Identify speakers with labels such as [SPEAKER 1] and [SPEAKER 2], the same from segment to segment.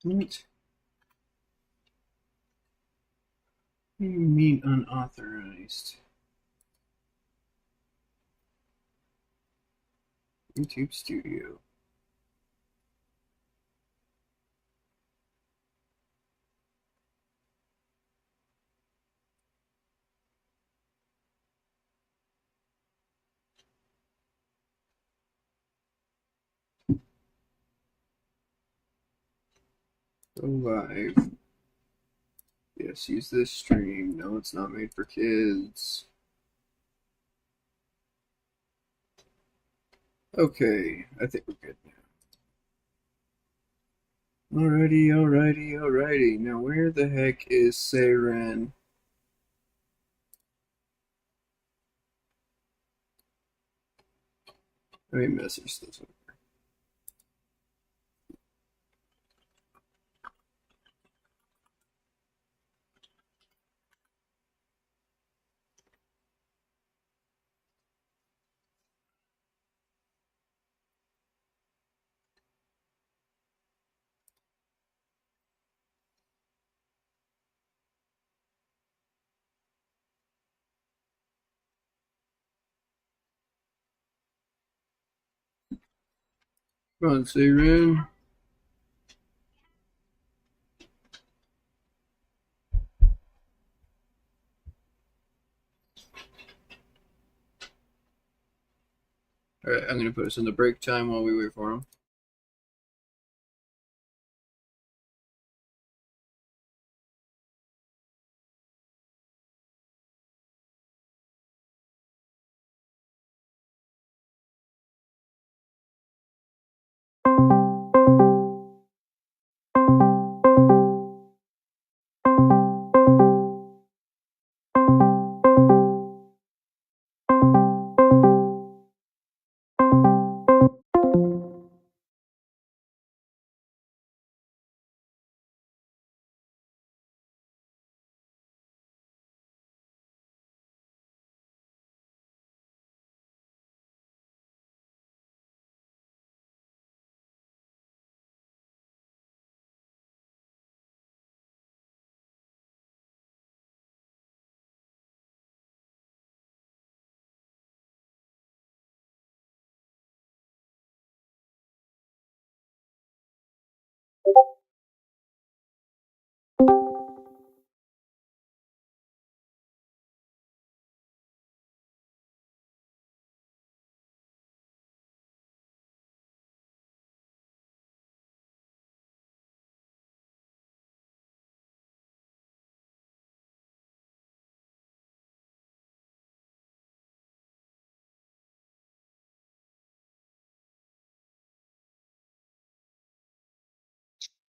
[SPEAKER 1] What do you mean unauthorized? YouTube Studio. Go live. Yes, use this stream. No, it's not made for kids. Okay, I think we're good now. Alrighty. Now, where the heck is Saren? Let me message this one. Come on, Saren. Alright, I'm gonna put us in the break time while we wait for him.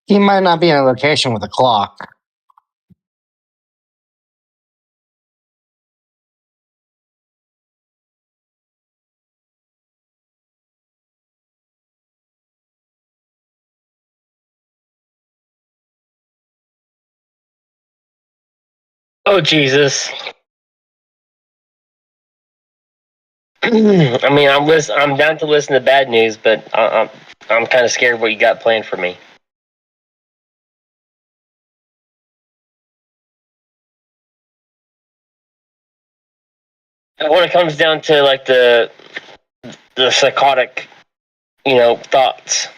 [SPEAKER 2] He might not be in a location with a clock.
[SPEAKER 3] Oh Jesus! I mean, I'm down to listen to bad news, but I'm kind of scared what you got planned for me. When it comes down to like the psychotic, thoughts.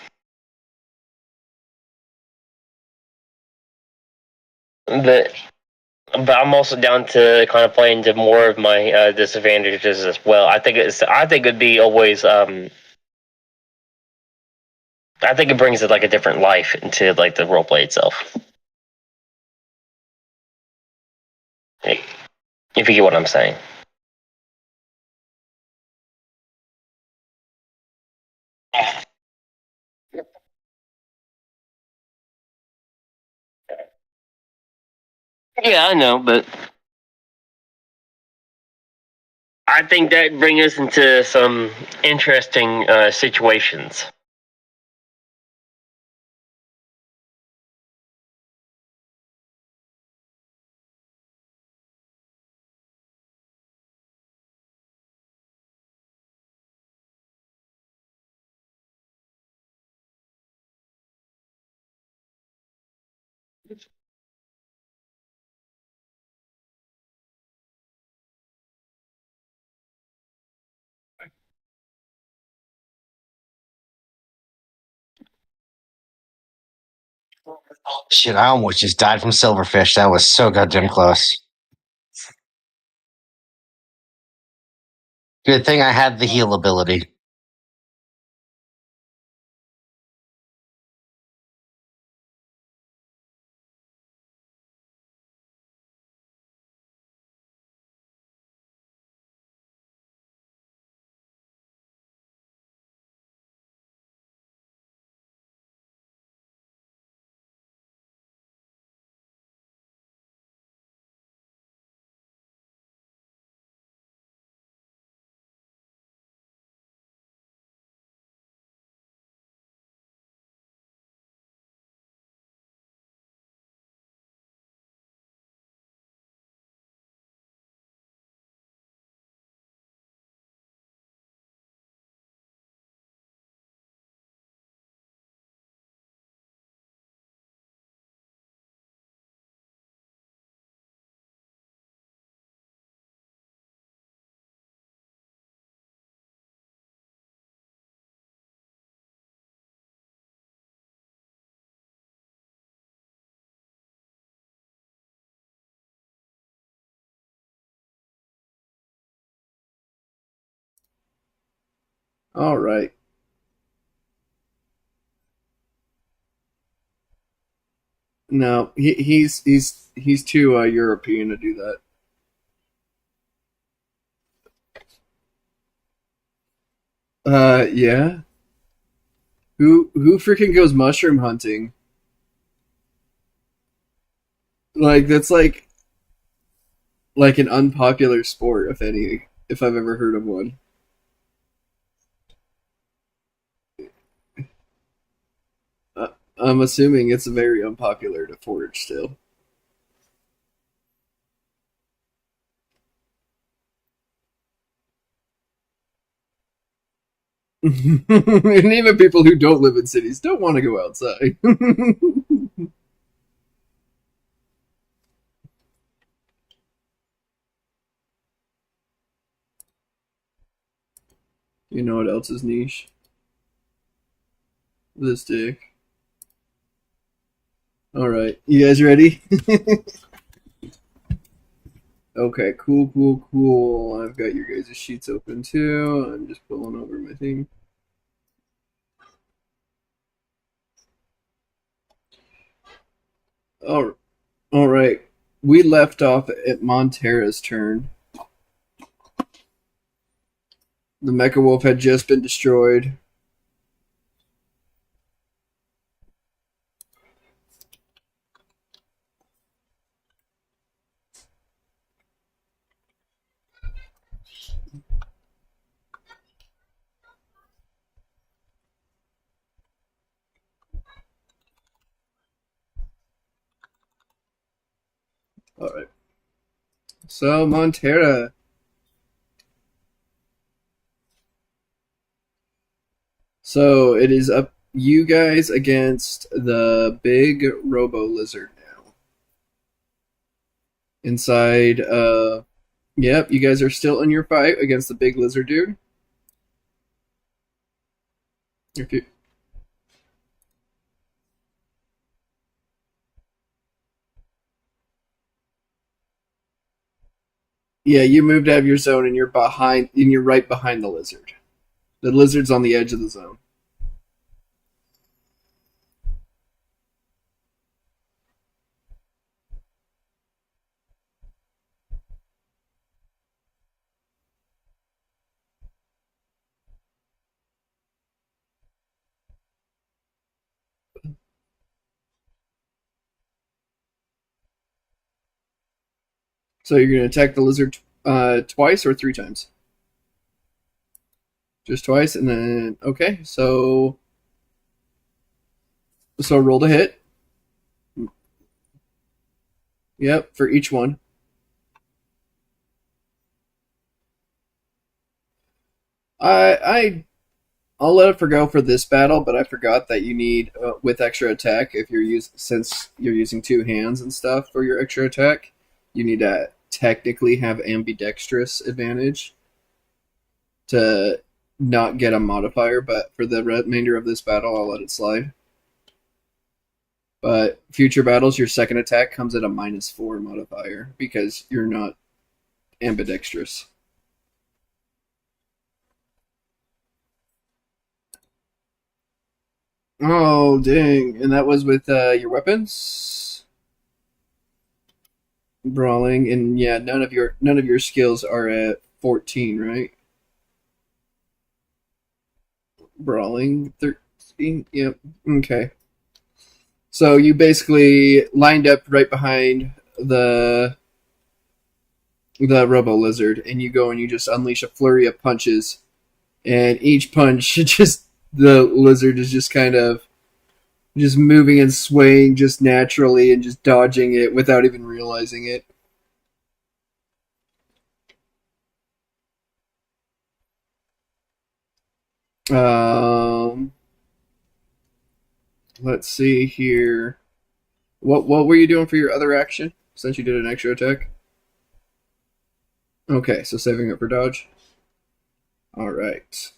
[SPEAKER 3] But I'm also down to kind of play into more of my disadvantages as well. I think it'd be always I think it brings it like a different life into like the role play itself. If you get what I'm saying. Yeah, I know, but I think that brings us into some interesting situations.
[SPEAKER 2] Shit, I almost just died from silverfish. That was so goddamn close. Good thing I had the heal ability.
[SPEAKER 1] All right. No, he's too European to do that. Yeah. Who freaking goes mushroom hunting? Like that's like an unpopular sport, if any, if I've ever heard of one. Uh, I'm assuming it's very unpopular to forage still. And even people who don't live in cities don't want to go outside. You know what else is niche? This dick. All right, you guys ready? Okay, cool. I've got your guys' sheets open too. I'm just pulling over my thing. All right. We left off at Montera's turn. The Mecha Wolf had just been destroyed. All right. So Montera. So it is up you guys against the big Robo Lizard now. Inside. Yep. You guys are still in your fight against the big lizard dude. If you, yeah, you moved out of your zone and you're behind. And you're right behind the lizard. The lizard's on the edge of the zone. So you're going to attack the lizard twice or three times? Just twice, and then okay. So roll to hit. Yep, for each one. I I'll let it forgo for this battle, but I forgot that you need with extra attack if since you're using two hands and stuff for your extra attack, you need to technically have ambidextrous advantage to not get a modifier. But for the remainder of this battle, I'll let it slide. But future battles, your second attack comes at a -4 modifier because you're not ambidextrous. Oh dang! And that was with your weapons, brawling, and yeah, none of your skills are at 14, right? Brawling 13. Yep. Okay. So you basically lined up right behind the the Robo Lizard, and you go and you just unleash a flurry of punches, and each punch just the lizard is just kind of just moving and swaying just naturally and just dodging it without even realizing it. Um, let's see here. What were you doing for your other action since you did an extra attack? Okay, so saving up for dodge. All right.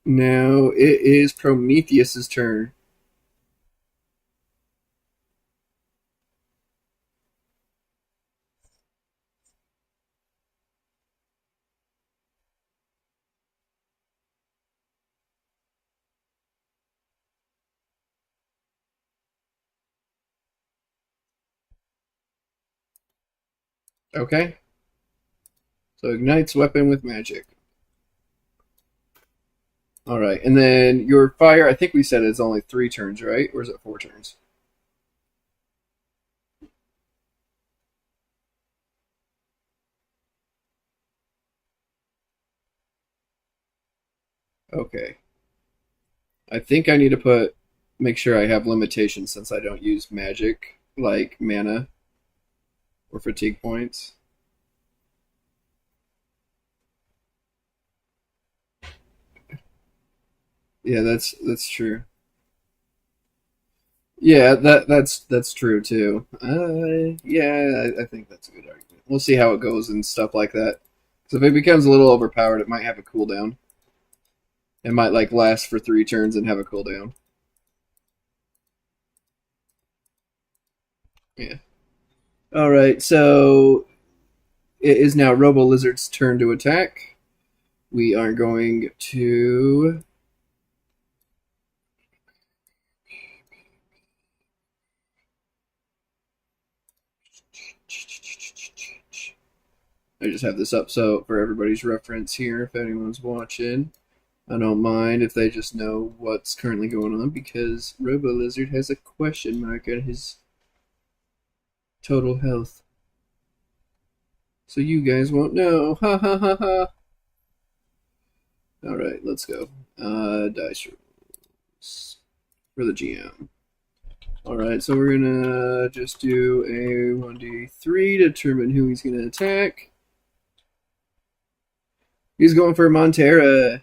[SPEAKER 1] Now it is Prometheus's turn. Okay. So ignites weapon with magic. All right, and then your fire. I think we said it's only 3 turns, right? Or is it 4 turns? Okay. I think I need to make sure I have limitations since I don't use magic like mana or fatigue points. Yeah, that's true. Yeah, that's true too. Yeah, I think that's a good argument. We'll see how it goes and stuff like that. So if it becomes a little overpowered, it might have a cooldown. It might like last for 3 turns and have a cooldown. Yeah. All right, so it is now Robo Lizard's turn to attack. We are going to. I just have this up so for everybody's reference here, if anyone's watching. I don't mind if they just know what's currently going on because Robo Lizard has a question mark on his total health. So you guys won't know. Ha ha ha ha. Alright, let's go. Dice rolls for the GM. Alright, so we're gonna just do a 1d3 to determine who he's gonna attack. He's going for Montera.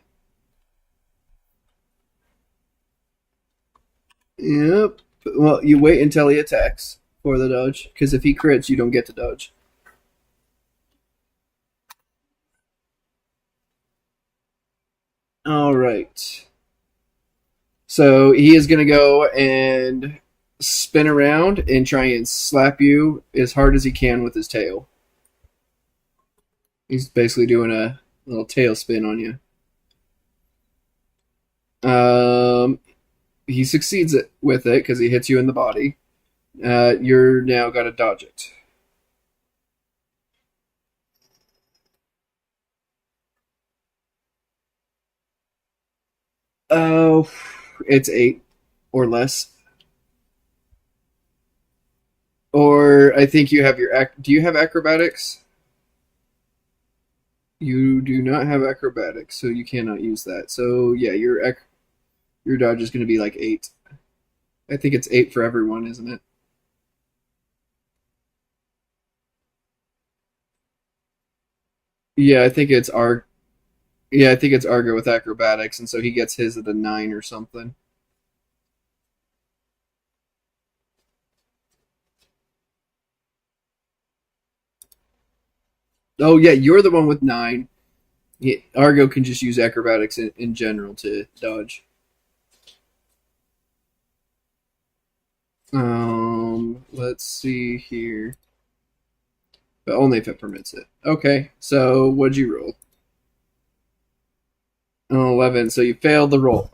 [SPEAKER 1] Yep. Well, you wait until he attacks for the dodge, because if he crits, you don't get to dodge. All right. So he is going to go and spin around and try and slap you as hard as he can with his tail. He's basically doing a little tail spin on you. He succeeds with it because he hits you in the body. You're now got to dodge it. Oh, it's 8 or less. Or I think you have your. Do you have acrobatics? You do not have acrobatics, so you cannot use that. So yeah, your dodge is going to be like 8. I think it's 8 for everyone, isn't it? Yeah, I think it's our. Yeah, I think it's Argo with acrobatics, and so he gets his at a 9 or something. Oh yeah, you're the one with 9. Yeah, Argo can just use acrobatics in general to dodge. Let's see here. But only if it permits it. Okay, so what'd you roll? 11. So you failed the roll.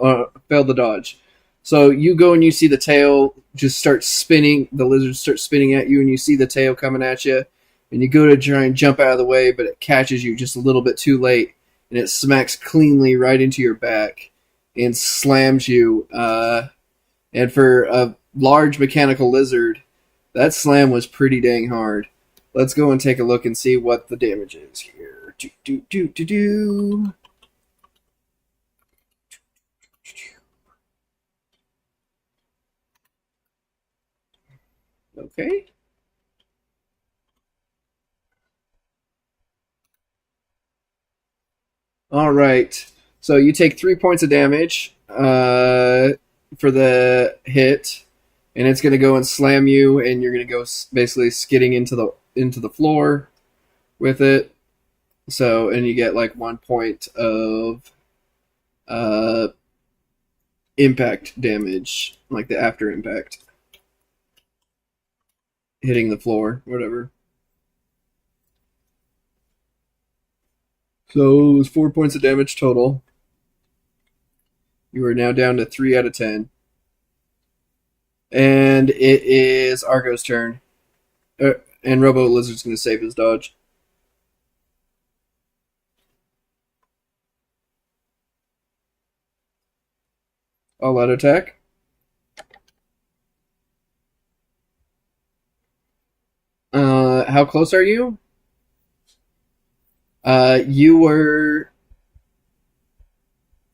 [SPEAKER 1] Failed the dodge. So you go and you see the tail just start spinning. The lizard starts spinning at you, and you see the tail coming at you. And you go to try and jump out of the way, but it catches you just a little bit too late, and it smacks cleanly right into your back and slams you. And for a large mechanical lizard, that slam was pretty dang hard. Let's go and take a look and see what the damage is here. Do do do do do. Okay. All right. So you take 3 points of damage for the hit, and it's going to go and slam you, and you're going to go basically skidding into the floor with it. So, and you get like 1 point of uh, impact damage, like the after impact, hitting the floor, whatever. So it was 4 points of damage total. You are now down to 3 out of 10. And it is Argo's turn. And Robo Lizard's going to save his dodge. All out attack. How close are you? You were.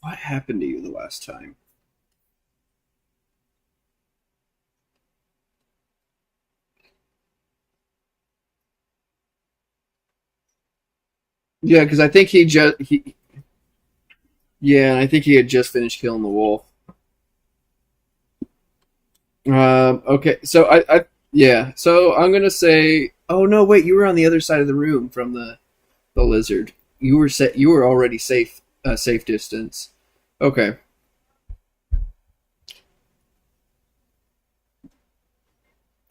[SPEAKER 1] What happened to you the last time? Yeah, because I think yeah, I think he had just finished killing the wolf. Okay, so yeah, so I'm gonna say, oh no, wait, you were on the other side of the room from the lizard. You were already safe distance. Okay.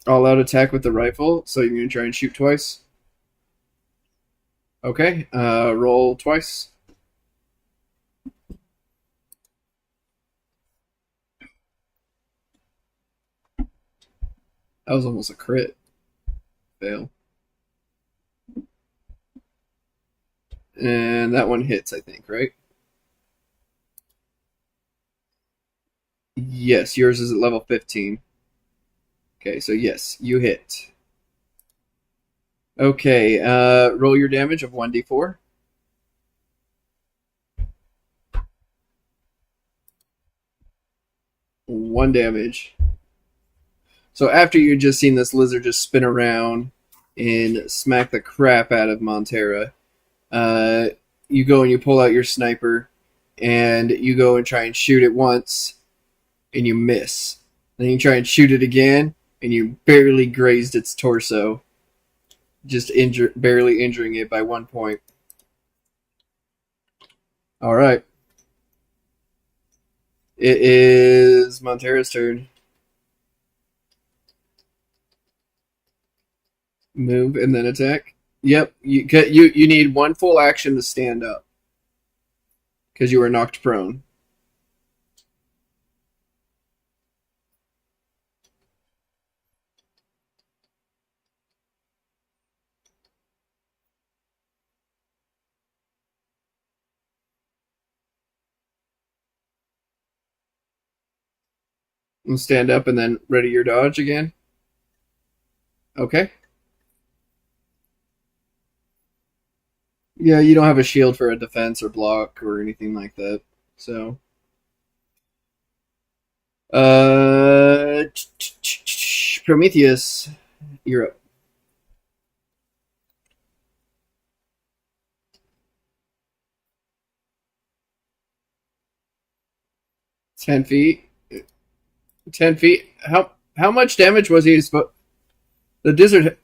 [SPEAKER 1] All out attack with the rifle, so you're gonna try and shoot twice. Okay, roll twice. That was almost a crit. Fail. And that one hits, I think, right? Yes, yours is at level 15. Okay, so yes, you hit. Okay, roll your damage of 1d4. 1 damage. So after you just seen this lizard just spin around and smack the crap out of Montera, uh, you go and you pull out your sniper, and you go and try and shoot it once, and you miss. Then you try and shoot it again, and you barely grazed its torso, just barely injuring it by 1 point. All right. It is Montera's turn. Move and then attack. Yep, you need one full action to stand up because you were knocked prone. And stand up and then ready your dodge again. Okay. Yeah, you don't have a shield for a defense or block or anything like that. So, uh, Prometheus, you're up. 10 feet. 10 feet. How much damage was he supposed? The dizzard.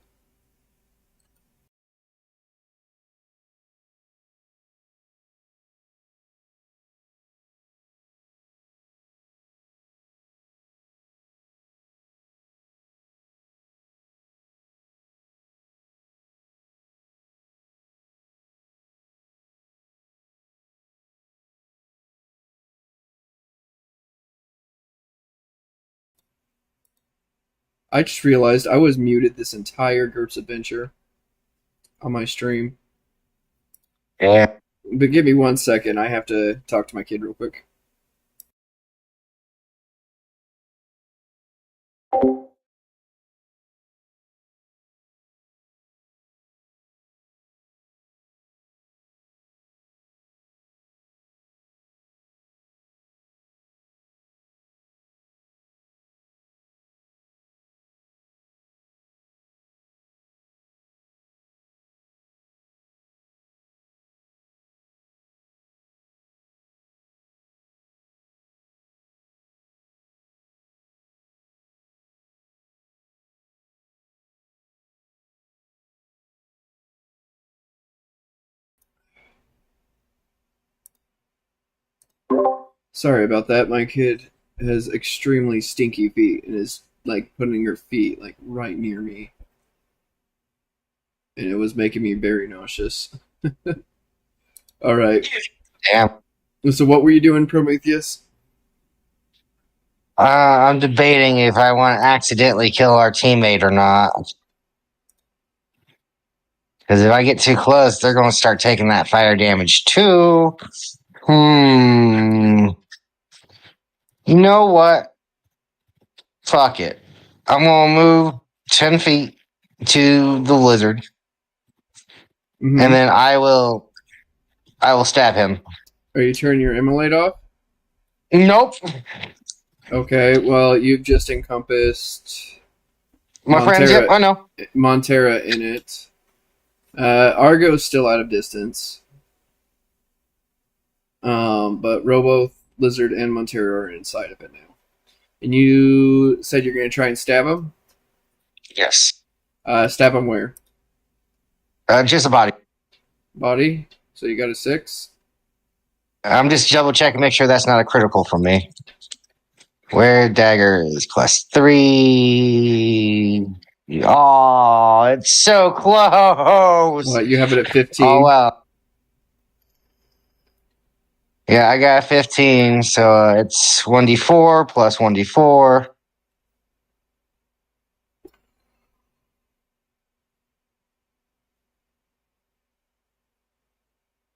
[SPEAKER 1] I just realized I was muted this entire GURPS adventure on my stream.
[SPEAKER 2] Yeah.
[SPEAKER 1] But give me 1 second. I have to talk to my kid real quick. Sorry about that. My kid has extremely stinky feet and is like putting her feet like right near me. And it was making me very nauseous. All right.
[SPEAKER 2] Damn.
[SPEAKER 1] So what were you doing, Prometheus?
[SPEAKER 2] I'm debating if I want to accidentally kill our teammate or not. Because if I get too close, they're going to start taking that fire damage too. You know what? Fuck it. I'm going to move 10 feet to the lizard.
[SPEAKER 1] Mm-hmm.
[SPEAKER 2] And then I will stab him.
[SPEAKER 1] Are you turning your immolate off?
[SPEAKER 2] Nope.
[SPEAKER 1] Okay, well, you've just encompassed
[SPEAKER 2] My friends, yep, I know.
[SPEAKER 1] Montera in it. Argo's still out of distance. But Robo, Lizard, and Montero are inside of it now. And you said you're going to try and stab him?
[SPEAKER 2] Yes.
[SPEAKER 1] Stab him where?
[SPEAKER 2] Just a body.
[SPEAKER 1] Body? So you got a 6?
[SPEAKER 2] I'm just double checking, make sure that's not a critical for me. Where dagger is +3. Oh, it's so close.
[SPEAKER 1] What, you have it at 15?
[SPEAKER 2] Oh, well. Yeah, I got 15, so it's 1d4 plus 1d4.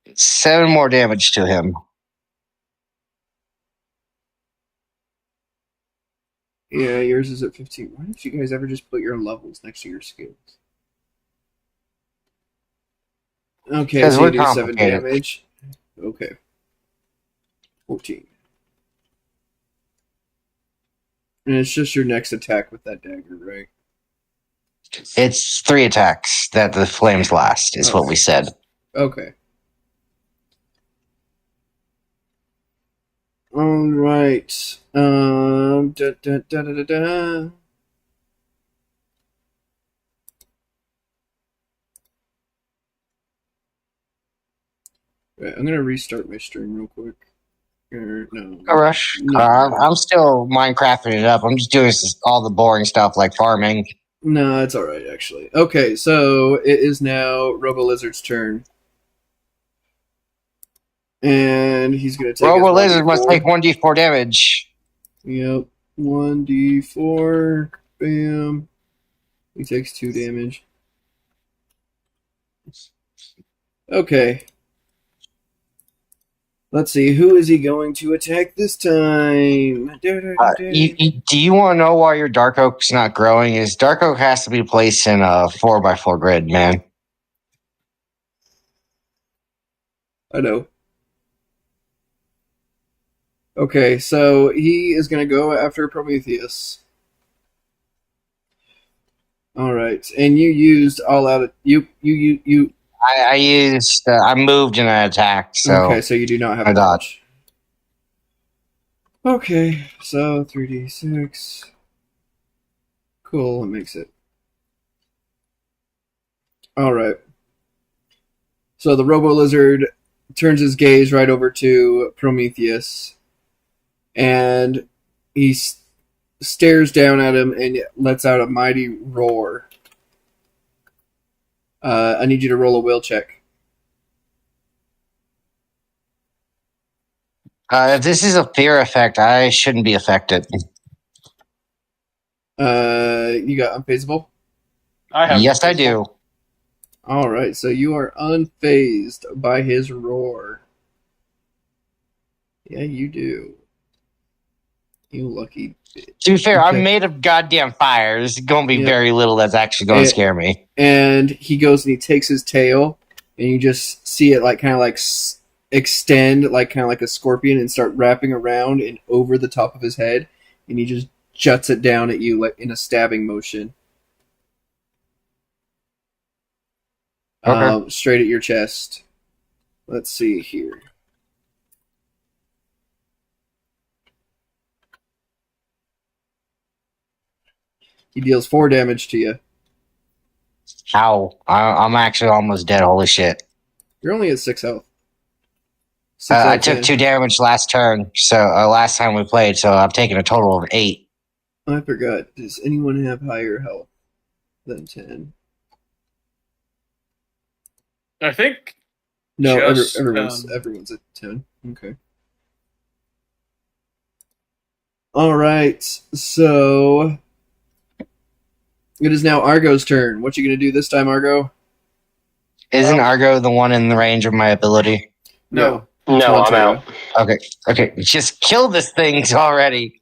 [SPEAKER 2] It's 7 more damage to him.
[SPEAKER 1] Yeah, yours is at 15. Why don't you guys ever just put your levels next to your skills? Okay, so you do 7 damage. Okay. 14. And it's just your next attack with that dagger, right?
[SPEAKER 2] It's 3 attacks that the flames last, is what we said.
[SPEAKER 1] Okay. All right. Right, I'm gonna restart my stream real quick. No.
[SPEAKER 2] No rush.
[SPEAKER 1] No.
[SPEAKER 2] I'm still Minecrafting it up. I'm just doing all the boring stuff like farming.
[SPEAKER 1] No, it's all right actually. Okay, so it is now Robo Lizard's turn, and he's gonna take.
[SPEAKER 2] Robo Lizard must take 1d4 damage.
[SPEAKER 1] Yep, 1d4. Bam. He takes 2 damage. Okay. Let's see, who is he going to attack this time?
[SPEAKER 2] Do you want to know why your Dark Oak's not growing? Is Dark Oak has to be placed in a 4x4 grid, man.
[SPEAKER 1] I know. Okay, so he is going to go after Prometheus. All right, and you used all out of you.
[SPEAKER 2] I used. I moved in an attack. So
[SPEAKER 1] okay, so you do not have a
[SPEAKER 2] dodge.
[SPEAKER 1] Okay, so 3d6. Cool, it makes it. Alright. So the Robo Lizard turns his gaze right over to Prometheus, and he stares down at him and lets out a mighty roar. I need you to roll a will check.
[SPEAKER 2] If this is a fear effect, I shouldn't be affected.
[SPEAKER 1] You got unfazable?
[SPEAKER 4] I have.
[SPEAKER 2] Yes, I do.
[SPEAKER 1] Alright, so you are unfazed by his roar. Yeah, you do. You lucky bitch.
[SPEAKER 2] To be fair,
[SPEAKER 1] Okay.
[SPEAKER 2] I'm made of goddamn fire. There's going to be
[SPEAKER 1] Yeah.
[SPEAKER 2] very little that's actually going to scare me.
[SPEAKER 1] And he goes and he takes his tail, and you just see it like kind of like extend, like kind of like a scorpion, and start wrapping around and over the top of his head, and he just juts it down at you like in a stabbing motion.
[SPEAKER 2] Okay.
[SPEAKER 1] Straight at your chest. Let's see here. He deals 4 damage to you.
[SPEAKER 2] Ow. I'm actually almost dead. Holy shit.
[SPEAKER 1] You're only at 6 health. 6 out
[SPEAKER 2] I
[SPEAKER 1] of
[SPEAKER 2] took
[SPEAKER 1] 10.
[SPEAKER 2] 2 damage last turn, so last time we played, so I'm taking a total of 8.
[SPEAKER 1] I forgot. Does anyone have higher health than 10?
[SPEAKER 4] I think.
[SPEAKER 1] No,
[SPEAKER 4] Just,
[SPEAKER 1] everyone's at 10. Okay. All right. So it is now Argo's turn. What you gonna do this time, Argo?
[SPEAKER 2] Isn't Argo the one in the range of my ability?
[SPEAKER 4] No.
[SPEAKER 3] No, I'm
[SPEAKER 1] Montero.
[SPEAKER 3] out.
[SPEAKER 2] Okay. Just kill this thing already.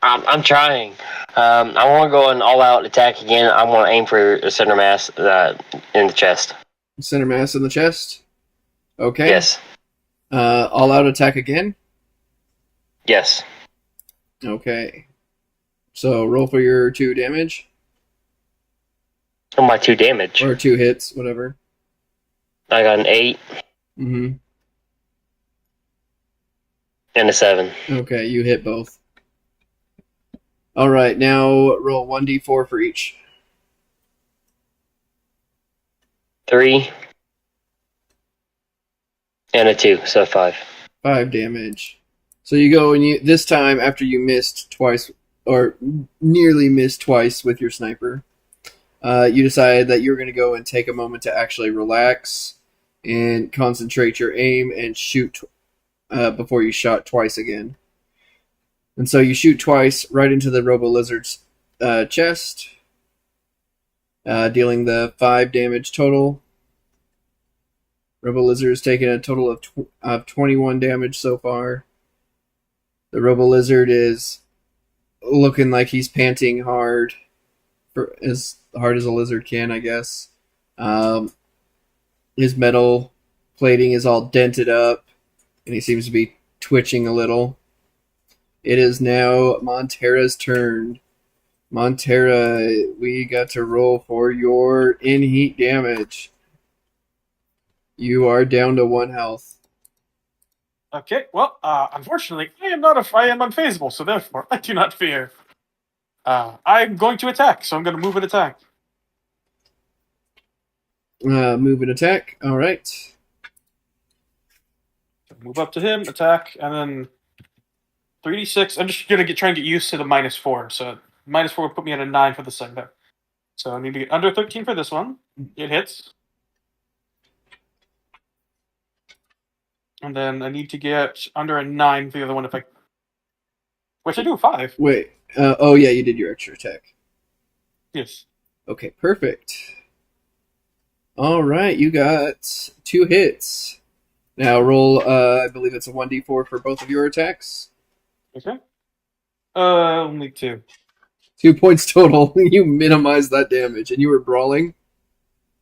[SPEAKER 3] I'm trying. I want to go an all-out attack again. I want to aim for a center mass in the chest.
[SPEAKER 1] Center mass in the chest. Okay.
[SPEAKER 3] Yes.
[SPEAKER 1] All out attack again.
[SPEAKER 3] Yes.
[SPEAKER 1] Okay. So roll for your 2 damage
[SPEAKER 3] Oh, my 2 damage.
[SPEAKER 1] or 2 hits, whatever.
[SPEAKER 3] I got an 8
[SPEAKER 1] Mm-hmm.
[SPEAKER 3] and a 7.
[SPEAKER 1] Okay, you hit both. All right, now roll 1d4 for each.
[SPEAKER 3] 3 and a 2, so 5.
[SPEAKER 1] 5 damage. So you go and this time after you missed twice or nearly missed twice with your sniper, you decided that you're going to go and take a moment to actually relax and concentrate your aim and shoot before you shot twice again. And so you shoot twice right into the Robo Lizard's chest, dealing the 5 damage total. Robo Lizard has taken a total of 21 damage so far. The Robo Lizard is looking like he's panting hard, for as hard as a lizard can, I guess. His metal plating is all dented up, and he seems to be twitching a little. It is now Montera's turn. Montera, we got to roll for your in-heat damage. You are down to 1 health.
[SPEAKER 4] Okay, well, unfortunately, I am unfazable, so therefore I do not fear. I'm going to attack, so I'm going to move and attack.
[SPEAKER 1] Move and attack. All right.
[SPEAKER 4] Move up to him, attack, and then 3d6. I'm just going to try and get used to the -4. So -4 would put me at a 9 for the second. So I need to get under 13 for this one. It hits. And then I need to get under a 9 for the other one if I... Which I do, 5.
[SPEAKER 1] Wait. Oh, yeah, you did your extra attack.
[SPEAKER 4] Yes.
[SPEAKER 1] Okay, perfect. All right, you got 2 hits. Now roll, I believe it's a 1d4 for both of your attacks.
[SPEAKER 4] Okay. Only 2.
[SPEAKER 1] 2 points total. You minimize that damage, and you were brawling.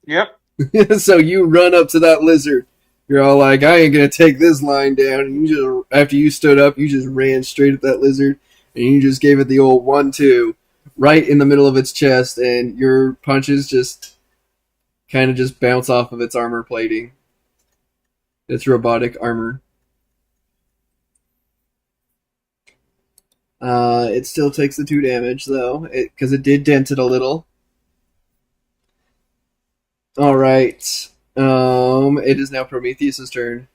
[SPEAKER 4] Yep.
[SPEAKER 1] So you run up to that lizard. You're all like, I ain't gonna take this line down. And you just, after you stood up, you just ran straight at that lizard, and you just gave it the old 1-2 right in the middle of its chest, and your punches just kind of just bounce off of its armor plating. Its robotic armor. It still takes the 2 damage though, because it did dent it a little. All right. It is now Prometheus's turn.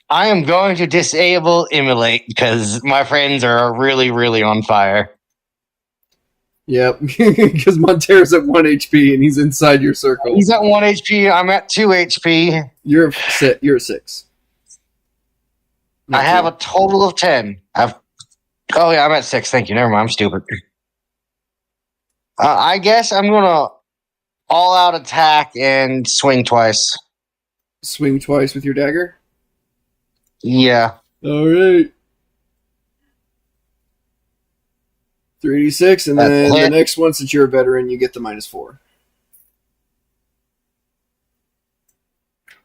[SPEAKER 2] I am going to disable Immolate because my friends are really, really on fire.
[SPEAKER 1] Yep, because Montera's at 1 HP and he's inside your circle.
[SPEAKER 2] He's at 1 HP. I'm at 2 HP.
[SPEAKER 1] You're 6.
[SPEAKER 2] I have a total of 10. Oh, yeah, I'm at 6. Thank you. Never mind. I'm stupid. I guess I'm going to all-out attack and swing twice.
[SPEAKER 1] Swing twice with your dagger?
[SPEAKER 2] Yeah.
[SPEAKER 1] All right. 3d6, and then the next one, since you're a veteran, you get the -4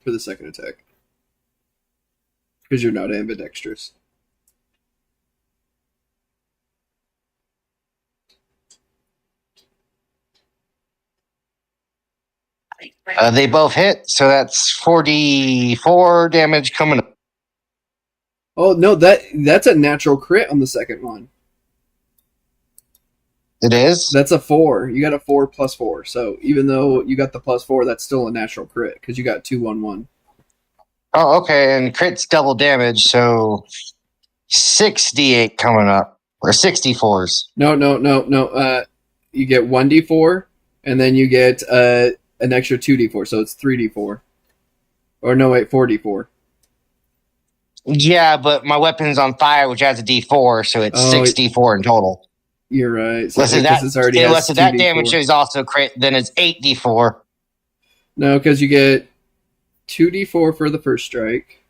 [SPEAKER 1] for the second attack. Because you're not ambidextrous.
[SPEAKER 2] They both hit, so that's 44 damage coming up.
[SPEAKER 1] Oh, no, that's a natural crit on the second one.
[SPEAKER 2] It is?
[SPEAKER 1] That's a 4. You got a 4 plus 4. So even though you got the +4, that's still a natural crit because you got 2 on 1.
[SPEAKER 2] Oh, okay, and crit's double damage, so 6d8 coming up. Or 64s.
[SPEAKER 1] No. You get 1d4, and then you get an extra 2d4, so it's 3d4. Or no, wait, 4d4.
[SPEAKER 2] Yeah, but my weapon's on fire, which adds a d4, so it's 6d4 in total.
[SPEAKER 1] You're right. So
[SPEAKER 2] Unless that damage is also crit, then it's 8d4.
[SPEAKER 1] No, because you get 2d4 for the first strike,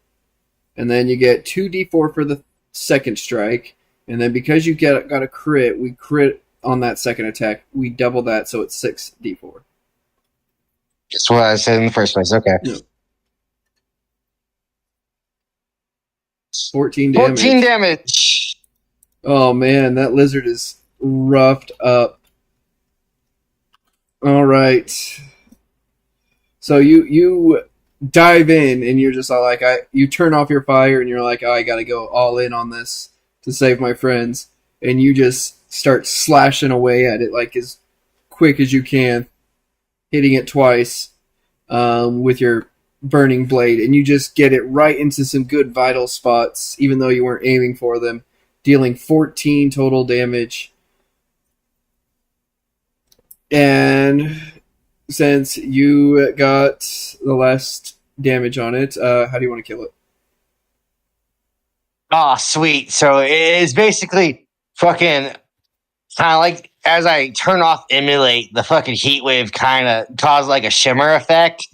[SPEAKER 1] and then you get 2d4 for the second strike, and then because you got a crit, we crit on that second attack. We double that, so it's 6d4.
[SPEAKER 2] That's what I said in the first place. Okay.
[SPEAKER 1] Yeah. 14 damage.
[SPEAKER 2] 14 damage.
[SPEAKER 1] Oh man, that lizard is roughed up. All right. So you dive in and you're just all like, you turn off your fire and you're like, oh, I gotta go all in on this to save my friends, and you just start slashing away at it like as quick as you can, hitting it twice with your burning blade, and you just get it right into some good vital spots, even though you weren't aiming for them, dealing 14 total damage. And since you got the last damage on it, how do you want to kill it?
[SPEAKER 2] Oh, sweet. So it is basically fucking kind of like as I turn off Immolate, the fucking heat wave kind of caused like a shimmer effect.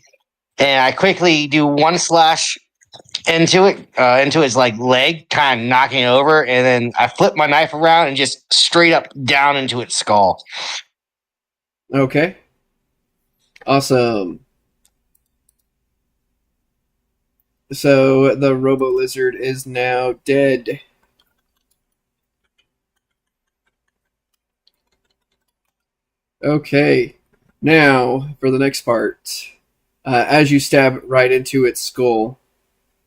[SPEAKER 2] And I quickly do one slash into its like leg, kind of knocking it over, and then I flip my knife around and just straight up down into its skull.
[SPEAKER 1] Okay. Awesome. So the Robo Lizard is now dead. Okay. Now, for the next part. As you stab right into its skull,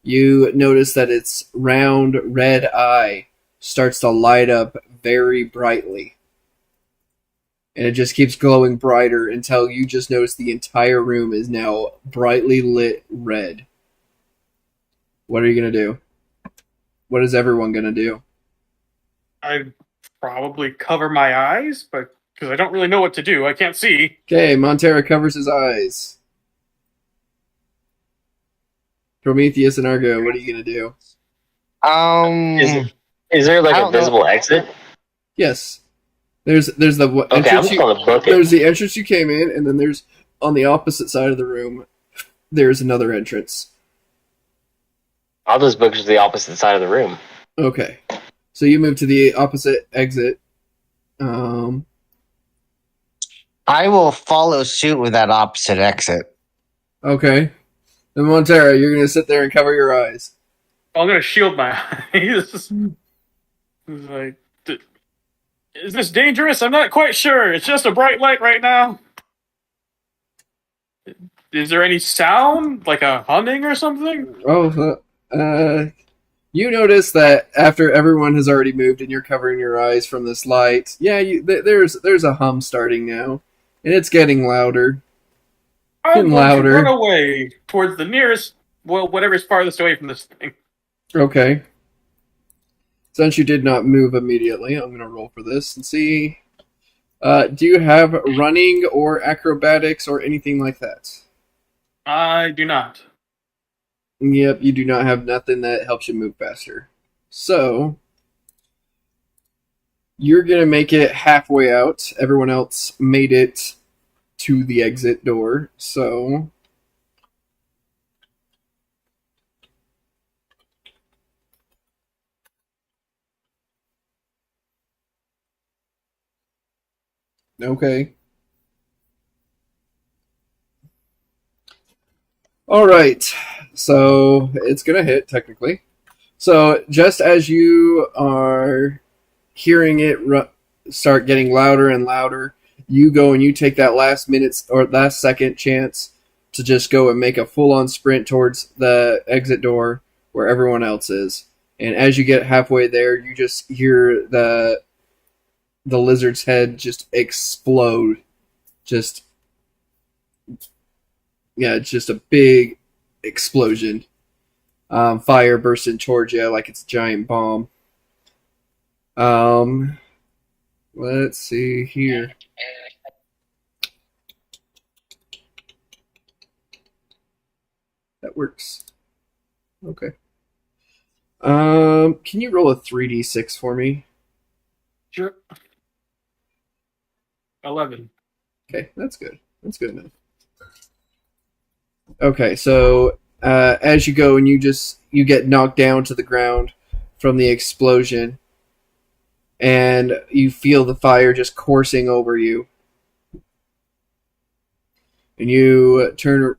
[SPEAKER 1] you notice that its round red eye starts to light up very brightly. And it just keeps glowing brighter until you just notice the entire room is now brightly lit red. What are you going to do? What is everyone going to do?
[SPEAKER 4] I'd probably cover my eyes, but because I don't really know what to do. I can't see.
[SPEAKER 1] Okay, Montera covers his eyes. Prometheus and Argo, what are you going to do?
[SPEAKER 3] Is there like a visible exit?
[SPEAKER 1] Yes. There's the entrance. There's the entrance you came in, and then there's on the opposite side of the room. There's another entrance.
[SPEAKER 3] I'll just book to the opposite side of the room.
[SPEAKER 1] Okay, so you move to the opposite exit.
[SPEAKER 2] I will follow suit with that opposite exit.
[SPEAKER 1] Okay, then Montera, you're gonna sit there and cover your eyes.
[SPEAKER 4] I'm gonna shield my eyes. It's like, is this dangerous? I'm not quite sure. It's just a bright light right now. Is there any sound, like a humming or something?
[SPEAKER 1] Oh, You notice that after everyone has already moved and you're covering your eyes from this light, yeah, there's a hum starting now, and it's getting louder
[SPEAKER 4] I'm
[SPEAKER 1] and
[SPEAKER 4] going to run
[SPEAKER 1] louder.
[SPEAKER 4] away towards the nearest, well, whatever's farthest away from this thing.
[SPEAKER 1] Okay. Since you did not move immediately, I'm going to roll for this and see. Do you have running or acrobatics or anything like that?
[SPEAKER 4] I do not.
[SPEAKER 1] Yep, you do not have nothing that helps you move faster. So, you're going to make it halfway out. Everyone else made it to the exit door. So, okay. All right. So, it's going to hit, technically. So, just as you are hearing it start getting louder and louder, you go and you take that last minute or last second chance to just go and make a full-on sprint towards the exit door where everyone else is. And as you get halfway there, you just hear the lizard's head just explode. Just yeah, it's just a big explosion. Fire bursting towards you like it's a giant bomb. Let's see here. That works. Okay. Can you roll a 3d6 for me?
[SPEAKER 4] Sure. 11.
[SPEAKER 1] Okay, that's good. That's good enough. Okay, so as you go and you get knocked down to the ground from the explosion, and you feel the fire just coursing over you, and you turn,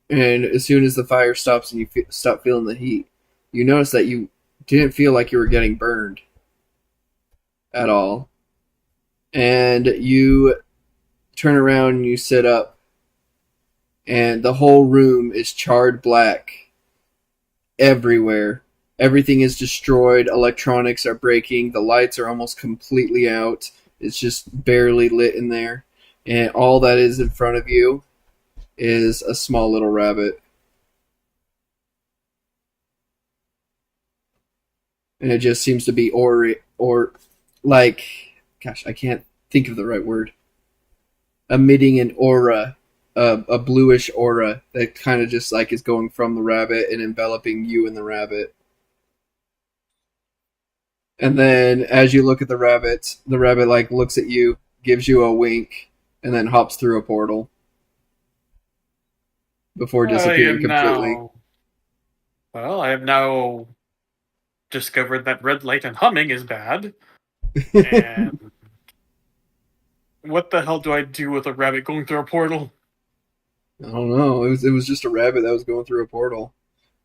[SPEAKER 1] and as soon as the fire stops and you stop feeling the heat, you notice that you didn't feel like you were getting burned at all, and you turn around and you sit up, and the whole room is charred black everywhere. Everything is destroyed. Electronics are breaking. The lights are almost completely out. It's just barely lit in there. And all that is in front of you is a small little rabbit. And it just seems to be or like, gosh, I can't think of the right word. Emitting an aura, a bluish aura that kind of just like is going from the rabbit and enveloping you and the rabbit. And then as you look at the rabbit like looks at you, gives you a wink, and then hops through a portal before disappearing completely.
[SPEAKER 4] I have now discovered that red light and humming is bad. And what the hell do I do with a rabbit going through a portal?
[SPEAKER 1] I don't know. It was just a rabbit that was going through a portal,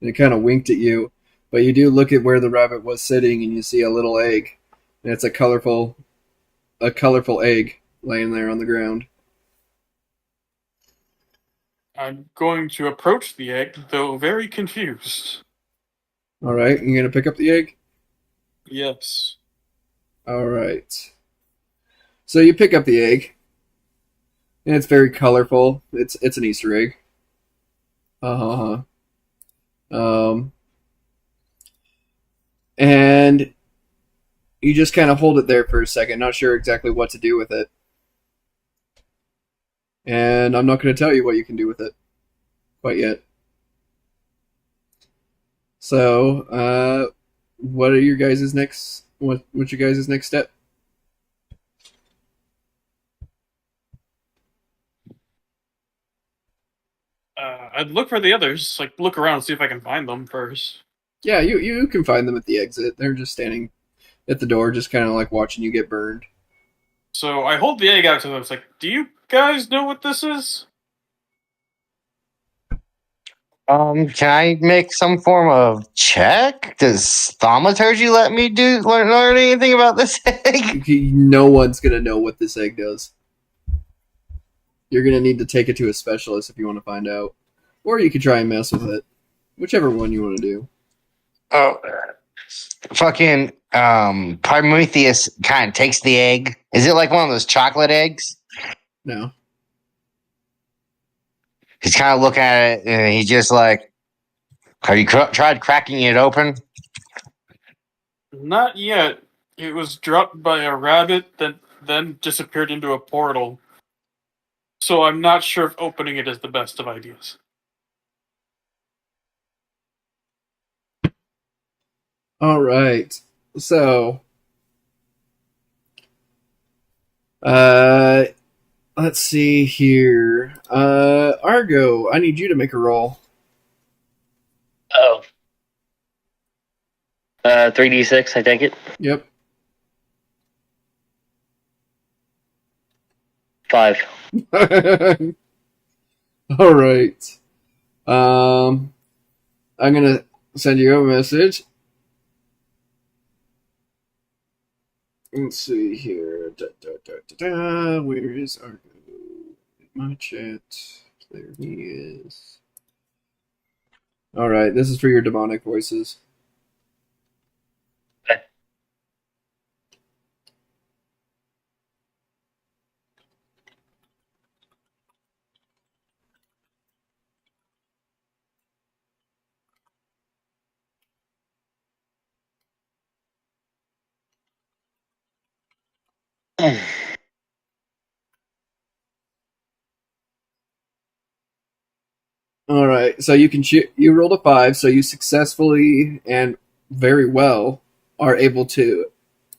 [SPEAKER 1] and it kind of winked at you. But you do look at where the rabbit was sitting, and you see a little egg, and it's a colorful egg laying there on the ground.
[SPEAKER 4] I'm going to approach the egg, though very confused.
[SPEAKER 1] All right, you're gonna pick up the egg.
[SPEAKER 4] Yes.
[SPEAKER 1] All right. So you pick up the egg, and it's very colorful. It's an Easter egg. Uh huh. And you just kind of hold it there for a second, not sure exactly what to do with it. And I'm not going to tell you what you can do with it quite yet. So, what are your guys' next? What's your guys' next step?
[SPEAKER 4] I'd look for the others. Like, look around and see if I can find them first.
[SPEAKER 1] Yeah, you can find them at the exit. They're just standing at the door, just kind of like watching you get burned.
[SPEAKER 4] So I hold the egg out to them. It's like, do you guys know what this is?
[SPEAKER 2] Can I make some form of check? Does thaumaturgy let me learn anything about this egg?
[SPEAKER 1] No one's gonna know what this egg does. You're gonna need to take it to a specialist if you want to find out, or you could try and mess with it, whichever one you want to do.
[SPEAKER 2] Oh, fucking Prometheus kind of takes the egg. Is it like one of those chocolate eggs?
[SPEAKER 1] No.
[SPEAKER 2] He's kind of looking at it, and he's just like, "Have you tried cracking it open?"
[SPEAKER 4] Not yet. It was dropped by a rabbit that then disappeared into a portal. So I'm not sure if opening it is the best of ideas.
[SPEAKER 1] All right. So, let's see here. Argo, I need you to make a roll.
[SPEAKER 3] Oh. 3d6, I take it.
[SPEAKER 1] Yep.
[SPEAKER 3] 5.
[SPEAKER 1] All right. I'm gonna send you a message. Let's see here. Where is Argo? In my chat. There he is. All right. This is for your demonic voices. All right, so you can you rolled a 5, so you successfully and very well are able to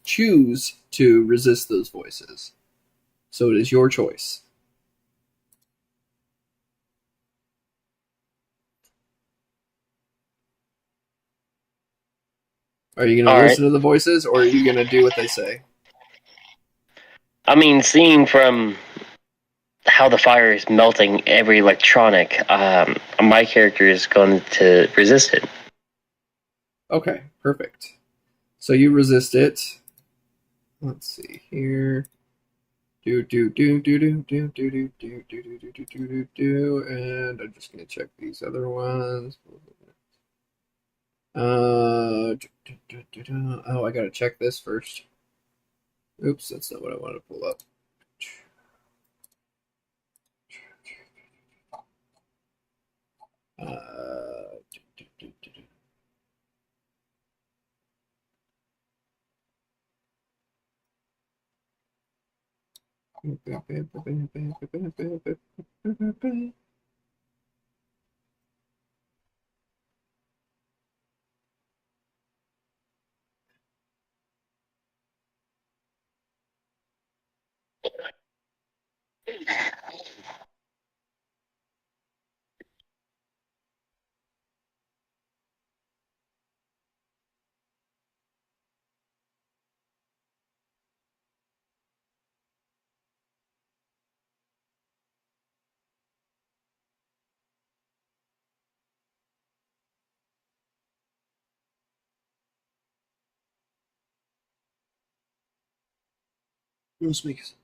[SPEAKER 1] choose to resist those voices. So it is your choice. Are you going to listen to the voices, or are you going to do what they say?
[SPEAKER 3] I mean, seeing from how the fire is melting every electronic, my character is going to resist it.
[SPEAKER 1] Okay, perfect. So you resist it. Let's see here. And I'm just gonna check these other ones. Oh, I gotta check this first. Oops, that's not what I want to pull up. Let's make it.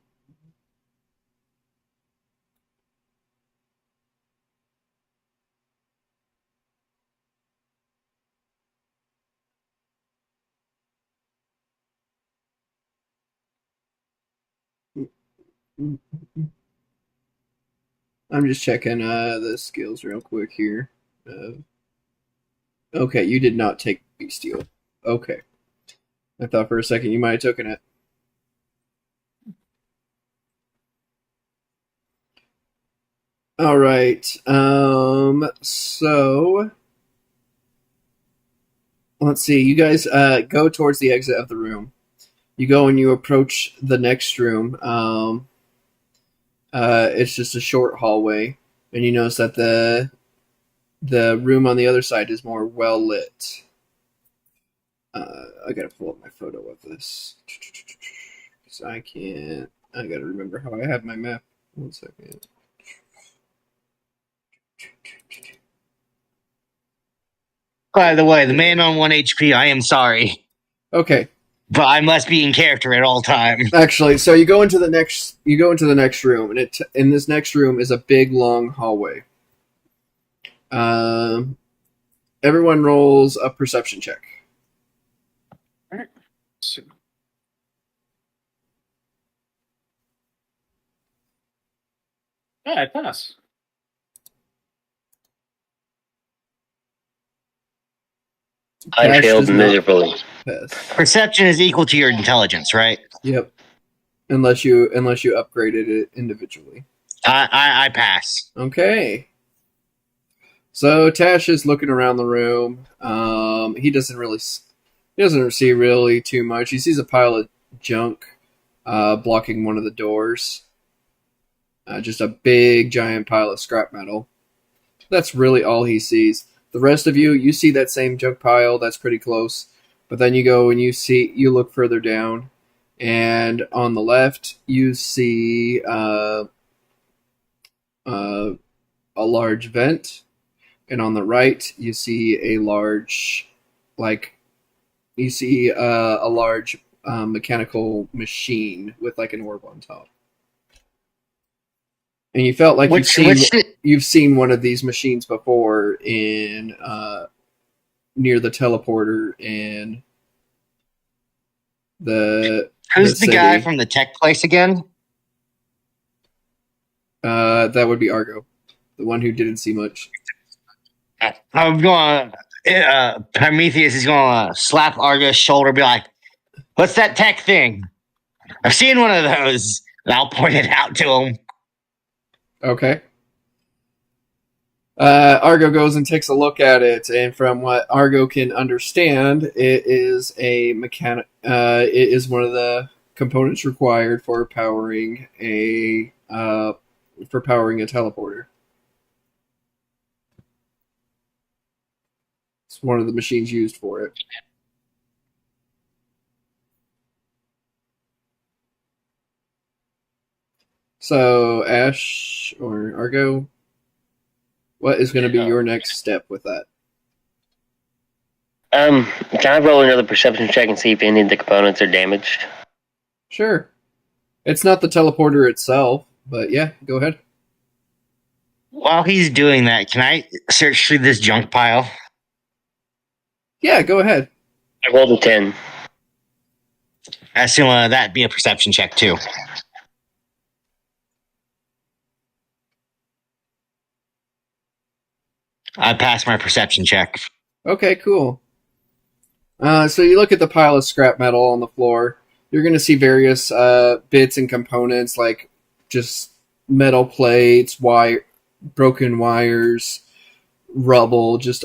[SPEAKER 1] I'm just checking the skills real quick here. Okay, you did not take Bestial. Okay. I thought for a second you might have taken it. All right. So let's see. You guys go towards the exit of the room. You go and you approach the next room. It's just a short hallway, and you notice that the room on the other side is more well lit. I gotta pull up my photo of this because I can't. I gotta remember how I have my map. 1 second.
[SPEAKER 2] By the way, the man on 1 HP, I am sorry.
[SPEAKER 1] Okay.
[SPEAKER 2] But I must be in character at all times.
[SPEAKER 1] Actually, so you go into the next room, and in this next room is a big long hallway. Everyone rolls a perception check.
[SPEAKER 4] see. Yeah, I pass.
[SPEAKER 3] I
[SPEAKER 1] Cash
[SPEAKER 3] failed
[SPEAKER 1] does not
[SPEAKER 3] miserably.
[SPEAKER 1] pass.
[SPEAKER 2] Perception is equal to your intelligence, right?
[SPEAKER 1] Yep. Unless you upgraded it individually.
[SPEAKER 2] I pass.
[SPEAKER 1] Okay. So Tash is looking around the room. He doesn't see really too much. He sees a pile of junk blocking one of the doors. Just a big giant pile of scrap metal. That's really all he sees. The rest of you see that same junk pile. That's pretty close. But then you go and you look further down, and on the left you see a large vent, and on the right you see a large, mechanical machine with like an orb on top. And you felt like you've seen one of these machines before in near the teleporter in
[SPEAKER 2] Who's the guy
[SPEAKER 1] city.
[SPEAKER 2] from the tech place again?
[SPEAKER 1] That would be Argo, the one who didn't see much.
[SPEAKER 2] I'm going. Prometheus is going to slap Argo's shoulder, and be like, "What's that tech thing? I've seen one of those." And I'll point it out to him.
[SPEAKER 1] Okay. Argo goes and takes a look at it, and from what Argo can understand, it is it is one of the components required for powering a teleporter. It's one of the machines used for it. So, Ash or Argo, what is going to be your next step with that?
[SPEAKER 3] Can I roll another perception check and see if any of the components are damaged?
[SPEAKER 1] Sure. It's not the teleporter itself, but yeah, go ahead.
[SPEAKER 2] While he's doing that, can I search through this junk pile?
[SPEAKER 1] Yeah, go ahead.
[SPEAKER 3] I rolled a 10.
[SPEAKER 2] I assume that'd be a perception check too. I passed my perception check.
[SPEAKER 1] Okay, cool. So you look at the pile of scrap metal on the floor. You're going to see various bits and components, like just metal plates, broken wires, rubble, just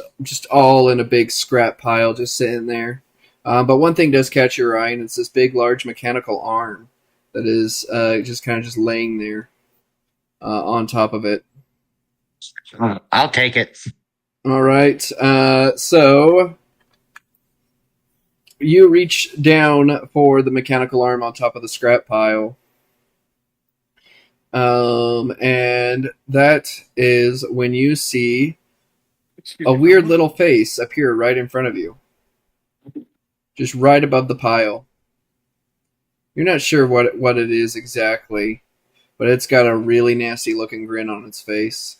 [SPEAKER 1] all in a big scrap pile, just sitting there. But one thing does catch your eye, and it's this big, large mechanical arm that is just kind of just laying there on top of it.
[SPEAKER 2] I'll take it.
[SPEAKER 1] All right. So you reach down for the mechanical arm on top of the scrap pile. And that is when you see a weird little face appear right in front of you. Just right above the pile. You're not sure what it is exactly, but it's got a really nasty looking grin on its face.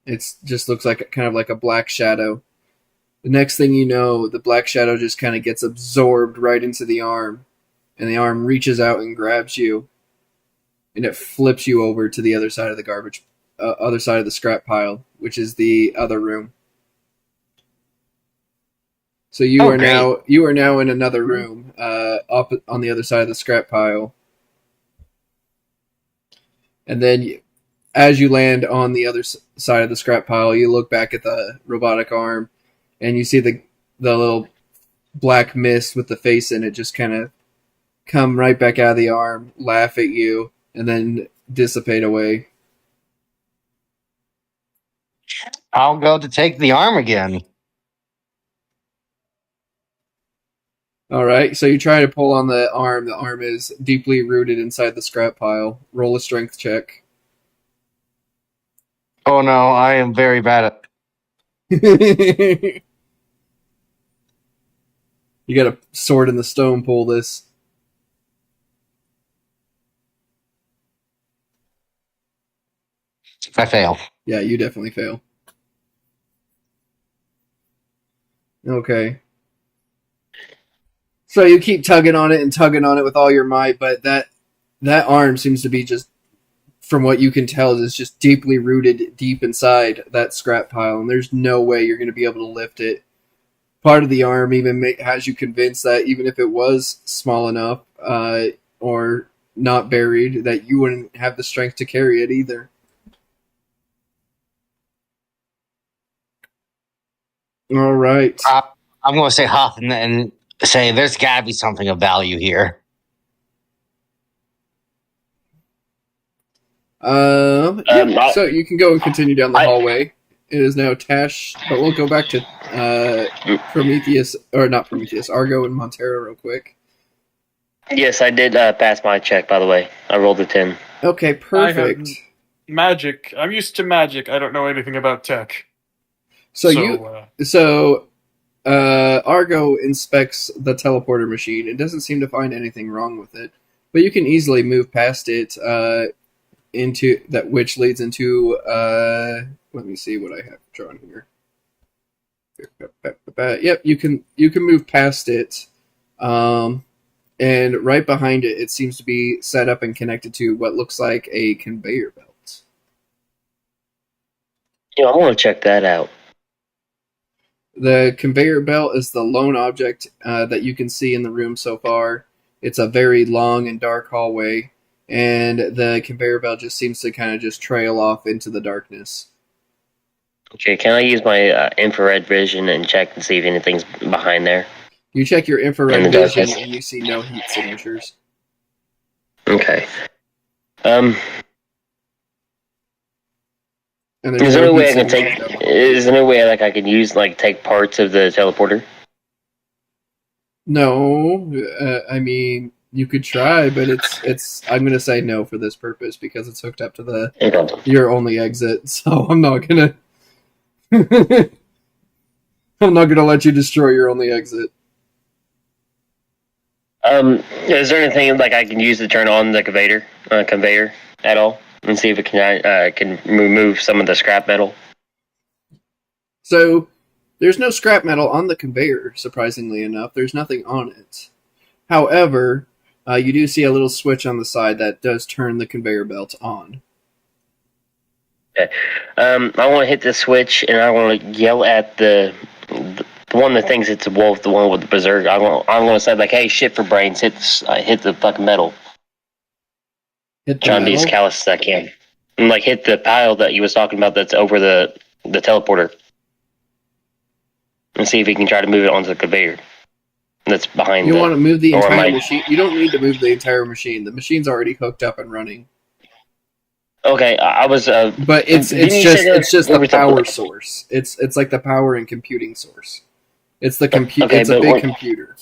[SPEAKER 1] It just looks like kind of like a black shadow. The next thing you know, the black shadow just kind of gets absorbed right into the arm, and the arm reaches out and grabs you, and it flips you over to the other side of the other side of the scrap pile, which is the other room. So you are now in another room, up on the other side of the scrap pile, and then as you land on the other side of the scrap pile, you look back at the robotic arm, and you see the little black mist with the face in it just kind of come right back out of the arm, laugh at you, and then dissipate away.
[SPEAKER 2] I'll go to take the arm again.
[SPEAKER 1] All right, so you try to pull on the arm. The arm is deeply rooted inside the scrap pile. Roll a strength check.
[SPEAKER 2] Oh no, I am very bad at.
[SPEAKER 1] You got a sword in the stone pull this.
[SPEAKER 2] I fail.
[SPEAKER 1] Yeah, you definitely fail. Okay. So you keep tugging on it with all your might, but that arm seems to be just, from what you can tell, is just deeply rooted deep inside that scrap pile, and there's no way you're going to be able to lift it. Part of the arm even has you convinced that even if it was small enough or not buried, that you wouldn't have the strength to carry it either. All right.
[SPEAKER 2] I'm going to say huff and say there's got to be something of value here.
[SPEAKER 1] So you can go and continue down the hallway. It is now Tash, but we'll go back to Prometheus, or not Prometheus, Argo and Montero real quick.
[SPEAKER 3] Yes, I did pass my check, by the way. I rolled a 10.
[SPEAKER 1] Okay, perfect.
[SPEAKER 4] Magic. I'm used to magic. I don't know anything about tech.
[SPEAKER 1] So Argo inspects the teleporter machine and doesn't seem to find anything wrong with it, but you can easily move past it into that, which leads into let me see what I have drawn here. Yep, you can move past it, and right behind it, it seems to be set up and connected to what looks like a conveyor belt.
[SPEAKER 3] Yeah, I want to check that out.
[SPEAKER 1] The conveyor belt is the lone object that you can see in the room so far. It's a very long and dark hallway, and the conveyor belt just seems to kind of just trail off into the darkness.
[SPEAKER 3] Okay, can I use my infrared vision and check and see if anything's behind there?
[SPEAKER 1] You check your infrared vision and you see no heat signatures.
[SPEAKER 3] Okay.
[SPEAKER 1] And
[SPEAKER 3] is there a way I can take? Is there a way I can use take parts of the teleporter?
[SPEAKER 1] No, I mean you could try, but it's. I'm gonna say no for this purpose because it's hooked up to your only exit. So I'm not gonna. I'm not gonna let you destroy your only exit.
[SPEAKER 3] Is there anything I can use to turn on the conveyor at all, and see if it can remove some of the scrap metal?
[SPEAKER 1] So there's no scrap metal on the conveyor. Surprisingly enough, there's nothing on it. However, you do see a little switch on the side that does turn the conveyor belt on.
[SPEAKER 3] Okay. I want to hit the switch, and I want to yell at the one that thinks it's a wolf, the one with the berserk. I want to say hey, shit for brains, hit the fucking metal. Trying to be as callous as I can, and hit the pile that he was talking about that's over the teleporter, and see if he can try to move it onto the conveyor that's behind.
[SPEAKER 1] You want to move the entire machine? You don't need to move the entire machine. The machine's already hooked up and running.
[SPEAKER 3] Okay, I was.
[SPEAKER 1] But it's just the power source. It's like the power and computing source. It's the computer. It's a big computer.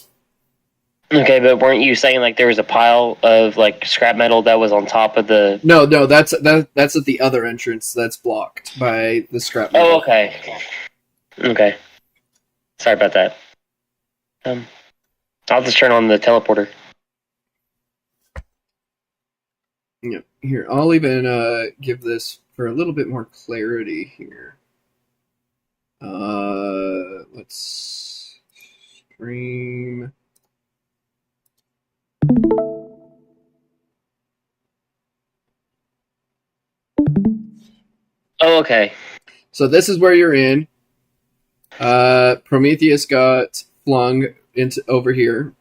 [SPEAKER 3] Okay, but weren't you saying there was a pile of scrap metal that was on top of the?
[SPEAKER 1] No, that's at the other entrance that's blocked by the scrap metal.
[SPEAKER 3] Oh, okay. Okay. Sorry about that. I'll just turn on the teleporter.
[SPEAKER 1] Yeah. Here, I'll even give this for a little bit more clarity here. Let's stream.
[SPEAKER 3] Oh, okay.
[SPEAKER 1] So this is where you're in. Prometheus got flung into over here,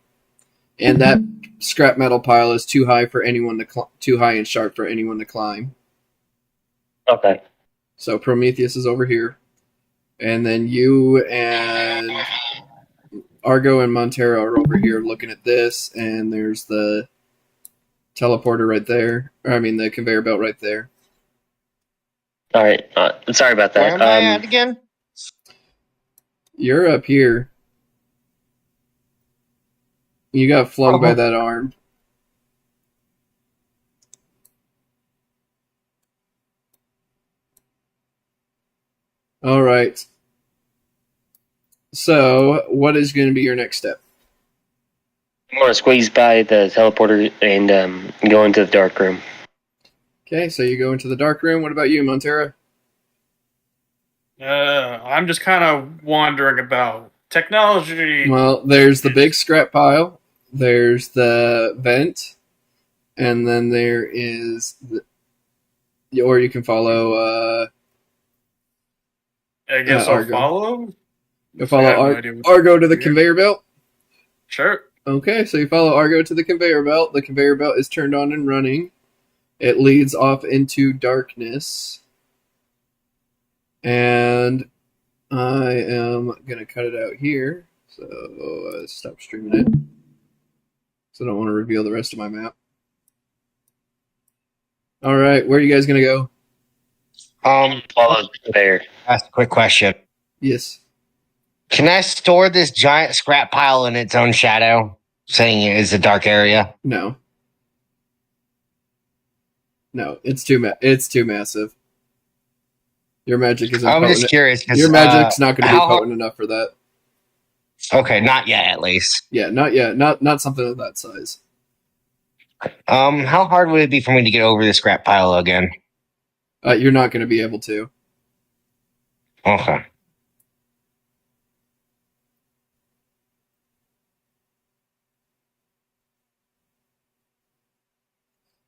[SPEAKER 1] and that scrap metal pile is too high and sharp for anyone to climb.
[SPEAKER 3] Okay.
[SPEAKER 1] So Prometheus is over here, and then you and Argo and Montero are over here looking at this, and there's the teleporter right there. The conveyor belt right there.
[SPEAKER 3] All right. Sorry about that.
[SPEAKER 2] Where am I at again?
[SPEAKER 1] You're up here. You got flung by that arm. All right. So, what is going to be your next step?
[SPEAKER 3] I'm going to squeeze by the teleporter and go into the dark room.
[SPEAKER 1] Okay, so you go into the dark room. What about you, Montero?
[SPEAKER 4] I'm just kind of wandering about. Technology.
[SPEAKER 1] Well, there's the big scrap pile, there's the vent, and then there is, or you can follow.
[SPEAKER 4] I guess I'll
[SPEAKER 1] Argo.
[SPEAKER 4] follow.
[SPEAKER 1] You follow
[SPEAKER 4] I have no idea what-
[SPEAKER 1] Argo to the conveyor belt.
[SPEAKER 4] Sure.
[SPEAKER 1] Okay, so you follow Argo to the conveyor belt. The conveyor belt is turned on and running. It leads off into darkness. And I am going to cut it out here. So stop streaming it. So I don't want to reveal the rest of my map. All right, where are you guys going to go?
[SPEAKER 3] Follow there.
[SPEAKER 2] Ask a quick question.
[SPEAKER 1] Yes.
[SPEAKER 2] Can I store this giant scrap pile in its own shadow, saying it is a dark area?
[SPEAKER 1] No. No, it's too massive. Your magic isn't
[SPEAKER 2] I'm
[SPEAKER 1] potent.
[SPEAKER 2] just curious. 'Cause,
[SPEAKER 1] Your magic's not going to be
[SPEAKER 2] how-
[SPEAKER 1] potent enough for that.
[SPEAKER 2] Okay, not yet, at least.
[SPEAKER 1] Yeah, not yet. Not something of that size.
[SPEAKER 2] How hard would it be for me to get over the scrap pile again?
[SPEAKER 1] You're not going to be able to.
[SPEAKER 2] Okay.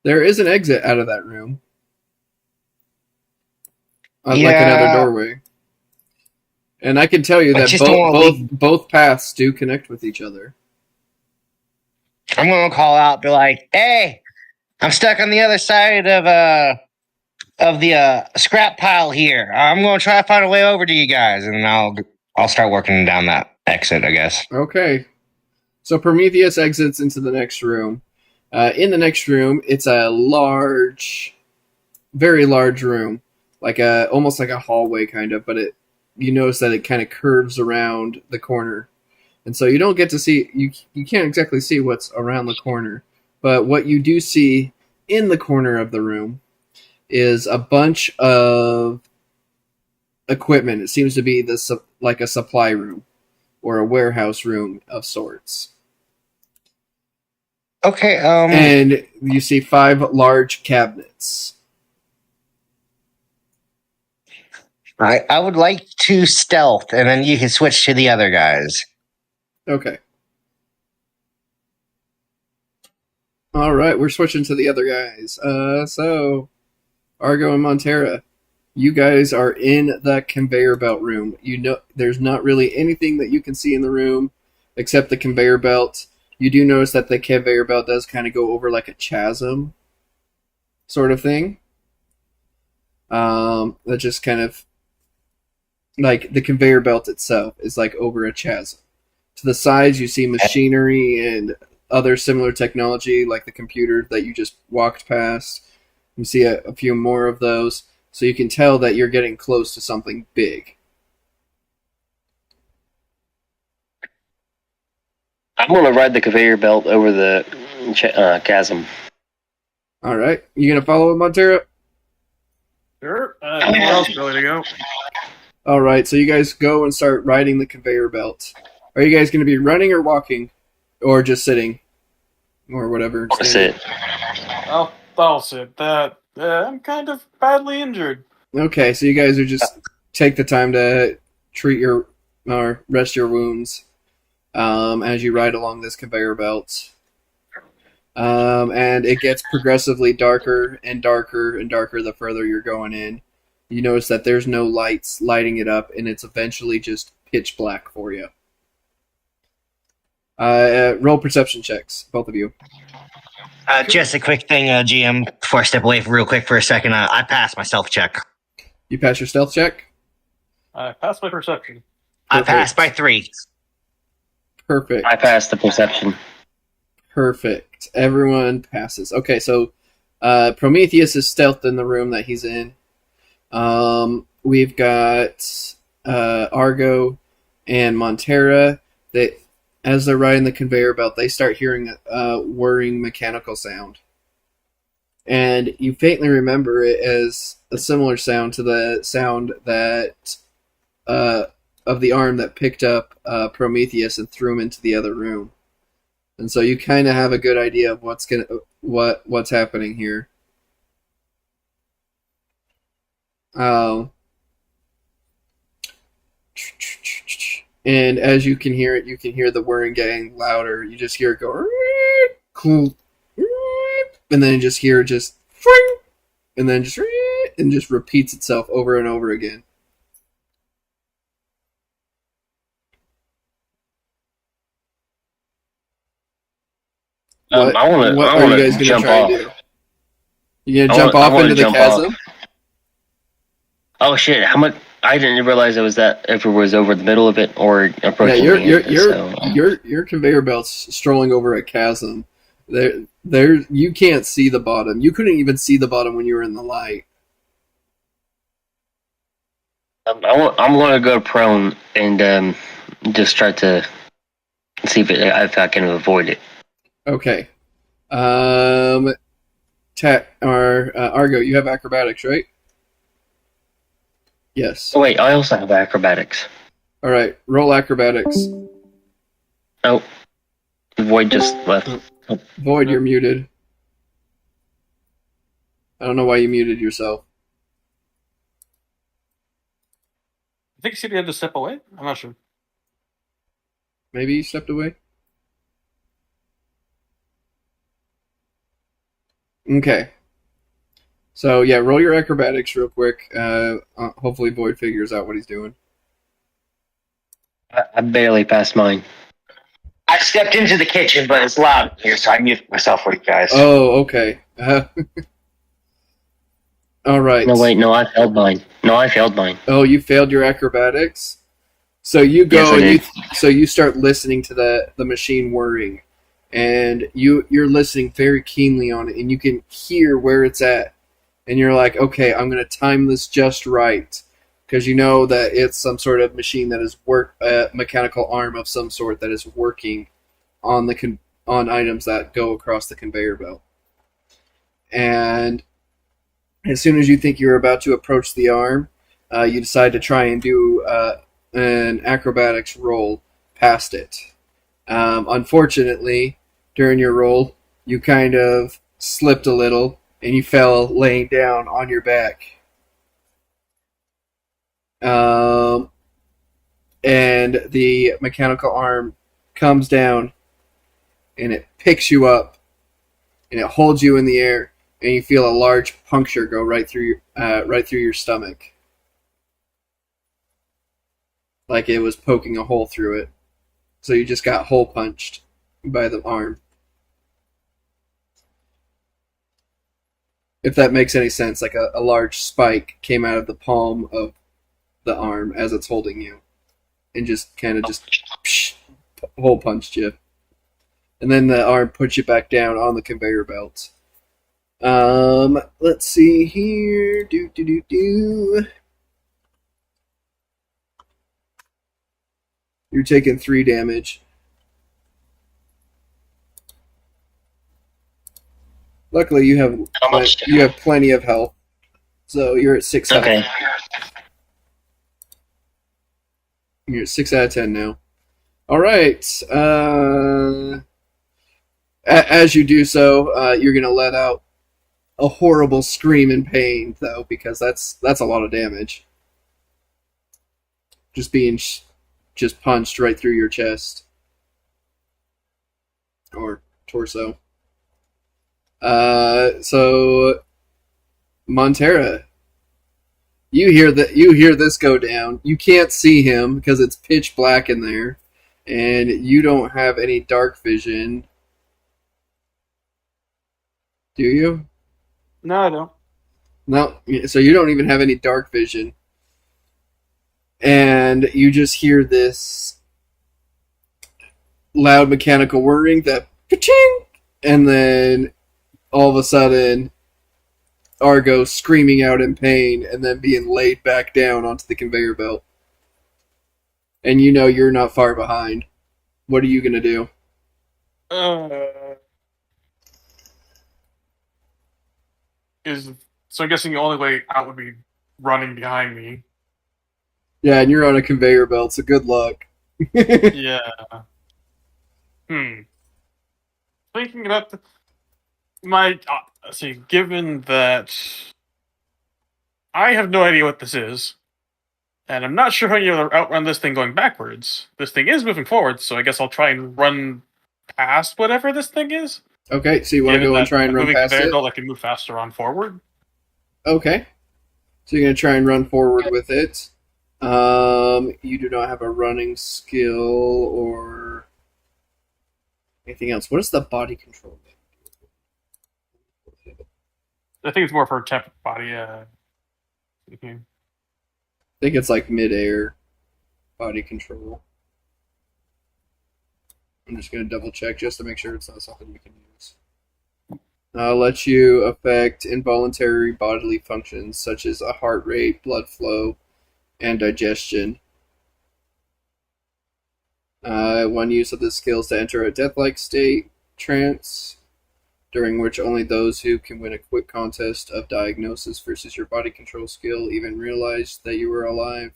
[SPEAKER 1] There is an exit out of that room. Like
[SPEAKER 2] Yeah.
[SPEAKER 1] another doorway. And I can tell you
[SPEAKER 2] I
[SPEAKER 1] that
[SPEAKER 2] just don't wanna leave-
[SPEAKER 1] both paths do connect with each other.
[SPEAKER 2] I'm gonna call out, be like, "Hey, I'm stuck on the other side of the scrap pile here. I'm gonna try to find a way over to you guys, and I'll start working down that exit, I guess."
[SPEAKER 1] Okay. So Prometheus exits into the next room. In the next room, it's a large, very large room, almost like a hallway kind of, but you notice that it kind of curves around the corner, and so you don't get to see you can't exactly see what's around the corner, but what you do see in the corner of the room is a bunch of equipment. It seems to be like a supply room or a warehouse room of sorts.
[SPEAKER 2] Okay.
[SPEAKER 1] And you see 5 large cabinets.
[SPEAKER 2] I would like to stealth, and then you can switch to the other guys.
[SPEAKER 1] Okay. All right, we're switching to the other guys. So Argo and Montera, you guys are in the conveyor belt room. You know, there's not really anything that you can see in the room except the conveyor belt. You do notice that the conveyor belt does kind of go over like a chasm sort of thing. That just kind of, like, the conveyor belt itself is like over a chasm. To the sides, you see machinery and other similar technology, like the computer that you just walked past. You see a few more of those, so you can tell that you're getting close to something big.
[SPEAKER 3] I'm going to ride the conveyor belt over the chasm.
[SPEAKER 1] All right, you gonna follow Montera?
[SPEAKER 4] Sure. Where else really to go?
[SPEAKER 1] All right, so you guys go and start riding the conveyor belt. Are you guys gonna be running or walking, or just sitting, or whatever?
[SPEAKER 3] That's it.
[SPEAKER 4] I'll sit. I'm kind of badly injured.
[SPEAKER 1] Okay, so you guys are just take the time to treat your or rest your wounds as you ride along this conveyor belt. And it gets progressively darker and darker and darker the further you're going in. You notice that there's no lights lighting it up, and it's eventually just pitch black for you. Roll perception checks, both of you.
[SPEAKER 2] Just a quick thing, GM, before I step away real quick for a second. I passed my stealth check.
[SPEAKER 1] You pass your stealth check?
[SPEAKER 4] I passed my perception.
[SPEAKER 2] I passed by 3.
[SPEAKER 1] Perfect.
[SPEAKER 3] I passed the perception.
[SPEAKER 1] Perfect. Everyone passes. Okay, so Prometheus is stealthed in the room that he's in. We've got Argo and Montera. They, as they're riding the conveyor belt, they start hearing a whirring mechanical sound. And you faintly remember it as a similar sound to the sound that of the arm that picked up Prometheus and threw him into the other room. And so you kind of have a good idea of what's happening here. And as you can hear it, you can hear the whirring getting louder. You just hear it go, cool, and then you just hear just, and then just repeats itself over and over again. What?
[SPEAKER 3] I want
[SPEAKER 1] What are you guys
[SPEAKER 3] to
[SPEAKER 1] gonna
[SPEAKER 3] jump
[SPEAKER 1] try and
[SPEAKER 3] off.
[SPEAKER 1] do? You gonna
[SPEAKER 3] I
[SPEAKER 1] jump
[SPEAKER 3] want, I
[SPEAKER 1] off
[SPEAKER 3] want
[SPEAKER 1] into
[SPEAKER 3] to
[SPEAKER 1] the
[SPEAKER 3] jump
[SPEAKER 1] chasm?
[SPEAKER 3] off. Oh shit! How much? I didn't realize it was that if it was over the middle of it or
[SPEAKER 1] Yeah,
[SPEAKER 3] approaching
[SPEAKER 1] your
[SPEAKER 3] the
[SPEAKER 1] your
[SPEAKER 3] end.
[SPEAKER 1] your
[SPEAKER 3] So
[SPEAKER 1] your conveyor belt's strolling over a chasm. There, you can't see the bottom. You couldn't even see the bottom when you were in the light.
[SPEAKER 3] I'm going to go prone and just try to see if I can avoid it.
[SPEAKER 1] Okay. Argo, you have acrobatics, right? Yes.
[SPEAKER 3] Oh wait, I also have acrobatics.
[SPEAKER 1] All right. Roll acrobatics.
[SPEAKER 3] Oh, Void just left.
[SPEAKER 1] Void, you're muted. I don't know why you muted yourself.
[SPEAKER 4] I think he said he had to step away. I'm not sure.
[SPEAKER 1] Maybe you stepped away. Okay. So yeah, roll your acrobatics real quick. Hopefully Void figures out what he's doing.
[SPEAKER 3] I barely passed mine.
[SPEAKER 2] I stepped into the kitchen, but it's loud here, so I muted myself for you guys.
[SPEAKER 1] Oh, okay. All right.
[SPEAKER 3] No wait, no, I failed mine.
[SPEAKER 1] Oh, you failed your acrobatics. So you go
[SPEAKER 3] Yes, I
[SPEAKER 1] and
[SPEAKER 3] did.
[SPEAKER 1] so you start listening to the machine whirring, and you're listening very keenly on it, and you can hear where it's at, and you're like, okay, I'm gonna time this just right, because you know that it's some sort of machine that is mechanical arm of some sort that is working on on items that go across the conveyor belt, and as soon as you think you're about to approach the arm, you decide to try and do an acrobatics roll past it. Unfortunately, during your roll, you kind of slipped a little and you fell laying down on your back. And the mechanical arm comes down and it picks you up and it holds you in the air, and you feel a large puncture go right through your stomach, like it was poking a hole through it. So you just got hole punched by the arm. If that makes any sense, like a large spike came out of the palm of the arm as it's holding you, and just kind of just hole punched you. And then the arm puts you back down on the conveyor belt. Let's see here. You're taking 3 damage. Luckily, you have plenty of health, so you're at 6 health.
[SPEAKER 3] Okay.
[SPEAKER 1] You're at 6 out of 10 now. All right. As you do so, you're gonna let out a horrible scream in pain, though, because that's a lot of damage. Just being just punched right through your chest or torso. So Montera, you hear this go down. You can't see him because it's pitch black in there, and you don't have any dark vision. Do you?
[SPEAKER 4] No, I don't.
[SPEAKER 1] No, so you don't even have any dark vision. And you just hear this loud mechanical whirring that ka-ching! And then all of a sudden Argo screaming out in pain and then being laid back down onto the conveyor belt. And you know you're not far behind. What are you gonna do?
[SPEAKER 4] So I'm guessing the only way out would be running behind me.
[SPEAKER 1] Yeah, and you're on a conveyor belt, so good luck.
[SPEAKER 4] Yeah. Thinking about let's see. Given that I have no idea what this is, And I'm not sure how you outrun this thing going backwards. This thing is moving forwards, so I guess I'll try and run past whatever this thing is.
[SPEAKER 1] Okay, so you want to
[SPEAKER 4] Given
[SPEAKER 1] go and
[SPEAKER 4] that
[SPEAKER 1] try and
[SPEAKER 4] I'm
[SPEAKER 1] run
[SPEAKER 4] moving
[SPEAKER 1] past it?
[SPEAKER 4] conveyor belt, I can move faster on forward.
[SPEAKER 1] Okay. So you're going to try and run forward with it. You do not have a running skill or anything else. What is the body control name?
[SPEAKER 4] I think it's more for temp body.
[SPEAKER 1] I think it's like mid-air body control. I'm just going to double check just to make sure it's not something you can use. Lets you affect involuntary bodily functions such as a heart rate, blood flow, and digestion. One use of this skill is to enter a death-like state, trance, during which only those who can win a quick contest of diagnosis versus your body control skill even realize that you were alive.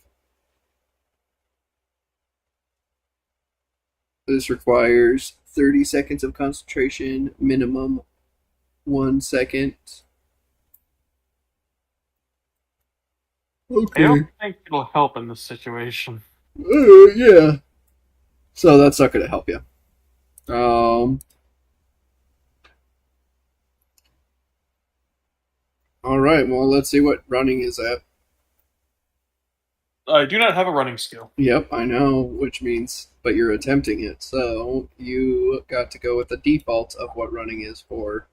[SPEAKER 1] This requires 30 seconds of concentration, minimum 1 second.
[SPEAKER 4] I
[SPEAKER 1] Okay.
[SPEAKER 4] don't think it'll help in this situation.
[SPEAKER 1] Yeah. So that's not going to help you. All right. Well, let's see what running is at.
[SPEAKER 4] I do not have a running skill.
[SPEAKER 1] Yep, I know, which means, but you're attempting it, so you got to go with the default of what running is for.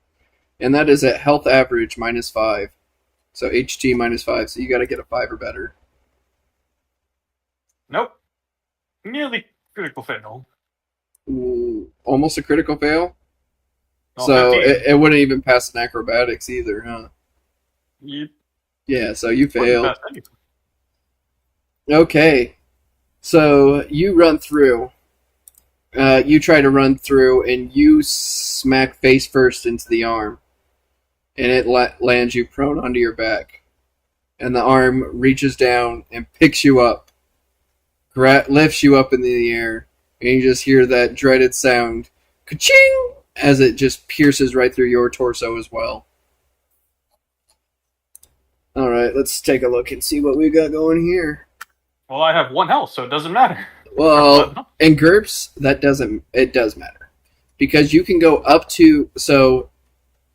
[SPEAKER 1] And that is at health average -5. So HT -5, so you got to get a 5 or better.
[SPEAKER 4] Nope. Nearly critical fail.
[SPEAKER 1] Ooh, almost a critical fail?
[SPEAKER 4] Oh,
[SPEAKER 1] So
[SPEAKER 4] 15.
[SPEAKER 1] it wouldn't even pass an acrobatics either, huh?
[SPEAKER 4] You
[SPEAKER 1] Yeah, so you
[SPEAKER 4] wouldn't
[SPEAKER 1] failed.
[SPEAKER 4] pass anything.
[SPEAKER 1] Okay, so you run through. You try to run through, and you smack face first into the arm, and it lands you prone onto your back. And the arm reaches down and picks you up, lifts you up in the air, and you just hear that dreaded sound, ka-ching, as it just pierces right through your torso as well. All right, let's take a look and see what we got going here.
[SPEAKER 4] Well, I have 1 health, so it doesn't matter.
[SPEAKER 1] Well, in GURPS, it does matter. Because you can go up to, so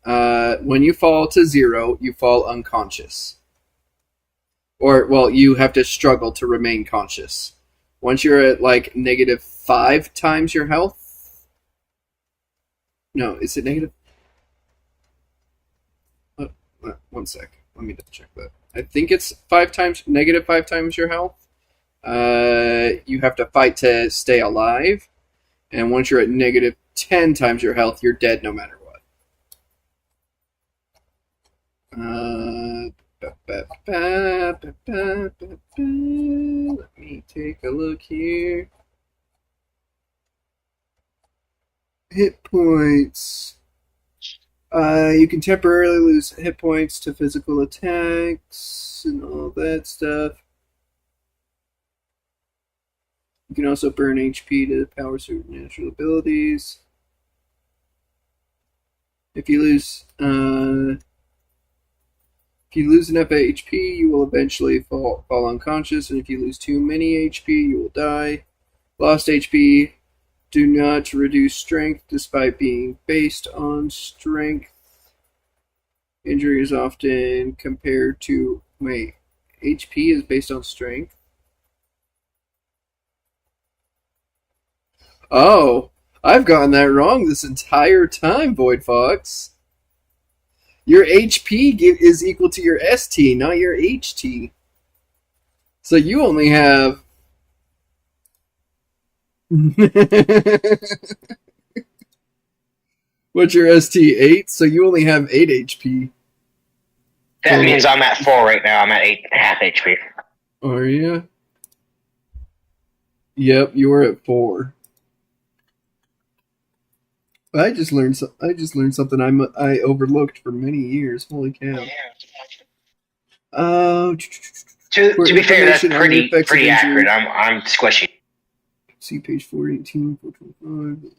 [SPEAKER 1] when you fall to 0, you fall unconscious. Or, well, you have to struggle to remain conscious. Once you're at like -5 times your health. No, is it negative? 1 sec. Let me double check that. I think it's -5 times your health. You have to fight to stay alive, and once you're at -10 times your health, you're dead no matter what. Let me take a look here. Hit points. You can temporarily lose hit points to physical attacks and all that stuff. You can also burn HP to power certain natural abilities. If you lose enough HP, you will eventually fall unconscious, and if you lose too many HP, you will die. Lost HP do not reduce strength despite being based on strength. Injury is often compared to... Wait, HP is based on strength? Oh, I've gotten that wrong this entire time, Void Fox. Your HP is equal to your ST, not your HT. So you only have... What's your ST? 8? So you only have 8 HP.
[SPEAKER 2] That means I'm at 4 right now. I'm at 8.5 HP.
[SPEAKER 1] Are you? Yep, you were at 4. I just learned something I overlooked for many years. Holy cow!
[SPEAKER 2] To be fair, that's
[SPEAKER 1] information on the effects of
[SPEAKER 2] pretty
[SPEAKER 1] injury.
[SPEAKER 2] accurate. I'm squishy.
[SPEAKER 1] See page 418, 425.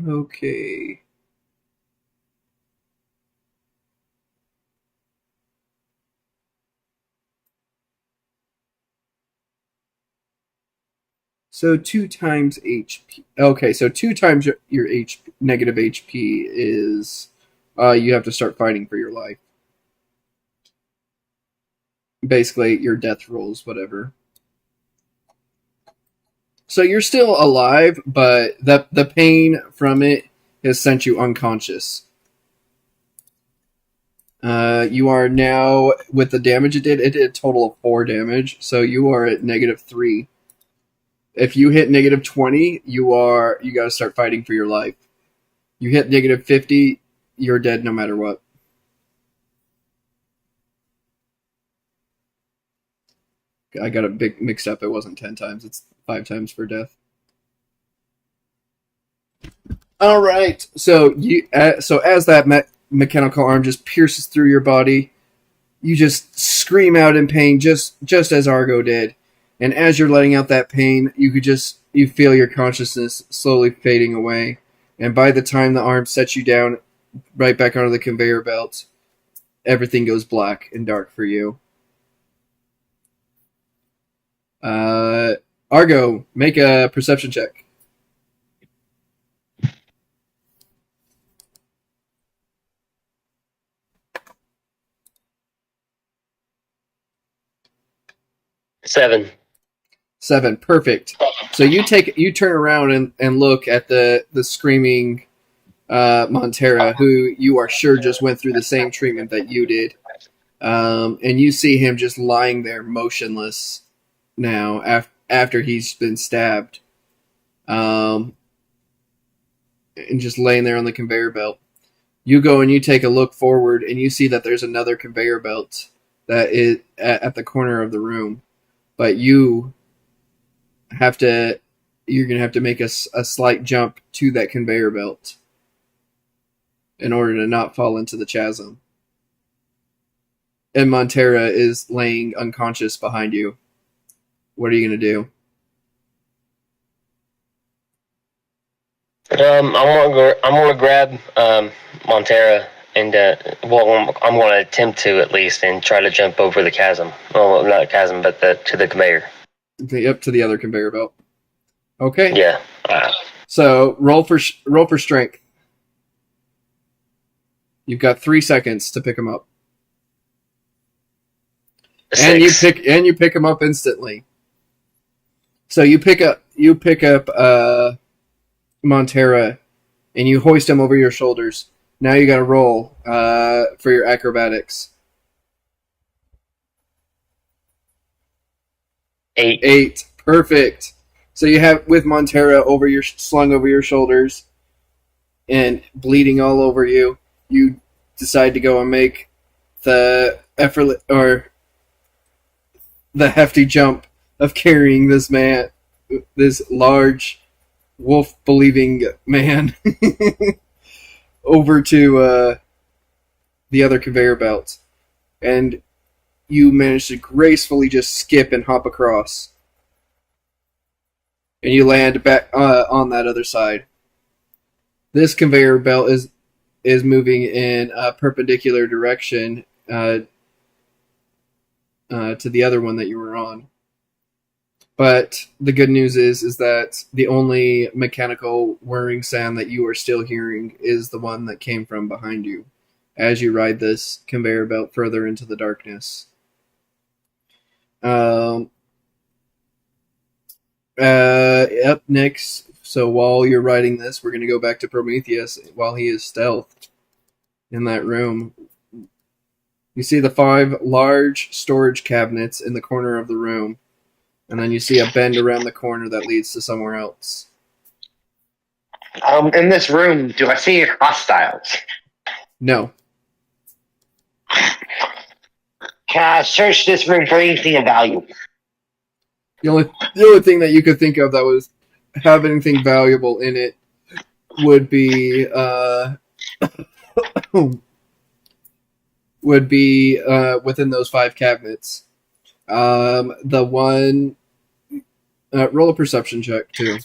[SPEAKER 1] Okay. So 2 times HP. Okay, so 2 times your negative HP is you have to start fighting for your life. Basically, your death rolls, whatever. So you're still alive, but the pain from it has sent you unconscious. You are now, with the damage it did a total of 4 damage, so you are at -3. If you hit -20, you gotta start fighting for your life. You hit -50, you're dead no matter what. I got a big mixed up. It wasn't 10 times, it's 5 times for death. All right. So as that mechanical arm just pierces through your body, you just scream out in pain, just as Argo did. And as you're letting out that pain, you feel your consciousness slowly fading away. And by the time the arm sets you down right back onto the conveyor belt, everything goes black and dark for you. Argo, make a perception check.
[SPEAKER 3] Seven.
[SPEAKER 1] 7, perfect. So you turn around and look at the screaming Montera, who you are sure just went through the same treatment that you did, and you see him just lying there motionless now after he's been stabbed, and just laying there on the conveyor belt. You go and you take a look forward, and you see that there's another conveyor belt that is at the corner of the room, but you're gonna have to make a slight jump to that conveyor belt in order to not fall into the chasm. And Montera is laying unconscious behind you. What are you gonna do?
[SPEAKER 3] I'm gonna grab Montera and I'm gonna attempt to at least and try to jump over the chasm. Well, not the chasm, but to the conveyor.
[SPEAKER 1] Up to the other conveyor belt. Okay.
[SPEAKER 3] Yeah.
[SPEAKER 1] So roll for strength. You've got 3 seconds to pick him up,
[SPEAKER 3] 6.
[SPEAKER 1] and you pick him up instantly. So you pick up Montera, and you hoist him over your shoulders. Now you got to roll for your acrobatics.
[SPEAKER 3] 8.
[SPEAKER 1] 8, perfect. So you have with Montera slung over your shoulders and bleeding all over you. You decide to go and make the the hefty jump of carrying this man, this large wolf-believing man, over to the other conveyor belts, and you manage to gracefully just skip and hop across, and you land back on that other side. This conveyor belt is moving in a perpendicular direction to the other one that you were on. But the good news is that the only mechanical whirring sound that you are still hearing is the one that came from behind you as you ride this conveyor belt further into the darkness. Up next, so while you're riding this, we're going to go back to Prometheus while he is stealthed in that room. You see the 5 large storage cabinets in the corner of the room, and then you see a bend around the corner that leads to somewhere else.
[SPEAKER 2] In this room, do I see any hostiles?
[SPEAKER 1] No.
[SPEAKER 2] Can I search this room for anything of value?
[SPEAKER 1] The only thing that you could think of that was have anything valuable in it would be within those 5 cabinets. The one roll a perception check too.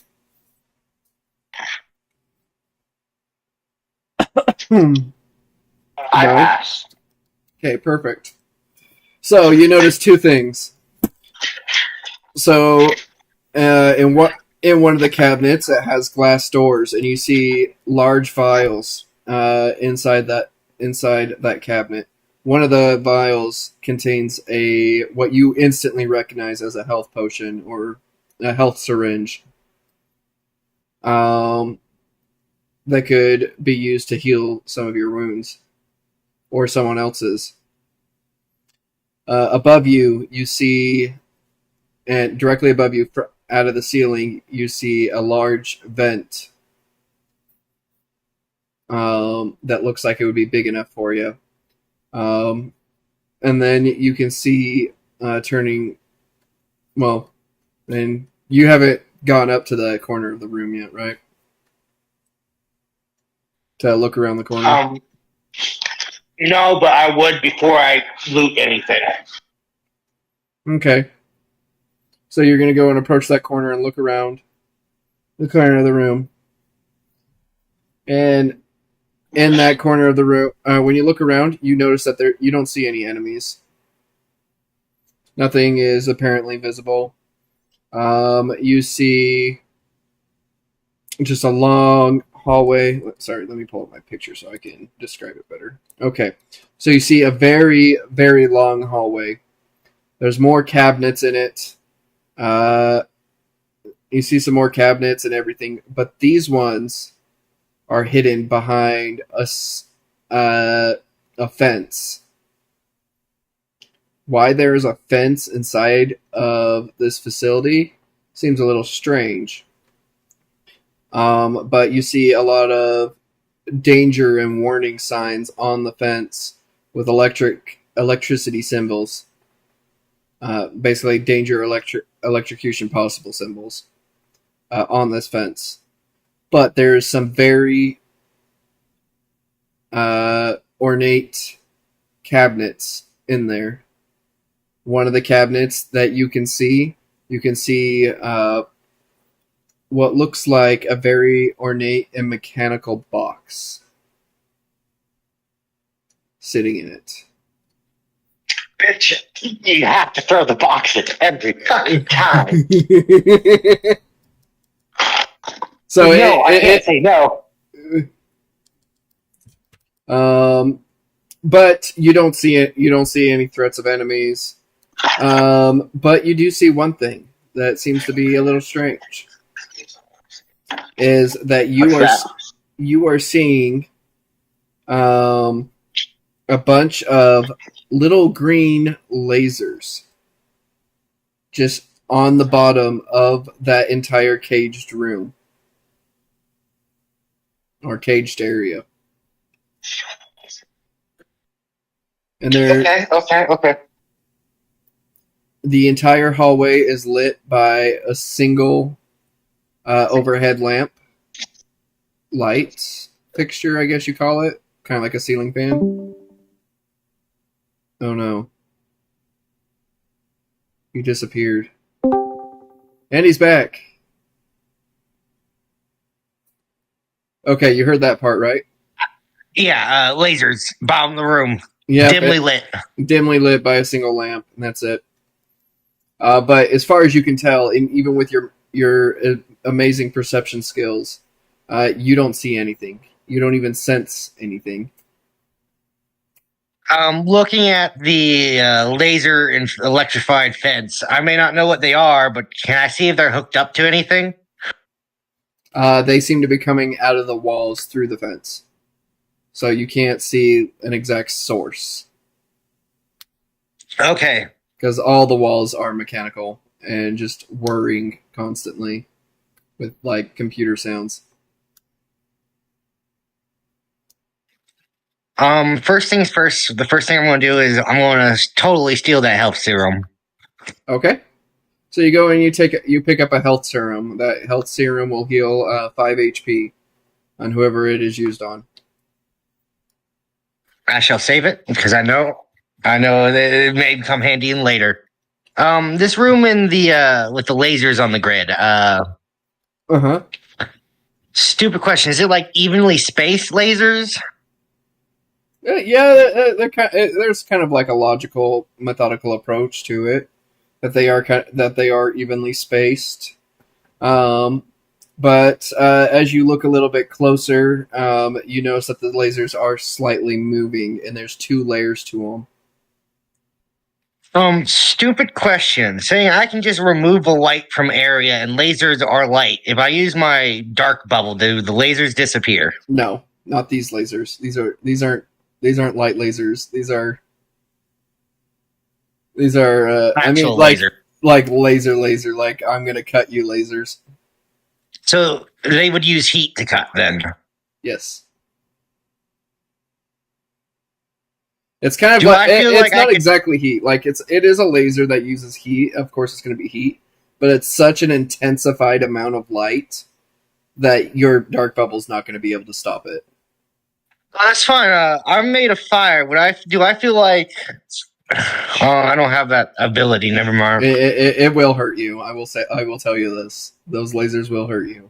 [SPEAKER 2] I pass.
[SPEAKER 1] Okay, perfect. So you notice 2 things. So in one of the cabinets that has glass doors, and you see large vials inside that cabinet. One of the vials contains what you instantly recognize as a health potion or a health syringe. That could be used to heal some of your wounds or someone else's. Above you, you see, and directly above you, out of the ceiling, you see a large vent that looks like it would be big enough for you. And then you can see turning. Well, and you haven't gone up to the corner of the room yet, right? To look around the corner.
[SPEAKER 2] No, but I would before I loot anything.
[SPEAKER 1] Okay. So you're going to go and approach that corner and look around the corner of the room. And in that corner of the room, when you look around, you notice that you don't see any enemies. Nothing is apparently visible. You see just a long hallway. Sorry, let me pull up my picture so I can describe it better. Okay. So you see a very, very long hallway. There's more cabinets in it. You see some more cabinets and everything, but these ones are hidden behind a fence. Why there's a fence inside of this facility seems a little strange. But you see a lot of danger and warning signs on the fence with electricity symbols. Basically, danger, electrocution possible symbols on this fence. But there's some very ornate cabinets in there. One of the cabinets that you can see what looks like a very ornate and mechanical box sitting in it.
[SPEAKER 2] Bitch, you have to throw the box at every fucking time.
[SPEAKER 1] So
[SPEAKER 2] no, I can't say no.
[SPEAKER 1] But you don't see it. You don't see any threats of enemies. But you do see one thing that seems to be a little strange. Is that you are seeing a bunch of little green lasers just on the bottom of that entire caged room or caged area. And they're
[SPEAKER 2] Okay.
[SPEAKER 1] the entire hallway is lit by a single overhead lamp light fixture, I guess you call it. Kind of like a ceiling fan. Oh no. He disappeared. And he's back. Okay, you heard that part, right?
[SPEAKER 2] Yeah, lasers, bottom of the room.
[SPEAKER 1] Yeah.
[SPEAKER 2] Dimly lit.
[SPEAKER 1] Dimly lit by a single lamp, and that's it. But as far as you can tell, even with your amazing perception skills, you don't see anything. You don't even sense anything.
[SPEAKER 2] Looking at the laser and electrified fence, I may not know what they are, but can I see if they're hooked up to anything?
[SPEAKER 1] They seem to be coming out of the walls through the fence. So you can't see an exact source.
[SPEAKER 2] Okay.
[SPEAKER 1] Because all the walls are mechanical and just whirring constantly with like computer sounds.
[SPEAKER 2] First things first, the first thing I'm going to do is I'm going to totally steal that health serum.
[SPEAKER 1] Okay. So you go and you pick up a health serum. That health serum will heal 5 HP on whoever it is used on.
[SPEAKER 2] I shall save it because I know that it may come handy in later. This room in the with the lasers on the grid. Stupid question. Is it like evenly spaced lasers?
[SPEAKER 1] Yeah, there's kind of like a logical, methodical approach to it. That they are evenly spaced. But as you look a little bit closer, you notice that the lasers are slightly moving, and there's 2 layers to them.
[SPEAKER 2] Stupid question. Saying I can just remove a light from area and lasers are light. If I use my dark bubble, do the lasers disappear?
[SPEAKER 1] No, not these lasers. These aren't light lasers. These are I mean,
[SPEAKER 2] Actual laser.
[SPEAKER 1] like laser. Like I'm gonna cut you lasers.
[SPEAKER 2] So they would use heat to cut then.
[SPEAKER 1] Yes. It's kind of
[SPEAKER 2] Do
[SPEAKER 1] like
[SPEAKER 2] I feel
[SPEAKER 1] it's
[SPEAKER 2] like I
[SPEAKER 1] not
[SPEAKER 2] could-
[SPEAKER 1] exactly heat. Like it is a laser that uses heat. Of course, it's going to be heat, but it's such an intensified amount of light that your dark bubble's not going to be able to stop it.
[SPEAKER 2] Oh, that's fine. I'm made of fire. Do I feel like? Oh, I don't have that ability. Never mind.
[SPEAKER 1] It will hurt you. I will tell you this. Those lasers will hurt you.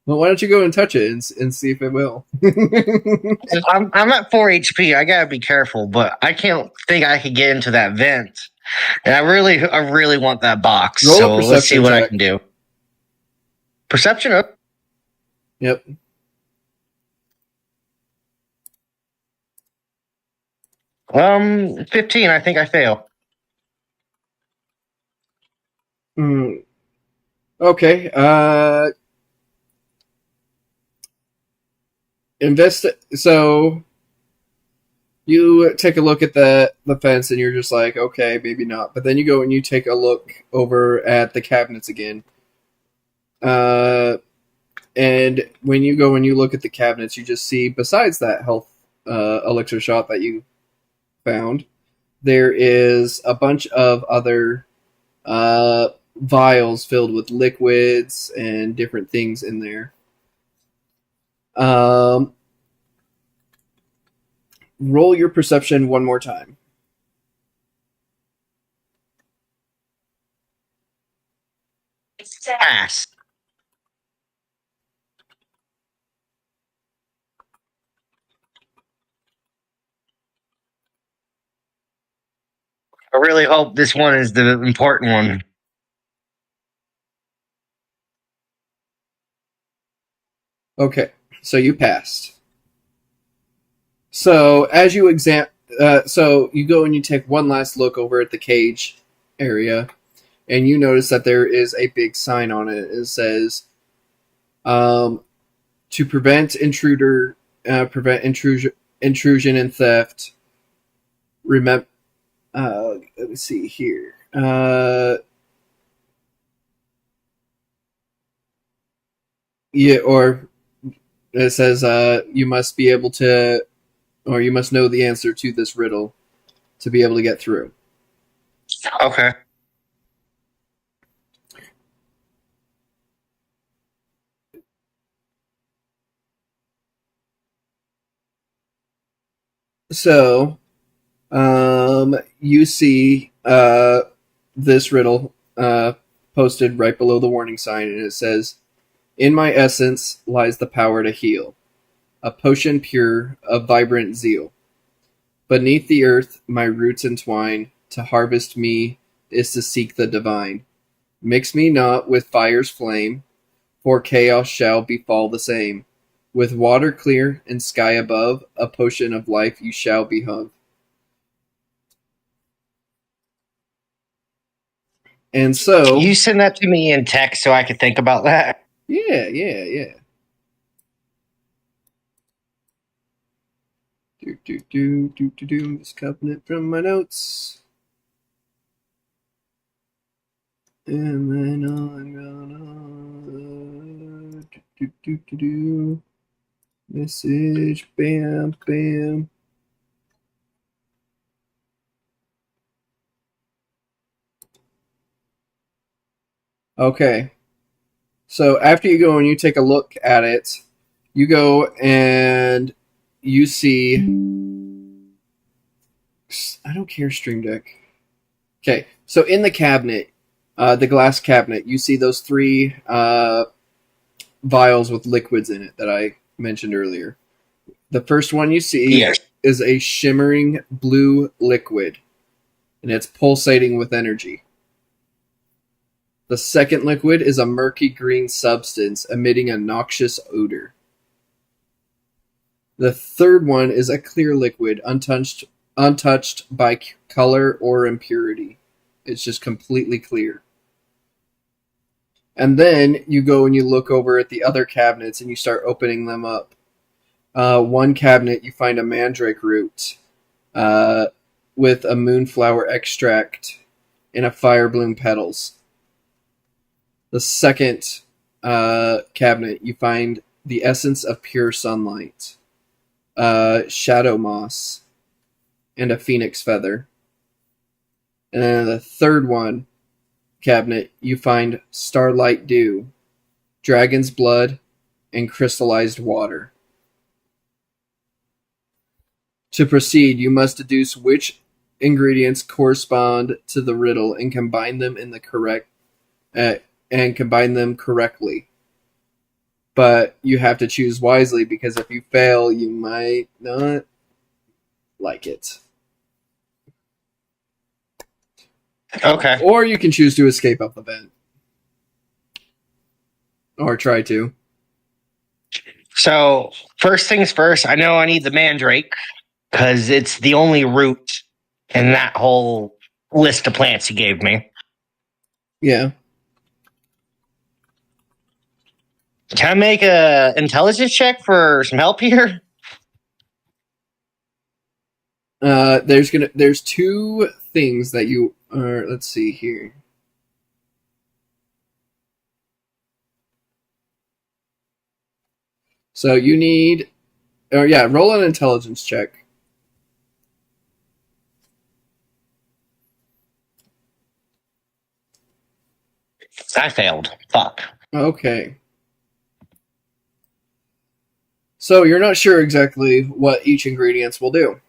[SPEAKER 1] Well, why don't you go and touch it and see if it will?
[SPEAKER 2] I'm at 4 HP. I gotta be careful, but I can't think I could get into that vent. And I really want that box.
[SPEAKER 1] Roll a
[SPEAKER 2] So let's see
[SPEAKER 1] perception
[SPEAKER 2] what I
[SPEAKER 1] check.
[SPEAKER 2] can do. Perception up.
[SPEAKER 1] Yep.
[SPEAKER 2] Um, 15. I think I fail.
[SPEAKER 1] Okay. So you take a look at the fence and you're just like, okay, maybe not. But then you go and you take a look over at the cabinets again. And when you go and you look at the cabinets, you just see, besides that health elixir shot that you found, there is a bunch of other vials filled with liquids and different things in there. Roll your perception one more time.
[SPEAKER 2] Pass. I really hope this one is the important one.
[SPEAKER 1] Okay, so you passed. So as you so you go and you take one last look over at the cage area, and you notice that there is a big sign on it. It says, "To prevent intrusion and theft. Remember." Let me see here. Yeah, or it says, "You must be able to, or you must know the answer to this riddle to be able to get through."
[SPEAKER 2] Okay.
[SPEAKER 1] So, you see this riddle posted right below the warning sign, and it says, "In my essence lies the power to heal, a potion pure of vibrant zeal. Beneath the earth my roots entwine, to harvest me is to seek the divine. Mix me not with fire's flame, for chaos shall befall the same. With water clear and sky above, a potion of life you shall behove." And so,
[SPEAKER 2] You send that to me in text so I could think about that.
[SPEAKER 1] yeah. This covenant from my notes. And then I'm gonna message, bam. Okay. So after you go and you take a look at it, you go and you see. I don't care, Stream Deck. Okay, so in the cabinet, the glass cabinet, you see those 3 vials with liquids in it that I mentioned earlier. The first one you see
[SPEAKER 2] Yes.
[SPEAKER 1] is a shimmering blue liquid, and it's pulsating with energy. The second liquid is a murky green substance emitting a noxious odor. The third one is a clear liquid, untouched by color or impurity. It's just completely clear. And then you go and you look over at the other cabinets and you start opening them up. One cabinet, you find a mandrake root with a moonflower extract and a fire bloom petals. The second cabinet, you find the essence of pure sunlight, shadow moss, and a phoenix feather. And then the third one cabinet, you find starlight dew, dragon's blood, and crystallized water. To proceed, you must deduce which ingredients correspond to the riddle and combine them correctly. But you have to choose wisely, because if you fail, you might not like it.
[SPEAKER 2] Okay.
[SPEAKER 1] Or you can choose to escape up the vent. Or try to.
[SPEAKER 2] So, first things first, I know I need the mandrake because it's the only root in that whole list of plants you gave me.
[SPEAKER 1] Yeah.
[SPEAKER 2] Can I make a intelligence check for some help here?
[SPEAKER 1] There's two things that you are. Let's see here. So you need, roll an intelligence check.
[SPEAKER 2] I failed. Fuck.
[SPEAKER 1] Okay. So you're not sure exactly what each ingredients will do.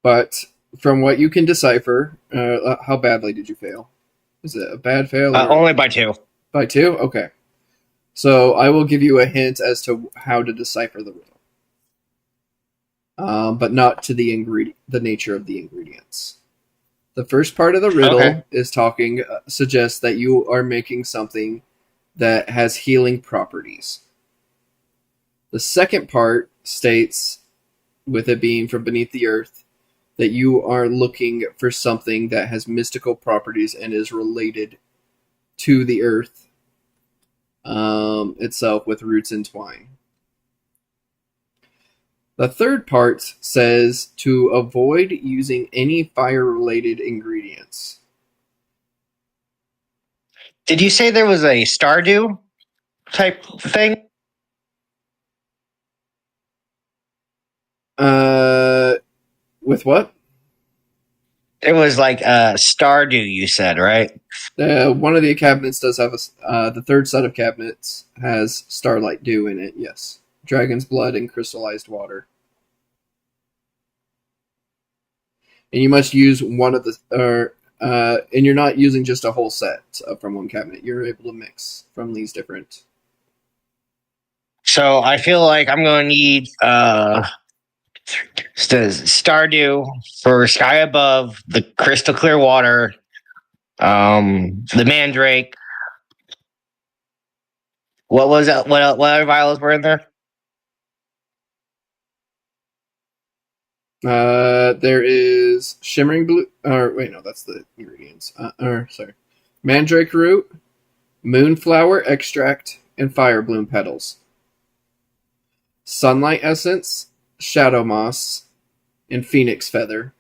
[SPEAKER 1] But from what you can decipher, how badly did you fail? Is it a bad fail?
[SPEAKER 2] Only by 2.
[SPEAKER 1] By 2? Okay. So I will give you a hint as to how to decipher the riddle. But not to the nature of the ingredients. The first part of the riddle is suggests that you are making something that has healing properties. The second part states, with it being from beneath the earth, that you are looking for something that has mystical properties and is related to the earth itself with roots entwined. The third part says to avoid using any fire-related ingredients.
[SPEAKER 2] Did you say there was a Stardew type thing?
[SPEAKER 1] With what?
[SPEAKER 2] It was like a Stardew, you said, right?
[SPEAKER 1] One of the cabinets does have the third set of cabinets has starlight dew in it, yes. Dragon's blood and crystallized water. And you must use one of the, and you're not using just a whole set from one cabinet. You're able to mix from these different.
[SPEAKER 2] So I feel like I'm going to need Stardew for Sky Above, the crystal clear water, the Mandrake. What was that? What other violets were in there?
[SPEAKER 1] There is shimmering blue. Or wait, no, that's the ingredients. Sorry, mandrake root, moonflower extract, and fire bloom petals. Sunlight essence, shadow moss, and phoenix feather.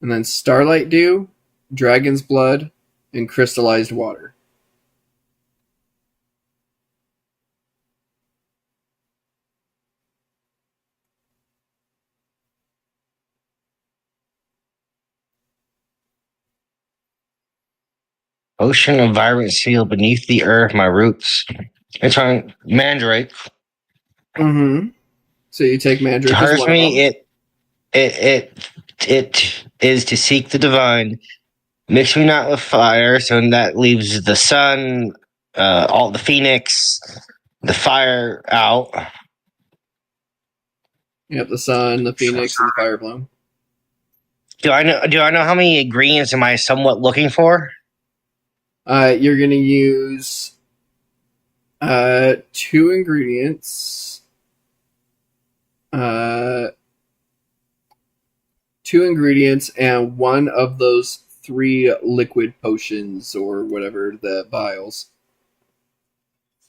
[SPEAKER 1] And then starlight dew, dragon's blood, and crystallized water.
[SPEAKER 2] Ocean of vibrant seal beneath the earth, my roots. It's on Mandrake.
[SPEAKER 1] Mm-hmm. So you take mandrake as
[SPEAKER 2] Hurts
[SPEAKER 1] one of
[SPEAKER 2] me.
[SPEAKER 1] them.
[SPEAKER 2] It is to seek the divine. Mix me not with fire, so that leaves the sun, all the phoenix, the fire out.
[SPEAKER 1] Yep, the sun, the phoenix, and the fire bloom.
[SPEAKER 2] Do I know how many ingredients am I somewhat looking for?
[SPEAKER 1] You're going to use 2 ingredients. 2 ingredients and one of those 3 liquid potions or whatever, the vials,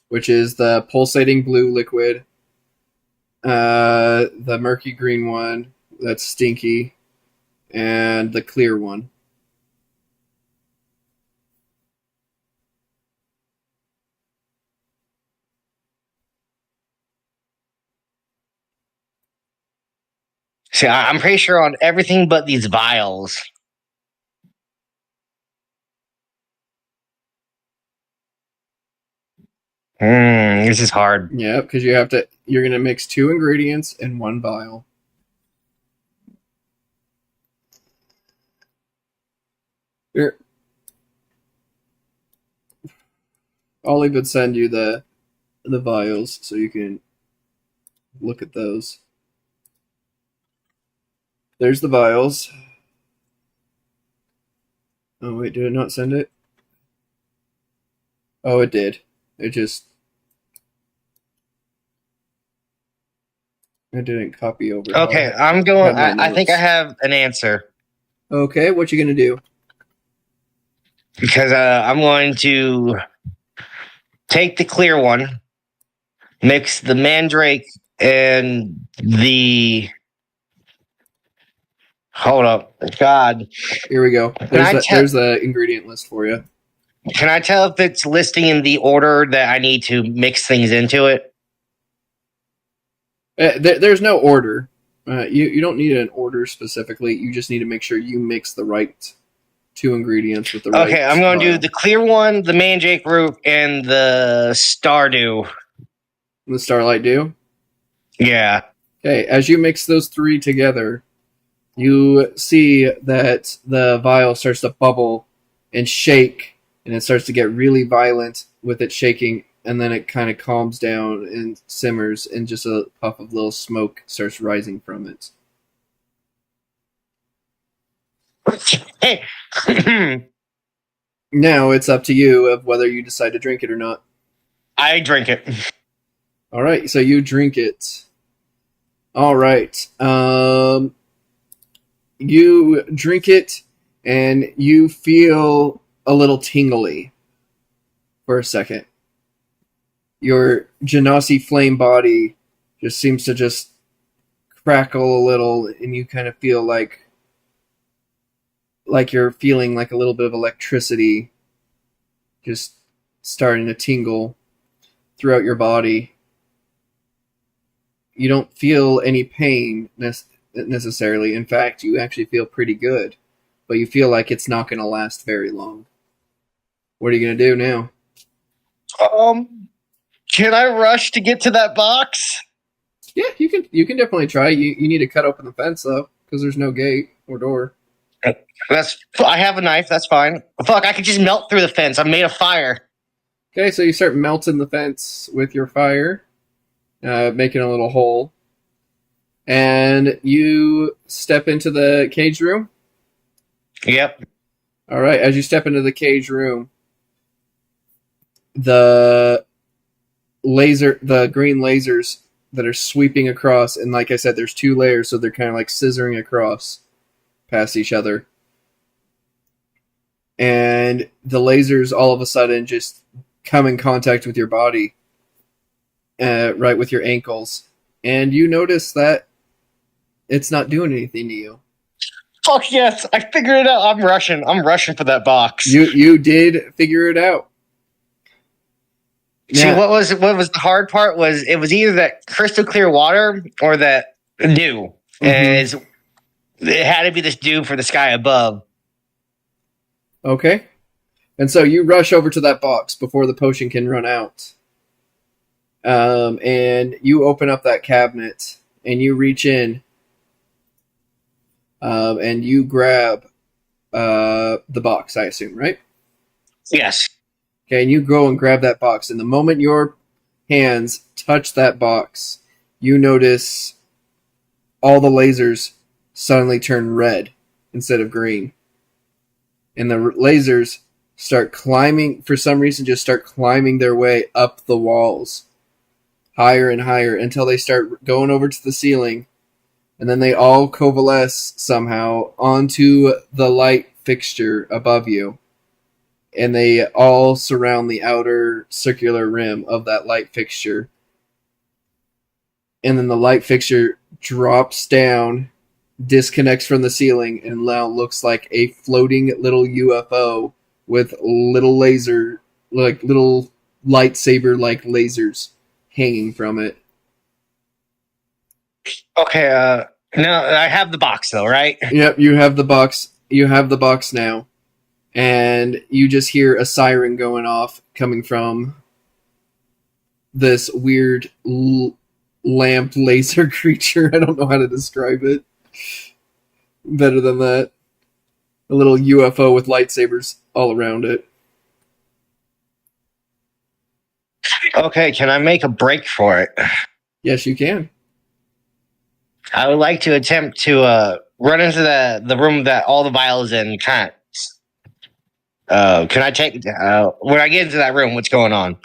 [SPEAKER 1] which is the pulsating blue liquid, the murky green one that's stinky, and the clear one.
[SPEAKER 2] See, I'm pretty sure on everything but these vials. This is hard.
[SPEAKER 1] Yeah, because you're gonna mix 2 ingredients in 1 vial. Here. I'll even send you the vials so you can look at those. There's the vials. Oh wait, did it not send it? Oh, it did. It didn't copy over.
[SPEAKER 2] Okay, I'm going. I think I have an answer.
[SPEAKER 1] Okay, what you gonna do?
[SPEAKER 2] Because I'm going to take the clear one, mix the mandrake and the. Hold up, God!
[SPEAKER 1] Here we go. There's the ingredient list for you.
[SPEAKER 2] Can I tell if it's listing in the order that I need to mix things into it?
[SPEAKER 1] There's no order. You don't need an order specifically. You just need to make sure you mix the right 2 ingredients with the right.
[SPEAKER 2] Okay, I'm going to do the clear one, the mandrake root, and the stardew.
[SPEAKER 1] The starlight dew?
[SPEAKER 2] Yeah.
[SPEAKER 1] Okay, as you mix those 3 together, you see that the vial starts to bubble and shake, and it starts to get really violent with it shaking, and then it kind of calms down and simmers, and just a puff of little smoke starts rising from it.
[SPEAKER 2] Hey.
[SPEAKER 1] Now it's up to you of whether you decide to drink it or not.
[SPEAKER 2] I drink it.
[SPEAKER 1] All right, so you drink it. All right. You drink it, and you feel a little tingly for a second. Your Genasi flame body just seems to just crackle a little, and you kind of feel like you're feeling like a little bit of electricity just starting to tingle throughout your body. You don't feel any pain necessarily. In fact, you actually feel pretty good, but you feel like it's not going to last very long. What are you going to do now?
[SPEAKER 2] Can I rush to get to that box?
[SPEAKER 1] Yeah, you can definitely try. You need to cut open the fence though, because there's no gate or door.
[SPEAKER 2] I have a knife. That's fine. Fuck, I could just melt through the fence. I'm made of fire.
[SPEAKER 1] Okay, so you start melting the fence with your fire, making a little hole, and you step into the cage room.
[SPEAKER 2] Yep.
[SPEAKER 1] All right. As you step into the cage room, the green lasers that are sweeping across, and like I said, there's 2 layers, so they're kind of like scissoring across past each other. And the lasers all of a sudden just come in contact with your body, right with your ankles. And you notice that it's not doing anything to you.
[SPEAKER 2] Fuck yes, I figured it out. I'm rushing for that box.
[SPEAKER 1] You did figure it out.
[SPEAKER 2] See, what was the hard part was it was either that crystal clear water or that dew.
[SPEAKER 1] Mm-hmm.
[SPEAKER 2] And it had to be this dew for the sky above.
[SPEAKER 1] Okay. And so you rush over to that box before the potion can run out. And you open up that cabinet and you reach in and you grab the box, I assume, right?
[SPEAKER 2] Yes.
[SPEAKER 1] Okay, and you go and grab that box. And the moment your hands touch that box, you notice all the lasers suddenly turn red instead of green. And the lasers start climbing, for some reason, just start climbing their way up the walls, higher and higher, until they start going over to the ceiling. And then they all coalesce somehow onto the light fixture above you. And they all surround the outer circular rim of that light fixture. And then the light fixture drops down, disconnects from the ceiling, and now looks like a floating little UFO with little little lightsaber-like lasers hanging from it.
[SPEAKER 2] Okay, now I have the box though, right?
[SPEAKER 1] Yep, you have the box. You have the box now. And you just hear a siren going off coming from this weird lamp laser creature. I don't know how to describe it better than that. A little UFO with lightsabers all around it.
[SPEAKER 2] Okay, can I make a break for it?
[SPEAKER 1] Yes, you can.
[SPEAKER 2] I would like to attempt to run into the room that all the vials in. Can I take when I get into that room? What's going on?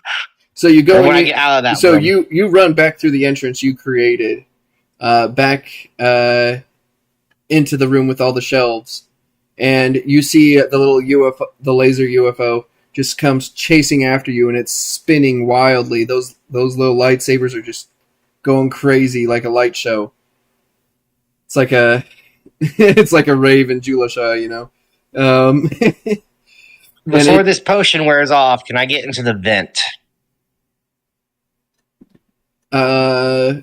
[SPEAKER 1] So you go
[SPEAKER 2] when I get out of that.
[SPEAKER 1] So
[SPEAKER 2] room.
[SPEAKER 1] you run back through the entrance you created, back into the room with all the shelves, and you see the little UFO, the laser UFO, just comes chasing after you, and it's spinning wildly. Those little lightsabers are just going crazy like a light show. It's like a it's like a rave in Julasha, you know.
[SPEAKER 2] Before this potion wears off, can I get into the vent?
[SPEAKER 1] Yeah,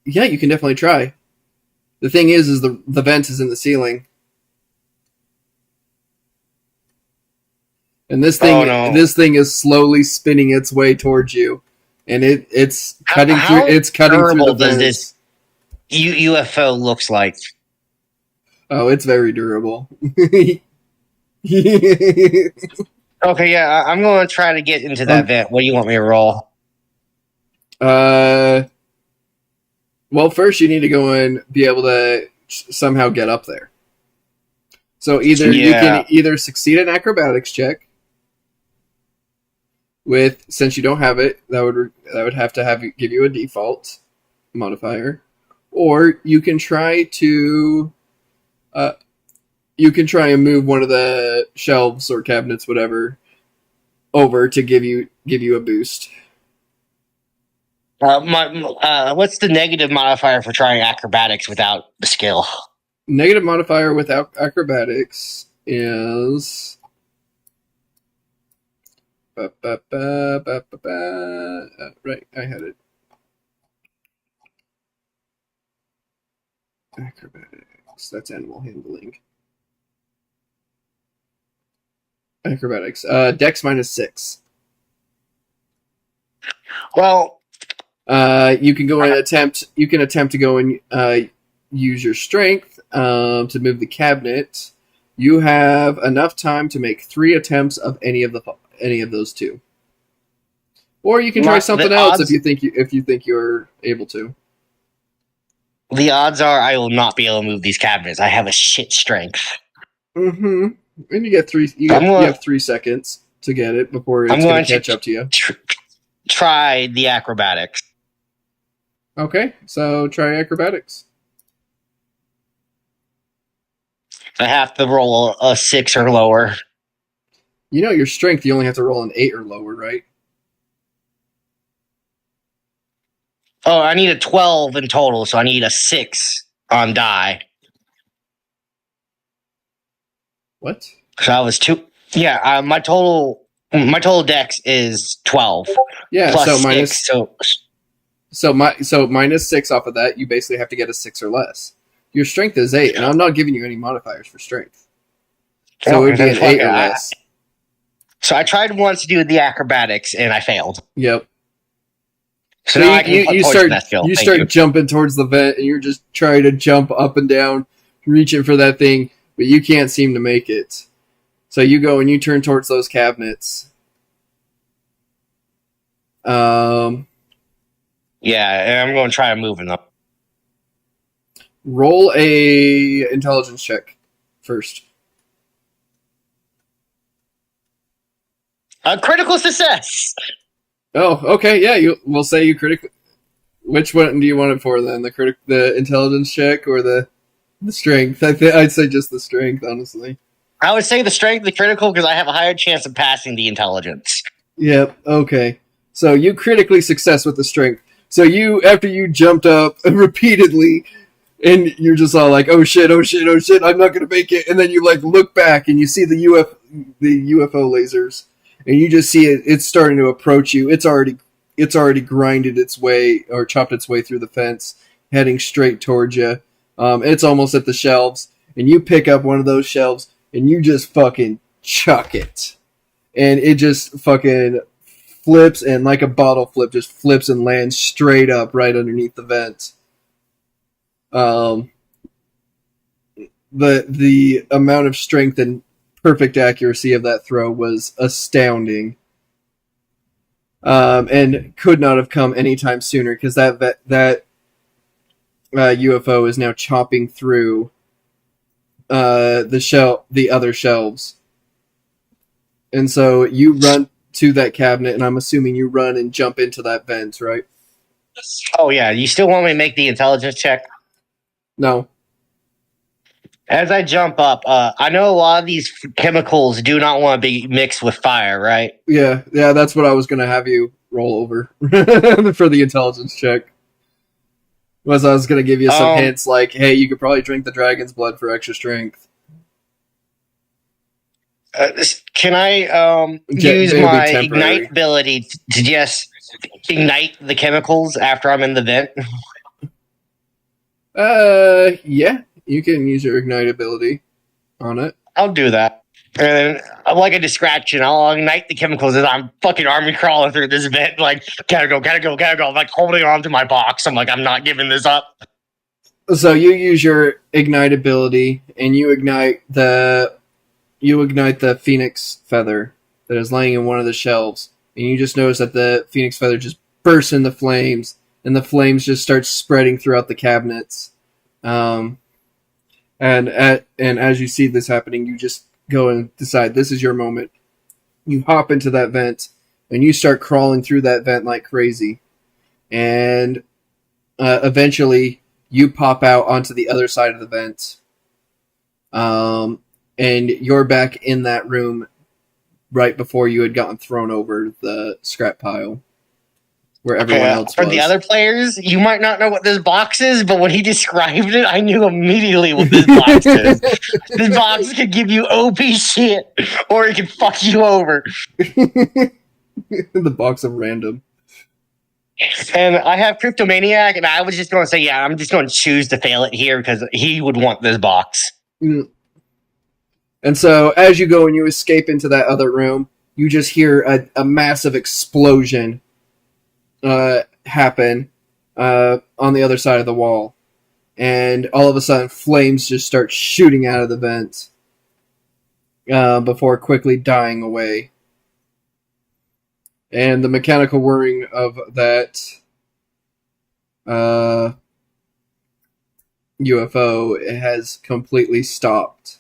[SPEAKER 1] you can definitely try. The thing is the vent is in the ceiling. And this thing is slowly spinning its way towards you. And it's cutting through the vents.
[SPEAKER 2] This UFO looks like?
[SPEAKER 1] Oh, it's very durable.
[SPEAKER 2] Okay, yeah, I'm going to try to get into that vent. What do you want me to roll?
[SPEAKER 1] Well, first you need to go and be able to somehow get up there. So you can either succeed an acrobatics check since you don't have it, that would have to give you a default modifier, or you can try to and move one of the shelves or cabinets, whatever, over to give you a boost.
[SPEAKER 2] What's the negative modifier for trying acrobatics without the skill?
[SPEAKER 1] Negative modifier without acrobatics is right. I had it. Acrobatics. That's animal handling. Acrobatics. Dex -6.
[SPEAKER 2] Well,
[SPEAKER 1] you can go and attempt. You can attempt to go and use your strength to move the cabinet. You have enough time to make 3 attempts of any of those 2, or you can try something else if you think you're able to.
[SPEAKER 2] The odds are I will not be able to move these cabinets. I have a shit strength.
[SPEAKER 1] Mm-hmm. And you get 3. You have 3 seconds to get it before it's going to catch up to you.
[SPEAKER 2] Try the acrobatics.
[SPEAKER 1] Okay, so try acrobatics.
[SPEAKER 2] I have to roll a 6 or lower.
[SPEAKER 1] You know your strength, you only have to roll an 8 or lower, right?
[SPEAKER 2] Oh, I need a 12 in total, so I need a 6 on die.
[SPEAKER 1] What?
[SPEAKER 2] So I was 2. Yeah, my total dex is 12.
[SPEAKER 1] Yeah,
[SPEAKER 2] plus
[SPEAKER 1] so
[SPEAKER 2] 6,
[SPEAKER 1] so -6 off of that, you basically have to get a 6 or less. Your strength is 8, and I'm not giving you any modifiers for strength. So it would be an 8 or less.
[SPEAKER 2] So I tried once to do the acrobatics, and I failed.
[SPEAKER 1] Yep.
[SPEAKER 2] So now you
[SPEAKER 1] start jumping towards the vent, and you're just trying to jump up and down, reaching for that thing, but you can't seem to make it. So you go and you turn towards those cabinets.
[SPEAKER 2] Yeah, and I'm going to try to move them.
[SPEAKER 1] Roll a intelligence check. first.
[SPEAKER 2] A critical success.
[SPEAKER 1] Oh, okay, yeah. We'll say you critically. Which one do you want it for then? The intelligence check, or the strength? I'd say just the strength, honestly.
[SPEAKER 2] I would say the strength, the critical, because I have a higher chance of passing the intelligence.
[SPEAKER 1] Yep. Okay. So you critically success with the strength. So after you jumped up repeatedly, and you're just all like, "Oh shit! Oh shit! Oh shit! I'm not gonna make it!" And then you like look back and you see the UFO lasers, and you just see it. It's starting to approach you. It's already grinded its way or chopped its way through the fence, heading straight towards you. It's almost at the shelves, and you pick up one of those shelves and you just fucking chuck it, and it just fucking flips, and like a bottle flip, just flips and lands straight up right underneath the vent. The amount of strength and perfect accuracy of that throw was astounding. And could not have come anytime sooner, because that UFO is now chopping through the other shelves, and so you run to that cabinet, and I'm assuming you run and jump into that vent, right?
[SPEAKER 2] Oh yeah, you still want me to make the intelligence check?
[SPEAKER 1] No.
[SPEAKER 2] As I jump up, I know a lot of these chemicals do not want to be mixed with fire, right?
[SPEAKER 1] Yeah, that's what I was gonna have you roll over for the intelligence check. I was gonna give you some hints, like, hey, you could probably drink the dragon's blood for extra strength.
[SPEAKER 2] Can I use my ignite ability to just ignite the chemicals after I'm in the vent?
[SPEAKER 1] Yeah, you can use your ignite ability on it.
[SPEAKER 2] I'll do that. And then, like a distraction, I'll ignite the chemicals as I'm fucking army crawling through this vent, like, gotta go. I'm like holding on to my box. I'm like, I'm not giving this up.
[SPEAKER 1] So you use your ignite ability, and you ignite the phoenix feather that is laying in one of the shelves, and you just notice that the phoenix feather just bursts into flames, and the flames just start spreading throughout the cabinets. And as you see this happening, you just go and decide this is your moment. You hop into that vent, and you start crawling through that vent like crazy, and eventually you pop out onto the other side of the vent. And you're back in that room right before you had gotten thrown over the scrap pile where everyone else was.
[SPEAKER 2] For the other players, you might not know what this box is, but when he described it, I knew immediately what this box is. This box could give you OP shit, or it could fuck you over.
[SPEAKER 1] The box of random.
[SPEAKER 2] And I have Cryptomaniac, and I was just going to say, yeah, I'm just going to choose to fail it here because he would want this box.
[SPEAKER 1] And so, as you go and you escape into that other room, you just hear a massive explosion happen on the other side of the wall. And all of a sudden, flames just start shooting out of the vent before quickly dying away. And the mechanical whirring of that UFO has completely stopped.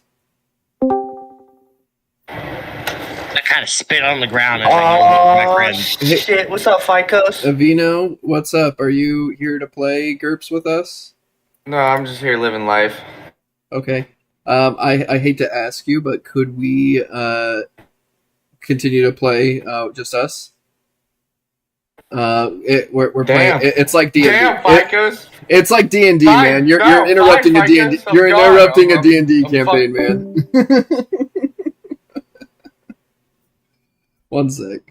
[SPEAKER 2] I kind of spit on the ground as I yelled at my friend.
[SPEAKER 5] Shit, what's up, Ficos?
[SPEAKER 1] Avino, what's up? Are you here to play GURPS with us?
[SPEAKER 5] No, I'm just here living life.
[SPEAKER 1] Okay. I hate to ask you, but could we continue to play just us? We're playing. It's like D&D.
[SPEAKER 5] Damn, Ficos.
[SPEAKER 1] It's like D&D, man. You're interrupting a D&D. You're interrupting a D&D campaign, man. One sec.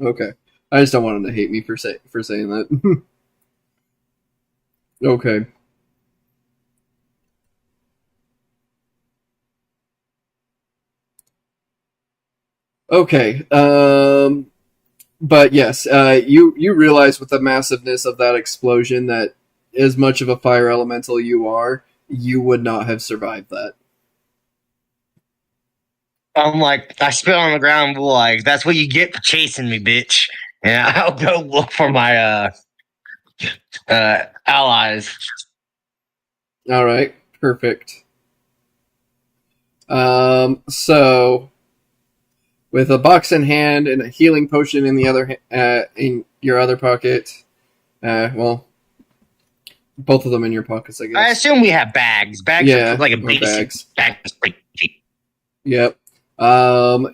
[SPEAKER 1] Okay. I just don't want him to hate me for saying that. Okay. Okay. But yes, you realize with the massiveness of that explosion that as much of a fire elemental you are, you would not have survived that.
[SPEAKER 2] I'm like, I spit on the ground, like, that's what you get for chasing me, bitch. And I'll go look for my allies.
[SPEAKER 1] All right, perfect. So with a box in hand and a healing potion in the other in your other pocket, well, both of them in your pockets, I guess.
[SPEAKER 2] I assume we have bags. Bags
[SPEAKER 1] Yeah,
[SPEAKER 2] are like a
[SPEAKER 1] or
[SPEAKER 2] basic
[SPEAKER 1] bags.
[SPEAKER 2] bag.
[SPEAKER 1] Yep.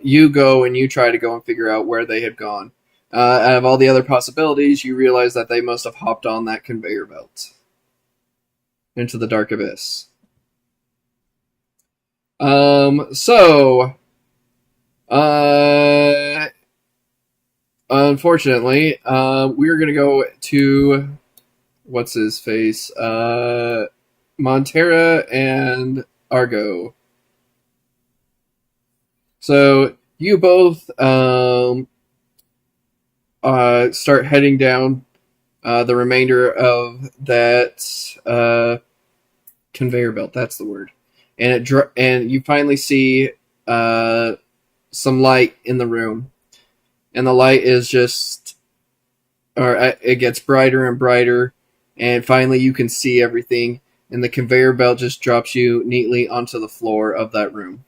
[SPEAKER 1] You go and you try to go and figure out where they had gone. Out of all the other possibilities, you realize that they must have hopped on that conveyor belt into the dark abyss. So, unfortunately, we're gonna go to what's his face, Montera and Argo. So you both start heading down the remainder of that conveyor belt. That's the word. And and you finally see some light in the room, and the light is just, or it gets brighter and brighter, and finally you can see everything. And the conveyor belt just drops you neatly onto the floor of that room.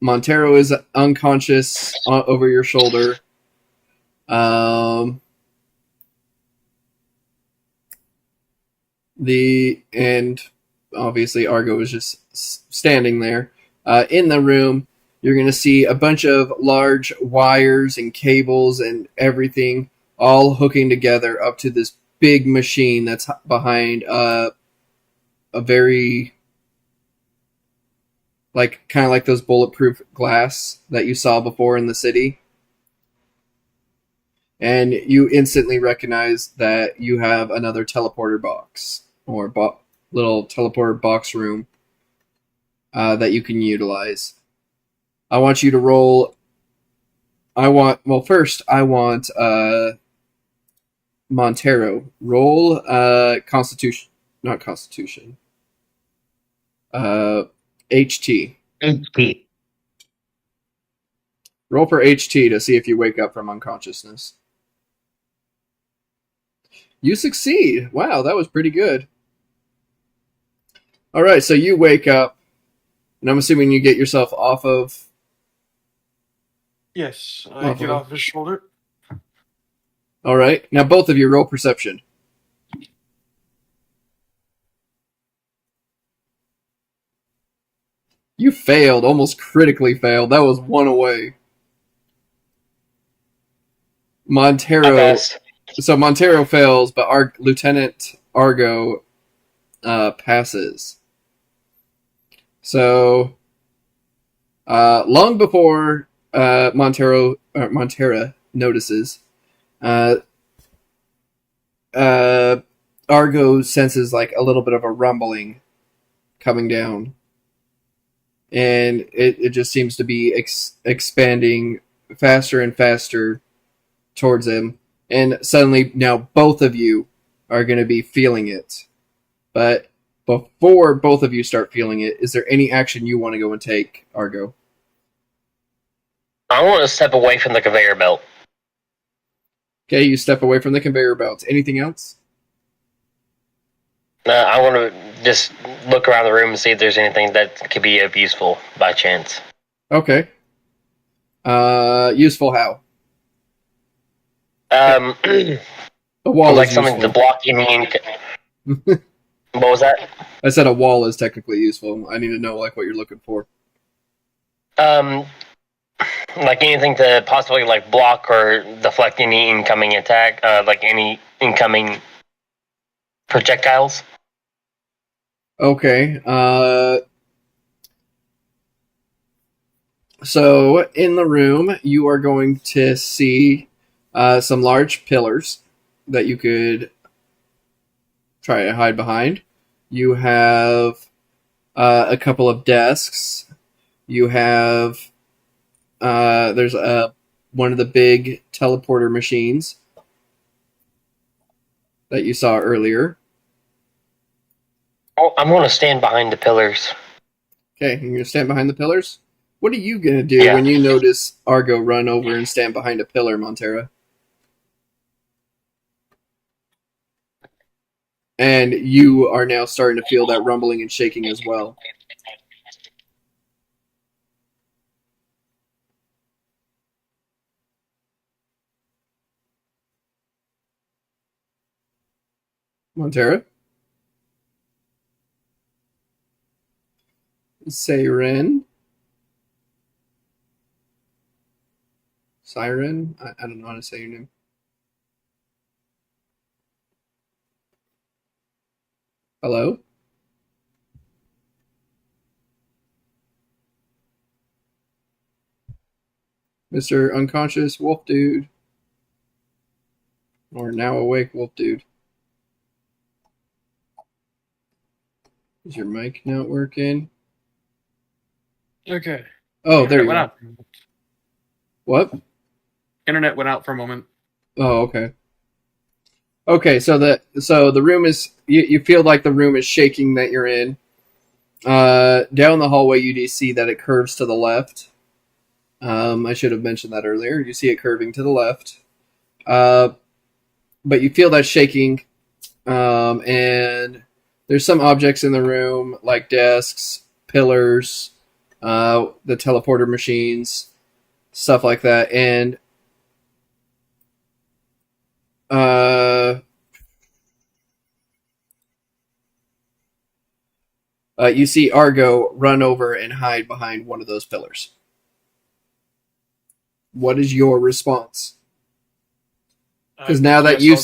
[SPEAKER 1] Montero is unconscious over your shoulder. And obviously Argo is just standing there. In the room, you're going to see a bunch of large wires and cables and everything all hooking together up to this big machine that's behind a very, like, kind of like those bulletproof glass that you saw before in the city. And you instantly recognize that you have another teleporter box, or little teleporter box room that you can utilize. I want you to roll. First I want Montero. Roll Constitution. Not Constitution. HT.
[SPEAKER 2] HP.
[SPEAKER 1] Roll for HT to see if you wake up from unconsciousness. You succeed. Wow, that was pretty good. All right, so you wake up, and I'm assuming you get yourself off of.
[SPEAKER 4] Yes, I get off his shoulder.
[SPEAKER 1] All right, now both of you roll perception. You failed, almost critically failed. That was one away. Montero. So Montero fails, but Lieutenant Argo passes. So, long before Montera notices, Argo senses like a little bit of a rumbling coming down, and it just seems to be expanding faster and faster towards him. And suddenly, now both of you are going to be feeling it. But before both of you start feeling it, is there any action you want to go and take, Argo?
[SPEAKER 3] I want to step away from the conveyor belt.
[SPEAKER 1] Okay, you step away from the conveyor belt. Anything else?
[SPEAKER 3] I want to just look around the room and see if there's anything that could be of useful by chance.
[SPEAKER 1] Okay. Useful how?
[SPEAKER 3] A
[SPEAKER 1] wall
[SPEAKER 3] like
[SPEAKER 1] is
[SPEAKER 3] something
[SPEAKER 1] useful.
[SPEAKER 3] to block any. What was that?
[SPEAKER 1] I said a wall is technically useful. I need to know like what you're looking for.
[SPEAKER 3] Like anything to possibly like block or deflect any incoming attack, like any incoming projectiles.
[SPEAKER 1] Okay. So in the room, you are going to see some large pillars that you could try to hide behind. You have a couple of desks. You have there's one of the big teleporter machines that you saw earlier.
[SPEAKER 3] Oh, I'm going to stand behind the pillars.
[SPEAKER 1] Okay, you're gonna stand behind the pillars. What are you gonna do
[SPEAKER 3] Yeah.
[SPEAKER 1] when you notice Argo run over and stand behind a pillar, Montera? And you are now starting to feel that rumbling and shaking as well. Montera? Siren? Siren? I don't know how to say your name. Hello? Mr. Unconscious Wolf Dude. Or now awake Wolf Dude. Is your mic not working?
[SPEAKER 4] Okay.
[SPEAKER 1] Oh, there
[SPEAKER 4] Internet
[SPEAKER 1] you
[SPEAKER 4] went
[SPEAKER 1] are.
[SPEAKER 4] out.
[SPEAKER 1] What?
[SPEAKER 4] Internet went out for a moment.
[SPEAKER 1] Oh, okay. Okay, so the room is you feel like the room is shaking that you're in. Down the hallway, you do see that it curves to the left. I should have mentioned that earlier. You see it curving to the left, but you feel that shaking, and there's some objects in the room like desks, pillars, the teleporter machines, stuff like that, and you see Argo run over and hide behind one of those pillars. What is your response? Because now that you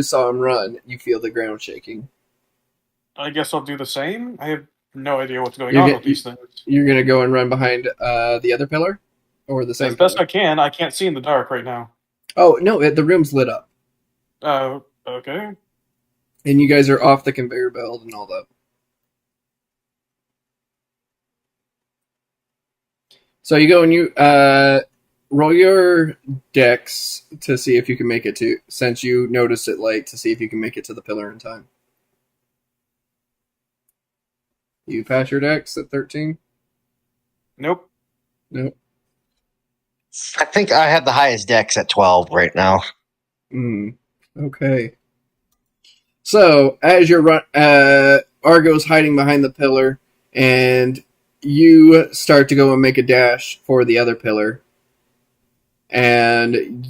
[SPEAKER 1] saw him run, you feel the ground shaking.
[SPEAKER 4] I guess I'll do the same. I have no idea what's going
[SPEAKER 1] You're
[SPEAKER 4] on
[SPEAKER 1] get-
[SPEAKER 4] with these things.
[SPEAKER 1] You're gonna go and run behind the other pillar, or the same
[SPEAKER 4] As best
[SPEAKER 1] pillar?
[SPEAKER 4] I can. I can't see in the dark right now.
[SPEAKER 1] Oh no, the room's lit up,
[SPEAKER 4] Okay.
[SPEAKER 1] and you guys are off the conveyor belt and all that. So you go and you roll your dex to see if you can make it to, since you noticed it late, to see if you can make it to the pillar in time. You pass your dex at 13?
[SPEAKER 4] Nope.
[SPEAKER 1] Nope.
[SPEAKER 2] I think I have the highest dex at 12 right now.
[SPEAKER 1] Okay. So as you're Argo's hiding behind the pillar, and you start to go and make a dash for the other pillar, and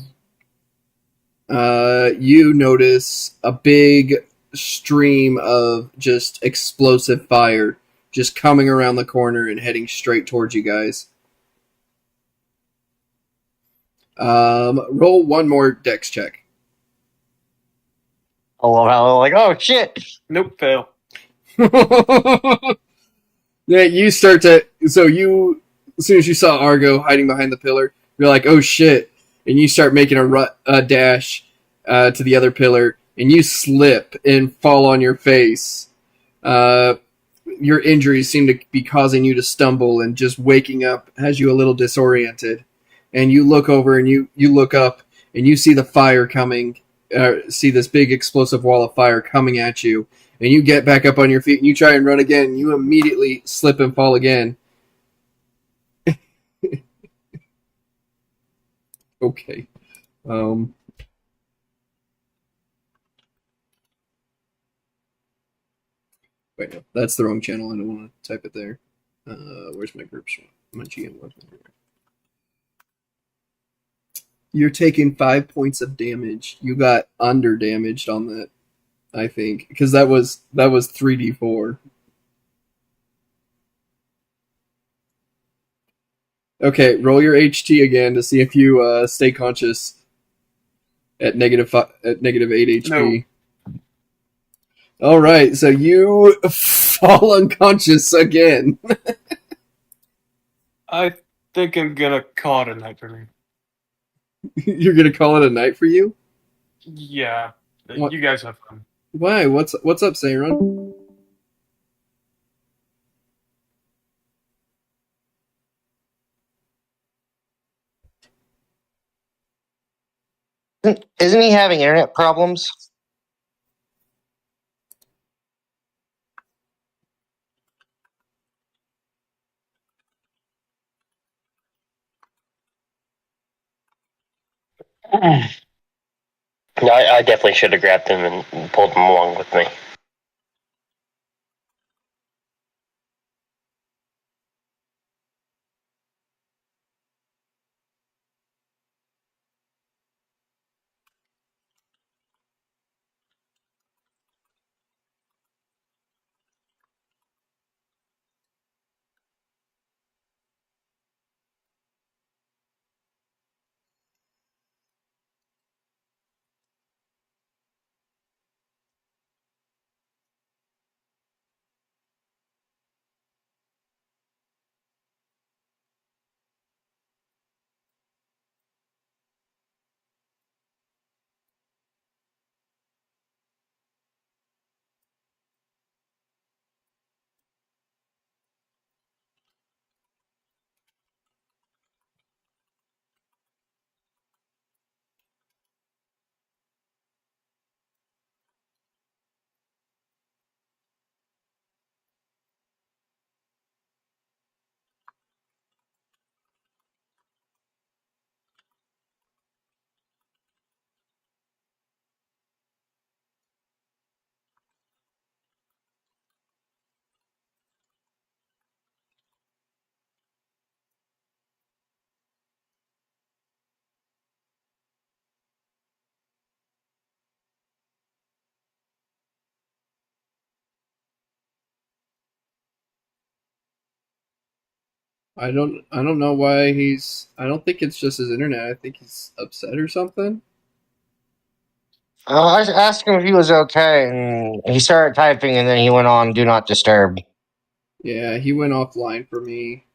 [SPEAKER 1] you notice a big stream of just explosive fire just coming around the corner and heading straight towards you guys. Roll one more dex check.
[SPEAKER 2] I love how like, oh shit.
[SPEAKER 4] Nope. Fail.
[SPEAKER 1] Yeah, you start to. So you, as soon as you saw Argo hiding behind the pillar, you're like, "Oh shit!" And you start making a dash to the other pillar, and you slip and fall on your face. Your injuries seem to be causing you to stumble, and just waking up has you a little disoriented. And you look over, and you look up, and you see the fire coming. See this big explosive wall of fire coming at you, and you get back up on your feet and you try and run again, and you immediately slip and fall again. Okay. Wait, no, that's the wrong channel. I don't want to type it there. Where's my GURPS? My GM was. You're taking 5 points of damage. You got under damaged on that, I think, because that was 3d4. Okay, roll your HT again to see if you stay conscious at negative 8 HP.
[SPEAKER 4] No.
[SPEAKER 1] All right, so you fall unconscious again.
[SPEAKER 4] I think I'm gonna call it a night for me.
[SPEAKER 1] You're gonna call it a night for you?
[SPEAKER 4] Yeah.
[SPEAKER 1] What?
[SPEAKER 4] You guys have fun.
[SPEAKER 1] Why? What's up, Sayron?
[SPEAKER 2] Isn't he having internet problems?
[SPEAKER 3] No, I definitely should have grabbed him and pulled him along with me.
[SPEAKER 1] I don't know why he's. I don't think it's just his internet. I think he's upset or something.
[SPEAKER 2] I asked him if he was okay, and he started typing, and then he went on "Do Not Disturb."
[SPEAKER 1] Yeah, he went offline for me.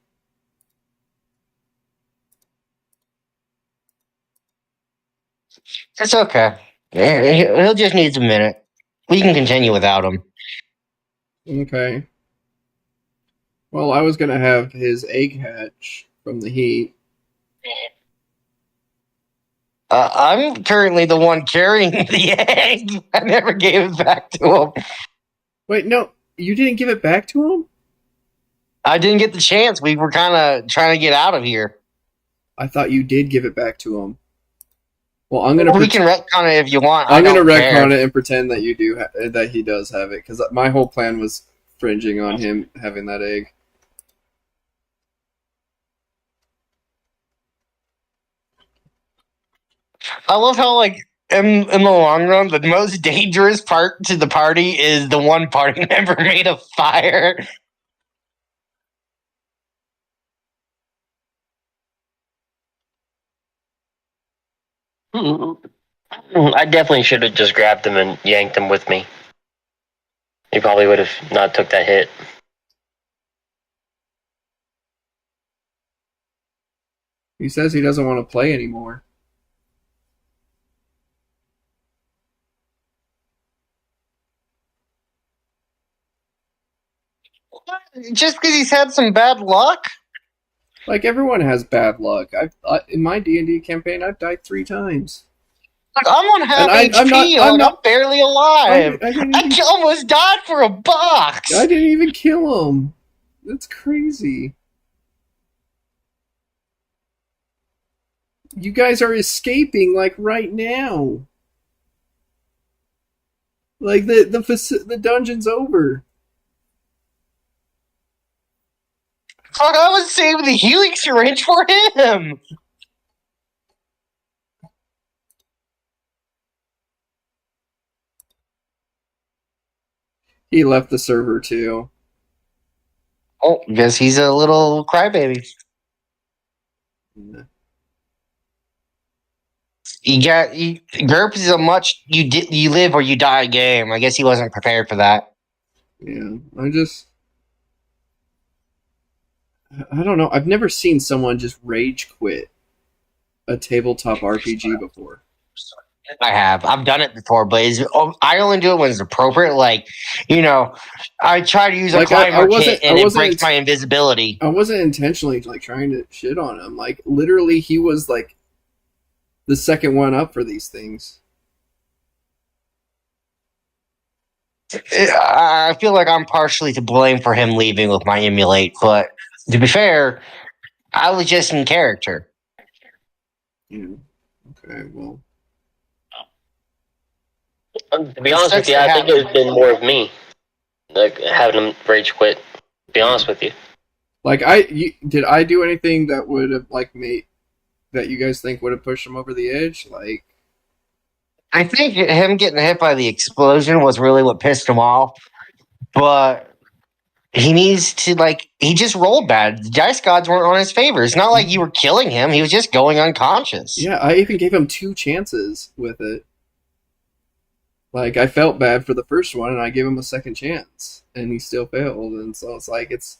[SPEAKER 2] It's okay. He'll just need a minute. We can continue without him.
[SPEAKER 1] Okay. Well, I was gonna have his egg hatch from the heat.
[SPEAKER 2] I'm currently the one carrying the egg. I never gave it back to him.
[SPEAKER 1] Wait, no, you didn't give it back to him?
[SPEAKER 2] I didn't get the chance. We were kind of trying to get out of here.
[SPEAKER 1] I thought you did give it back to him. Well, I'm gonna.
[SPEAKER 2] We can retcon it if you want.
[SPEAKER 1] I'm
[SPEAKER 2] I
[SPEAKER 1] gonna
[SPEAKER 2] don't care.
[SPEAKER 1] retcon it and pretend that you do that he does have it, because my whole plan was fringing on him having that egg.
[SPEAKER 2] I love how, like, in the long run, the most dangerous part to the party is the one party member made a fire.
[SPEAKER 3] I definitely should have just grabbed him and yanked him with me. He probably would have not took that hit.
[SPEAKER 1] He says he doesn't want to play anymore.
[SPEAKER 2] Just because he's had some bad luck?
[SPEAKER 1] Like, everyone has bad luck. In my D&D campaign, I've died 3 times.
[SPEAKER 2] Like, I'm on half
[SPEAKER 1] And
[SPEAKER 2] HP. I'm barely alive. I almost died for a box.
[SPEAKER 1] I didn't even kill him. That's crazy. You guys are escaping, like, right now. Like, the dungeon's over.
[SPEAKER 2] Fuck, I was saving the healing syringe for him.
[SPEAKER 1] He left the server, too.
[SPEAKER 2] Oh, guess he's a little crybaby.
[SPEAKER 1] Yeah.
[SPEAKER 2] GURPS is a much you live or you die game. I guess he wasn't prepared for that.
[SPEAKER 1] Yeah, I don't know. I've never seen someone just rage quit a tabletop RPG before.
[SPEAKER 2] I have. I've done it before, but I only do it when it's appropriate. Like, I try to use a climber kit and it breaks my invisibility.
[SPEAKER 1] I wasn't intentionally like trying to shit on him. Like, literally, he was like the second one up for these things.
[SPEAKER 2] I feel like I'm partially to blame for him leaving with my emulate, but to be fair, I was just in character.
[SPEAKER 1] Yeah. Okay, well.
[SPEAKER 3] To be honest with you, I think it has been more of me, like having him rage quit. To be honest with you.
[SPEAKER 1] Like, did I do anything that would have, like, made, that you guys think would have pushed him over the edge? Like,
[SPEAKER 2] I think him getting hit by the explosion was really what pissed him off. But he needs to, like, he just rolled bad. The dice gods weren't on his favor. It's not like you were killing him. He was just going unconscious.
[SPEAKER 1] yeah, I even gave him 2 chances with it. Like, I felt bad for the first one, and I gave him a second chance, and he still failed. And so it's like, it's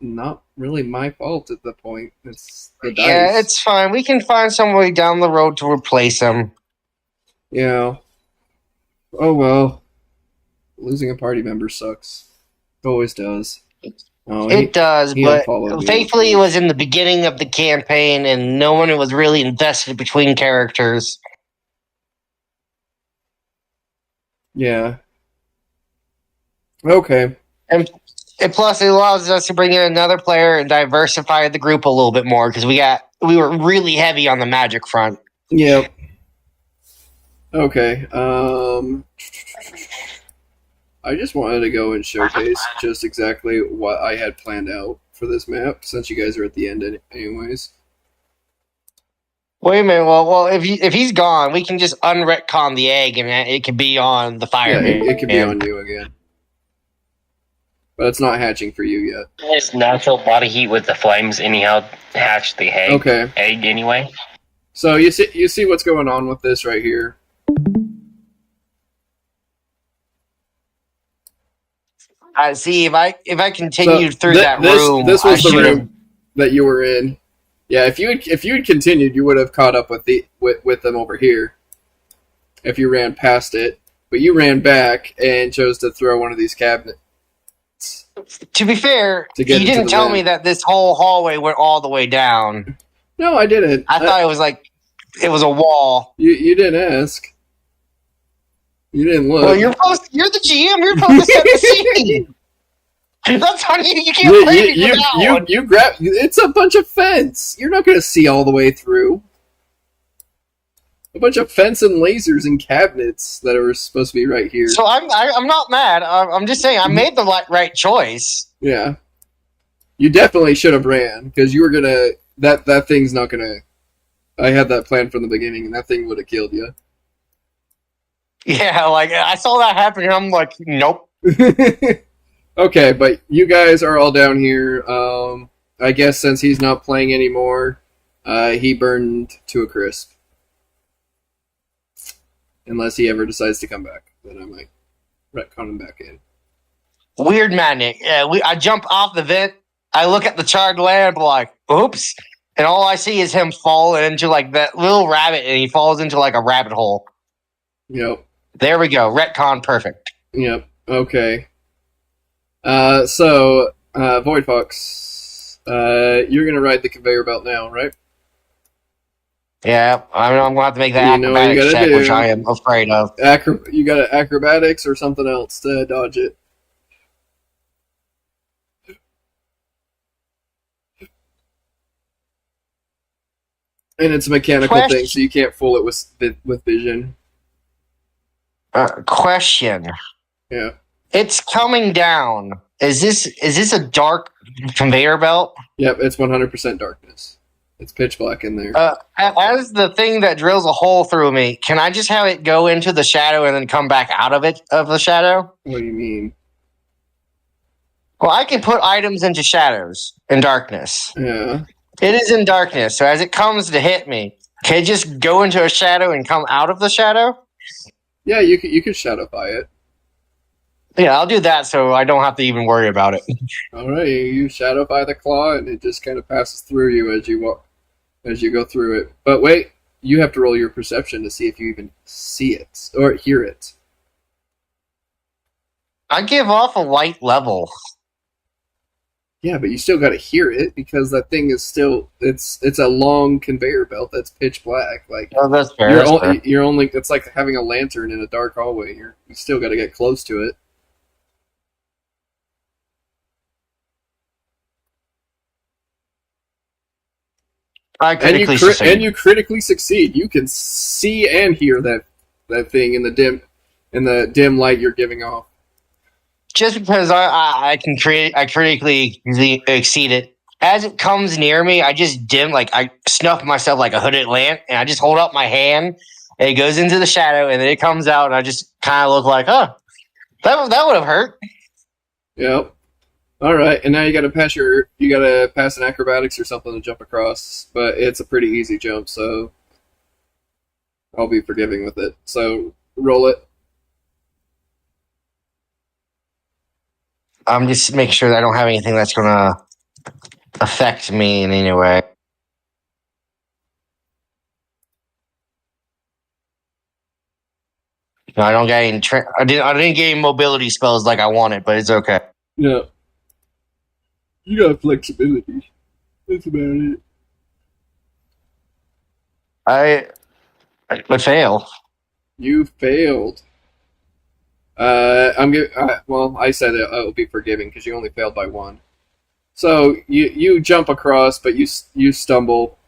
[SPEAKER 1] not really my fault at the point. It's the dice.
[SPEAKER 2] Yeah, it's fine. We can find some way down the road to replace him.
[SPEAKER 1] You know. Oh well. Losing a party member sucks. It always does. Oh,
[SPEAKER 2] It does,
[SPEAKER 1] he
[SPEAKER 2] but
[SPEAKER 1] unfollowed me.
[SPEAKER 2] thankfully it was in the beginning of the campaign, and no one was really invested between characters.
[SPEAKER 1] Yeah. Okay.
[SPEAKER 2] And plus, it allows us to bring in another player and diversify the group a little bit more because we were really heavy on the magic front.
[SPEAKER 1] Yep. Okay. I just wanted to go and showcase just exactly what I had planned out for this map, since you guys are at the end anyways.
[SPEAKER 2] Wait a minute. Well, if he's gone, we can just unretcon the egg, and it can be on the
[SPEAKER 1] Yeah,
[SPEAKER 2] fireman.
[SPEAKER 1] it could be on you again. But it's not hatching for you yet.
[SPEAKER 3] His natural body heat with the flames anyhow hatched the egg.
[SPEAKER 1] Okay.
[SPEAKER 3] Egg anyway.
[SPEAKER 1] So you see what's going on with this right here.
[SPEAKER 2] I see. If I continued
[SPEAKER 1] So
[SPEAKER 2] through that room,
[SPEAKER 1] this was
[SPEAKER 2] I
[SPEAKER 1] the
[SPEAKER 2] should've-
[SPEAKER 1] room that you were in. Yeah, if you had continued, you would have caught up with them over here. If you ran past it, but you ran back and chose to throw one of these cabinets.
[SPEAKER 2] To be fair,
[SPEAKER 1] To
[SPEAKER 2] you
[SPEAKER 1] get into
[SPEAKER 2] didn't
[SPEAKER 1] the
[SPEAKER 2] tell
[SPEAKER 1] vent.
[SPEAKER 2] me that this whole hallway went all the way down.
[SPEAKER 1] No, I didn't.
[SPEAKER 2] I thought it was like it was a wall.
[SPEAKER 1] You didn't ask. You didn't look.
[SPEAKER 2] Well, you're the GM. You're supposed to set the scene. That's on you. You can't blame me for that one.
[SPEAKER 1] You grab. It's a bunch of fence. You're not going to see all the way through. A bunch of fence and lasers and cabinets that are supposed to be right here.
[SPEAKER 2] So I'm not mad. I'm just saying I made the right choice.
[SPEAKER 1] Yeah, you definitely should have ran because you were gonna. That thing's not gonna. I had that plan from the beginning, and that thing would have killed you.
[SPEAKER 2] Yeah, like I saw that happen, and I'm like, nope.
[SPEAKER 1] Okay, but you guys are all down here. I guess since he's not playing anymore, he burned to a crisp. Unless he ever decides to come back, then I might retcon him back in.
[SPEAKER 2] Weird magnet. Yeah, I jump off the vent. I look at the charred lamp, like, oops, and all I see is him fall into like that little rabbit, and he falls into like a rabbit hole.
[SPEAKER 1] Yep.
[SPEAKER 2] There we go. Retcon perfect.
[SPEAKER 1] Yep. Okay. So Void Fox, you're gonna ride the conveyor belt now, right?
[SPEAKER 2] Yeah, I'm gonna have to make that
[SPEAKER 1] You know what you
[SPEAKER 2] acrobatics
[SPEAKER 1] gotta
[SPEAKER 2] check,
[SPEAKER 1] do.
[SPEAKER 2] which I am afraid of.
[SPEAKER 1] You got acrobatics or something else to dodge it. And it's a mechanical
[SPEAKER 2] Question.
[SPEAKER 1] thing, so you can't fool it with vision.
[SPEAKER 2] Question.
[SPEAKER 1] Yeah.
[SPEAKER 2] It's coming down. Is this a dark conveyor belt?
[SPEAKER 1] Yep, it's 100% darkness. It's pitch black in there.
[SPEAKER 2] As the thing that drills a hole through me, can I just have it go into the shadow and then come back out of the shadow?
[SPEAKER 1] What do you mean?
[SPEAKER 2] Well, I can put items into shadows in darkness.
[SPEAKER 1] Yeah.
[SPEAKER 2] It is in darkness, so as it comes to hit me, can it just go into a shadow and come out of the shadow?
[SPEAKER 1] Yeah, you could shadowify it.
[SPEAKER 2] Yeah, I'll do that so I don't have to even worry about it.
[SPEAKER 1] Alright, you shadowify the claw and it just kind of passes through you as you go through it. But wait, you have to roll your perception to see if you even see it or hear it.
[SPEAKER 2] I give off a light level.
[SPEAKER 1] Yeah, but you still got to hear it because that thing is still it's a long conveyor belt that's pitch black. Like
[SPEAKER 2] Oh, that's fair.
[SPEAKER 1] you're only it's like having a lantern in a dark hallway. You still got to get close to it.
[SPEAKER 2] I
[SPEAKER 1] And you
[SPEAKER 2] critically succeed.
[SPEAKER 1] and you critically succeed. You can see and hear that thing in the dim light you're giving off.
[SPEAKER 2] Just because I can create, I critically exceed it. As it comes near me, I just I snuff myself like a hooded lamp, and I just hold up my hand, and it goes into the shadow, and then it comes out, and I just kind of look like, oh, that would have hurt.
[SPEAKER 1] Yep. All right, and now you gotta pass an acrobatics or something to jump across, but it's a pretty easy jump, so I'll be forgiving with it. So roll it.
[SPEAKER 2] I'm just making sure that I don't have anything that's gonna affect me in any way. No, I don't get any. I didn't get any mobility spells like I wanted, but it's okay.
[SPEAKER 1] Yeah. You got flexibility. That's about it.
[SPEAKER 2] I would fail.
[SPEAKER 1] You failed. I'm gonna. Well, I said it'll be forgiving because you only failed by one. So you jump across, but you stumble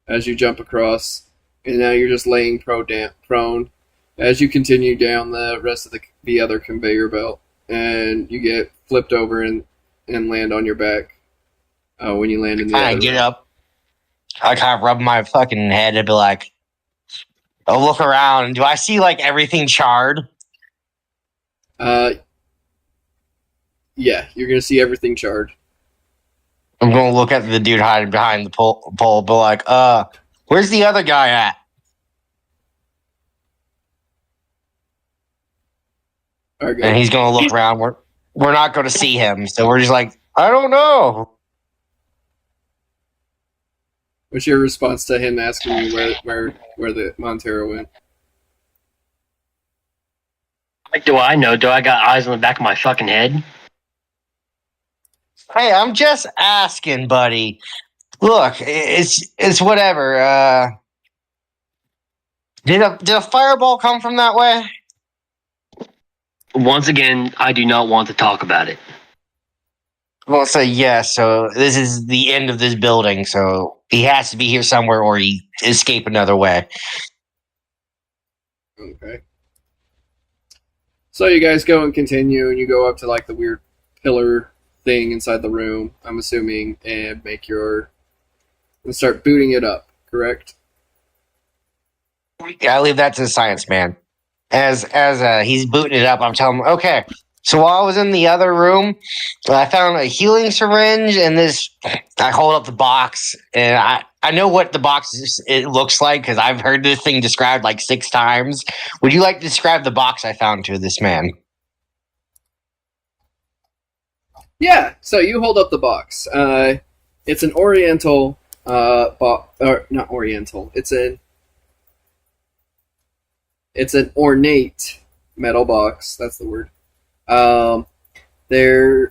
[SPEAKER 1] as you jump across, and now you're just laying prone as you continue down the rest of the other conveyor belt, and you get flipped over and land on your back. When you land in the
[SPEAKER 2] I
[SPEAKER 1] other
[SPEAKER 2] get
[SPEAKER 1] room.
[SPEAKER 2] up. I kind of rub my fucking head and be like, I'll look around. Do I see like everything charred?
[SPEAKER 1] Uh, yeah, you're gonna see everything charred.
[SPEAKER 2] I'm gonna look at the dude hiding behind the pole, be like, where's the other guy at?
[SPEAKER 1] All right,
[SPEAKER 2] And
[SPEAKER 1] go.
[SPEAKER 2] he's gonna look around. We're not gonna see him, so we're just like, I don't know.
[SPEAKER 1] What's your response to him asking you where the Montero went?
[SPEAKER 3] Like, do I know? Do I got eyes on the back of my fucking head?
[SPEAKER 2] Hey, I'm just asking, buddy. Look, it's whatever. Did a fireball come from that way?
[SPEAKER 3] Once again, I do not want to talk about it.
[SPEAKER 2] Well, say yes. So this is the end of this building. So he has to be here somewhere, or he escape another way.
[SPEAKER 1] Okay. So you guys go and continue, and you go up to like the weird pillar thing inside the room. I'm assuming, and and start booting it up.
[SPEAKER 2] Yeah, I leave that to the science man. As he's booting it up, I'm telling him, okay. So while I was in the other room, I found a healing syringe and this. I hold up the box, and I know what the box it looks like because I've heard this thing described like 6 times. Would you like to describe the box I found to this man?
[SPEAKER 1] Yeah. So you hold up the box. It's an Oriental box, or not Oriental. It's an ornate metal box. That's the word. Um, the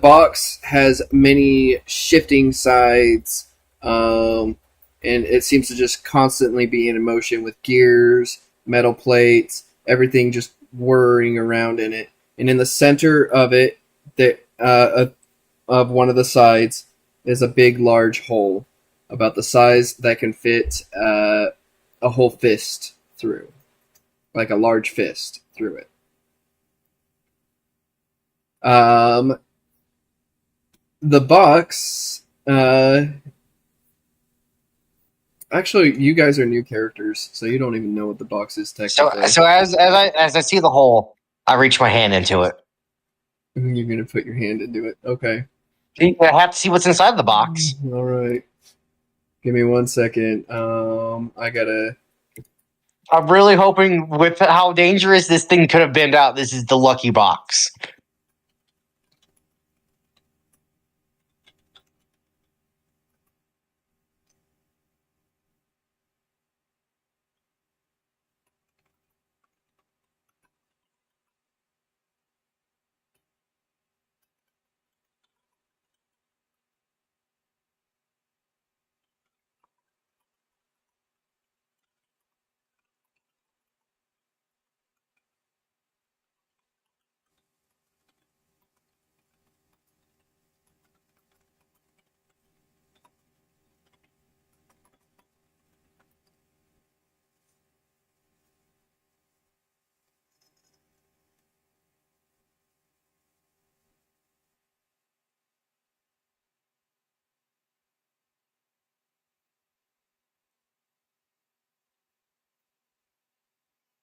[SPEAKER 1] box has many shifting sides, and it seems to just constantly be in motion with gears, metal plates, everything just whirring around in it. And in the center of it, of one of the sides, is a big, large hole about the size that can fit a whole fist through, like a large fist through it. The box. Actually, you guys are new characters, so you don't even know what the box is technically.
[SPEAKER 2] So as I see the hole, I reach my hand into it.
[SPEAKER 1] You're gonna put your hand into it. Okay.
[SPEAKER 2] I have to see what's inside the box.
[SPEAKER 1] All right. Give me 1 second. I gotta.
[SPEAKER 2] I'm really hoping with how dangerous this thing could have been out, this is the lucky box.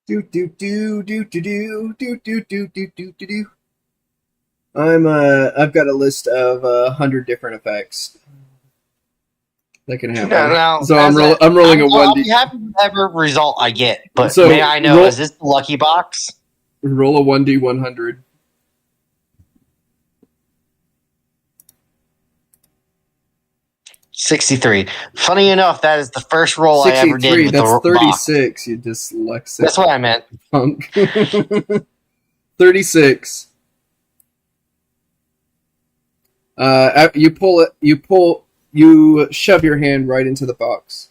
[SPEAKER 1] Do do do do do do do do do do do do do. I've got a list of 100 different effects that can happen.
[SPEAKER 2] Now,
[SPEAKER 1] So I'm rolling a
[SPEAKER 2] I'll
[SPEAKER 1] 1d.
[SPEAKER 2] be happy with whatever result I get, but
[SPEAKER 1] So
[SPEAKER 2] may I know, is this the lucky box?
[SPEAKER 1] roll a 1d 100.
[SPEAKER 2] 63. Funny enough, that is the first roll I ever did
[SPEAKER 1] 63.
[SPEAKER 2] with
[SPEAKER 1] That's
[SPEAKER 2] the box.
[SPEAKER 1] 36. You dyslexic
[SPEAKER 2] That's what I meant.
[SPEAKER 1] punk. 36. You shove your hand right into the box,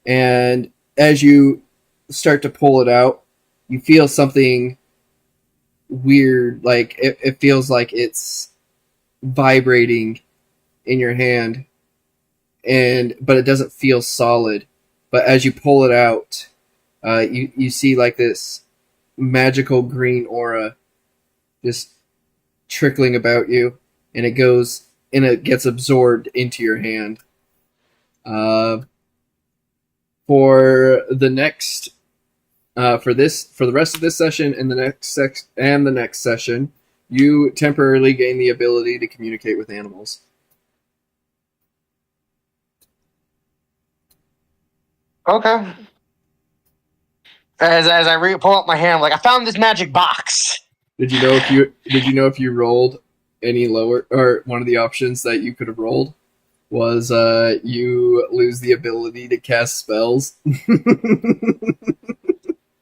[SPEAKER 1] and as you start to pull it out, you feel something weird. Like it feels like it's vibrating in your hand, but it doesn't feel solid. But as you pull it out, you see like this magical green aura just trickling about you, and it gets absorbed into your hand. For the next for the rest of this session and the next session, you temporarily gain the ability to communicate with animals.
[SPEAKER 2] Okay. As I pull up my hand, I'm like, I found this magic box.
[SPEAKER 1] Did you know if you rolled any lower, or one of the options that you could have rolled was you lose the ability to cast spells?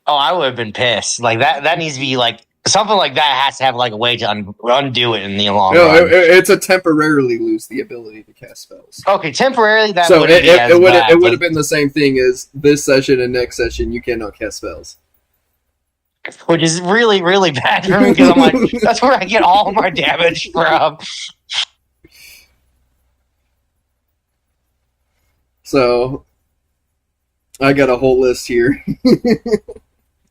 [SPEAKER 2] Oh, I would have been pissed. Like that needs to be like something like that has to have like a way to undo it in the long
[SPEAKER 1] No,
[SPEAKER 2] run.
[SPEAKER 1] it's a temporarily lose the ability to cast spells.
[SPEAKER 2] Okay, temporarily that
[SPEAKER 1] So
[SPEAKER 2] wouldn't be as bad.
[SPEAKER 1] it would have been the same thing as this session and next session. You cannot cast spells.
[SPEAKER 2] Which is really, really bad for me because I'm like, that's where I get all my damage from.
[SPEAKER 1] So I got a whole list here.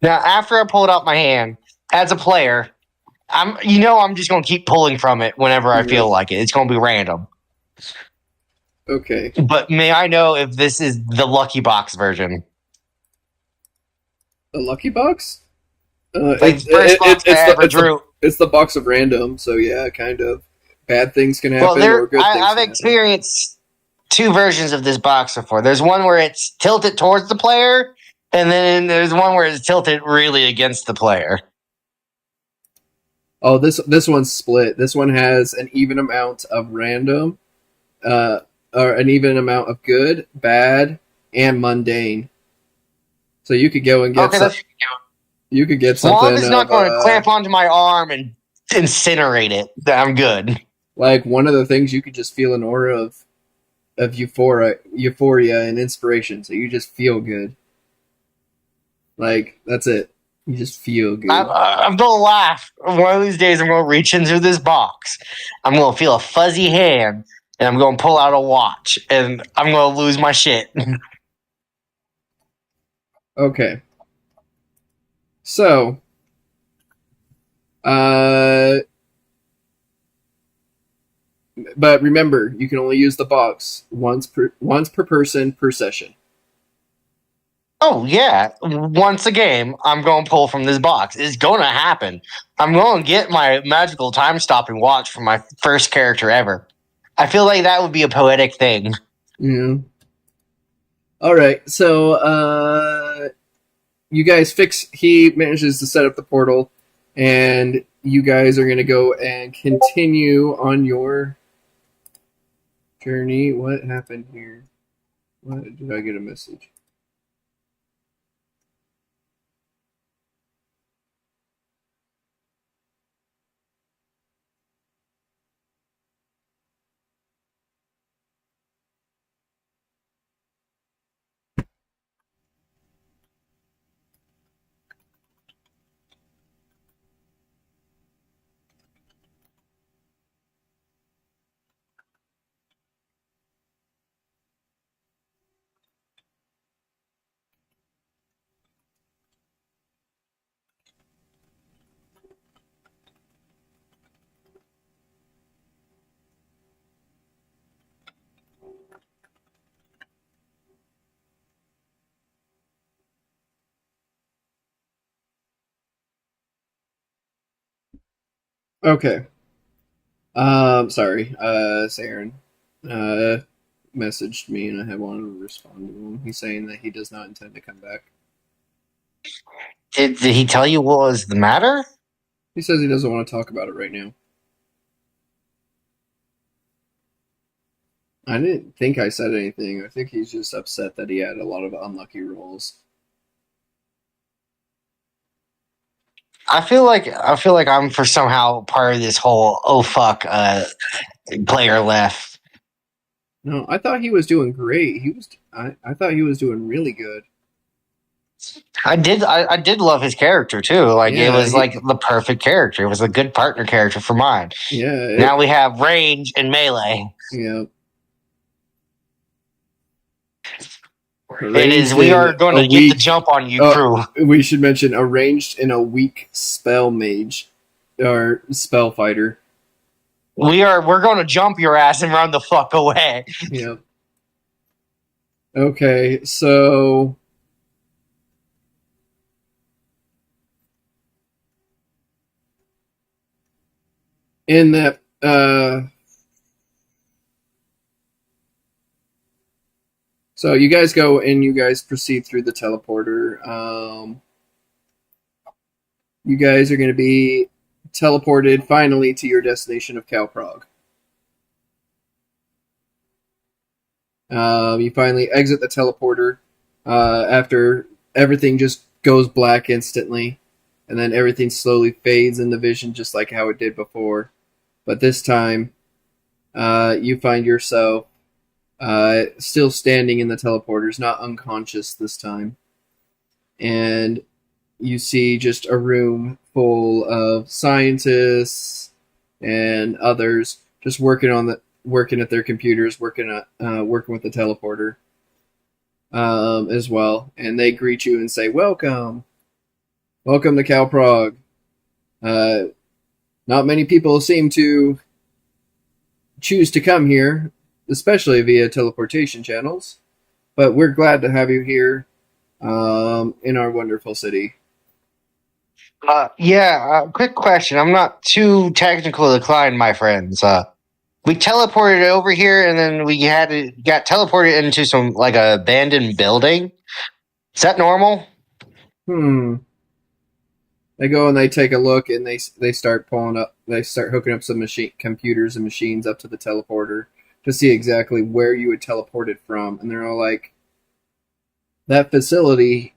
[SPEAKER 2] Now, after I pull it out my hand, as a player, I'm just gonna keep pulling from it whenever I feel like it. It's gonna be random.
[SPEAKER 1] Okay.
[SPEAKER 2] But may I know if this is the lucky box version?
[SPEAKER 1] A lucky box?
[SPEAKER 2] Like the first box I ever drew.
[SPEAKER 1] It's the box of random, so yeah, kind of. Bad things can happen,
[SPEAKER 2] Well,
[SPEAKER 1] or good things
[SPEAKER 2] I've
[SPEAKER 1] can
[SPEAKER 2] experienced two versions of this box before. There's one where it's tilted towards the player, and then there's one where it's tilted really against the player.
[SPEAKER 1] Oh, this one's split. This one has an even amount of random, or an even amount of good, bad, and mundane. So you could go and get you could get something.
[SPEAKER 2] As long as it's not going to clamp onto my arm and incinerate it, then I'm good.
[SPEAKER 1] Like one of the things you could just feel an aura of euphoria and inspiration, so you just feel good. Like that's it. You just feel good.
[SPEAKER 2] I'm gonna laugh. One of these days, I'm gonna reach into this box. I'm gonna feel a fuzzy hand, and I'm gonna pull out a watch, and I'm gonna lose my shit.
[SPEAKER 1] Okay. So, but remember, you can only use the box once per person per session.
[SPEAKER 2] Oh yeah, once a game, I'm gonna pull from this box. It's gonna happen. I'm gonna get my magical time stopping watch from my first character ever. I feel like that would be a poetic thing.
[SPEAKER 1] Yeah. All right. So, you guys he manages to set up the portal, and you guys are going to go and continue on your journey. What happened here? What did I get a message? Okay. Sorry. Saren messaged me, and I wanted to respond to him. He's saying that he does not intend to come back.
[SPEAKER 2] Did he tell you what was the matter?
[SPEAKER 1] He says he doesn't want to talk about it right now. I didn't think I said anything. I think he's just upset that he had a lot of unlucky rolls.
[SPEAKER 2] I feel like I'm for somehow part of this whole player left.
[SPEAKER 1] No, I thought he was doing great. I thought he was doing really good.
[SPEAKER 2] I did love his character too. Like it
[SPEAKER 1] Yeah,
[SPEAKER 2] was like the perfect character. It was a good partner character for mine.
[SPEAKER 1] Yeah.
[SPEAKER 2] Now we have range and melee.
[SPEAKER 1] Yeah.
[SPEAKER 2] We are going to get the jump on you, crew.
[SPEAKER 1] We should mention arranged in a weak spell mage or spell fighter.
[SPEAKER 2] We're going to jump your ass and run the fuck away.
[SPEAKER 1] Yeah. Okay, so in that so you guys go and you guys proceed through the teleporter. You guys are going to be teleported finally to your destination of Calprog. You finally exit the teleporter after everything just goes black instantly, and then everything slowly fades into vision just like how it did before. But this time, you find yourself still standing in the teleporters, not unconscious this time. And you see just a room full of scientists and others just working at their computers, working with the teleporter as well. And they greet you and say, "Welcome to Calprog. Not many people seem to choose to come here, especially via teleportation channels, but we're glad to have you here in our wonderful city."
[SPEAKER 2] Quick question. I'm not too technical inclined, my friends. We teleported over here, and then we got teleported into some like abandoned building. Is that normal?
[SPEAKER 1] They go and they take a look, and they start hooking up some computers and machines up to the teleporter to see exactly where you had teleported from, and they're all like, "That facility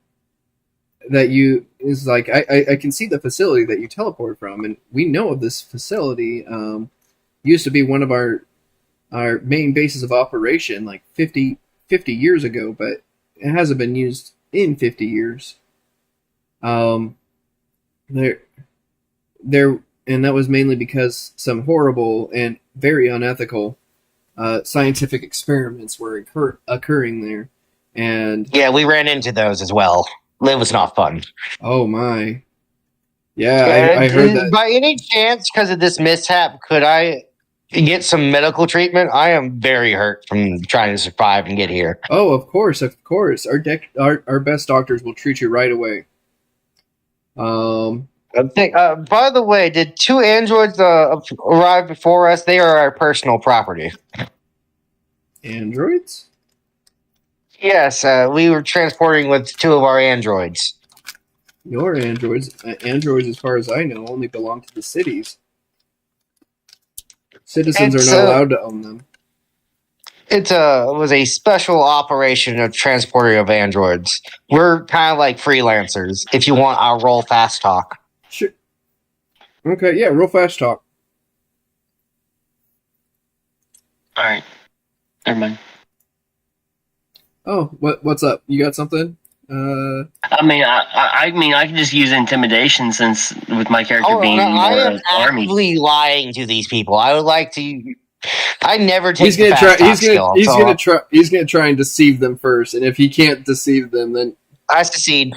[SPEAKER 1] that you is like I can see the facility that you teleport from, and we know of this facility. Used to be one of our main bases of operation like 50 years ago, but it hasn't been used in 50 years. There, and that was mainly because some horrible and very unethical scientific experiments were occurring there. And
[SPEAKER 2] yeah, we ran into those as well. It was not fun.
[SPEAKER 1] Oh my. Yeah, I heard that.
[SPEAKER 2] By any chance, because of this mishap, could I get some medical treatment? I am very hurt from trying to survive and get here.
[SPEAKER 1] Oh, of course. Our best doctors will treat you right away.
[SPEAKER 2] By the way, did 2 androids arrive before us? They are our personal property.
[SPEAKER 1] Androids?
[SPEAKER 2] Yes, we were transporting with 2 of our androids.
[SPEAKER 1] Your androids? Androids, as far as I know, only belong to the cities. Citizens are not allowed to own them.
[SPEAKER 2] It was a special operation of transporting of androids. We're kind of like freelancers. If you want, I'll roll fast talk.
[SPEAKER 1] Sure. Okay, yeah, roll fast talk.
[SPEAKER 3] All right. Never mind.
[SPEAKER 1] Oh, what's up? You got something?
[SPEAKER 3] I mean, I can just use intimidation since with my character being more
[SPEAKER 2] I am
[SPEAKER 3] army.
[SPEAKER 2] actively lying to these people. I would like to. I never take
[SPEAKER 1] He's gonna try and deceive them first, and if he can't deceive them, then
[SPEAKER 2] I succeed.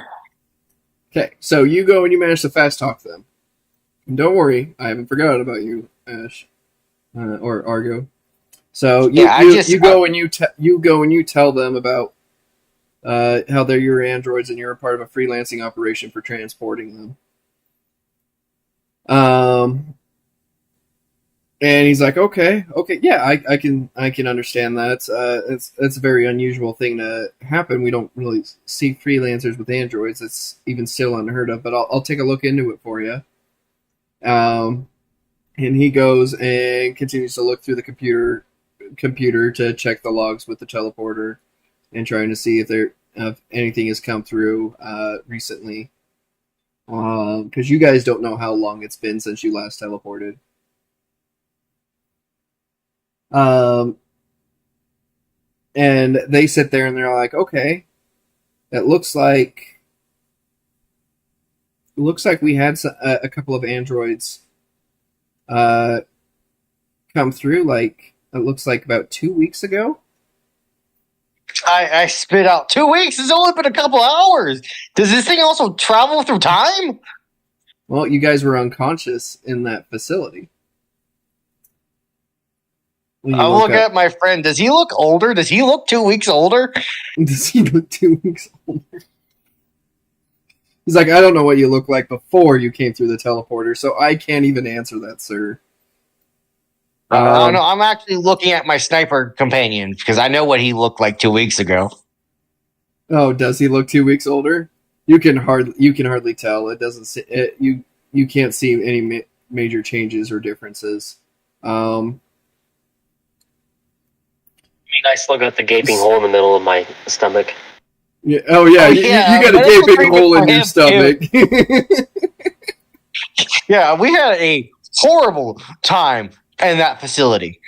[SPEAKER 1] Okay, so you go and you manage to fast talk them. And don't worry, I haven't forgotten about you, Ash, or Argo. So you go and you tell them about how they're your androids and you're a part of a freelancing operation for transporting them. And he's like, okay, yeah, I can understand that. It's a very unusual thing to happen. We don't really see freelancers with androids. It's even still unheard of. But I'll take a look into it for you. And he goes and continues to look through the computer to check the logs with the teleporter and trying to see if anything has come through recently. Because you guys don't know how long it's been since you last teleported. And they sit there and they're like, okay, it looks like we had a couple of androids come through. Like it looks like about 2 weeks ago.
[SPEAKER 2] I spit out 2 weeks. It's only been a couple hours. Does this thing also travel through time?
[SPEAKER 1] Well, you guys were unconscious in that facility.
[SPEAKER 2] I'm looking at my friend. Does he look older? Does he look 2 weeks older?
[SPEAKER 1] Does he look 2 weeks older? He's like, I don't know what you look like before you came through the teleporter, so I can't even answer that, sir.
[SPEAKER 2] No, I'm actually looking at my sniper companion because I know what he looked like 2 weeks ago.
[SPEAKER 1] Oh, does he look 2 weeks older? You can hardly tell. It doesn't. You can't see any major changes or differences.
[SPEAKER 3] I mean, I still got the gaping hole in the middle of my stomach.
[SPEAKER 1] Yeah. Oh yeah. You got a gaping hole in your stomach.
[SPEAKER 2] Yeah, we had a horrible time in that facility.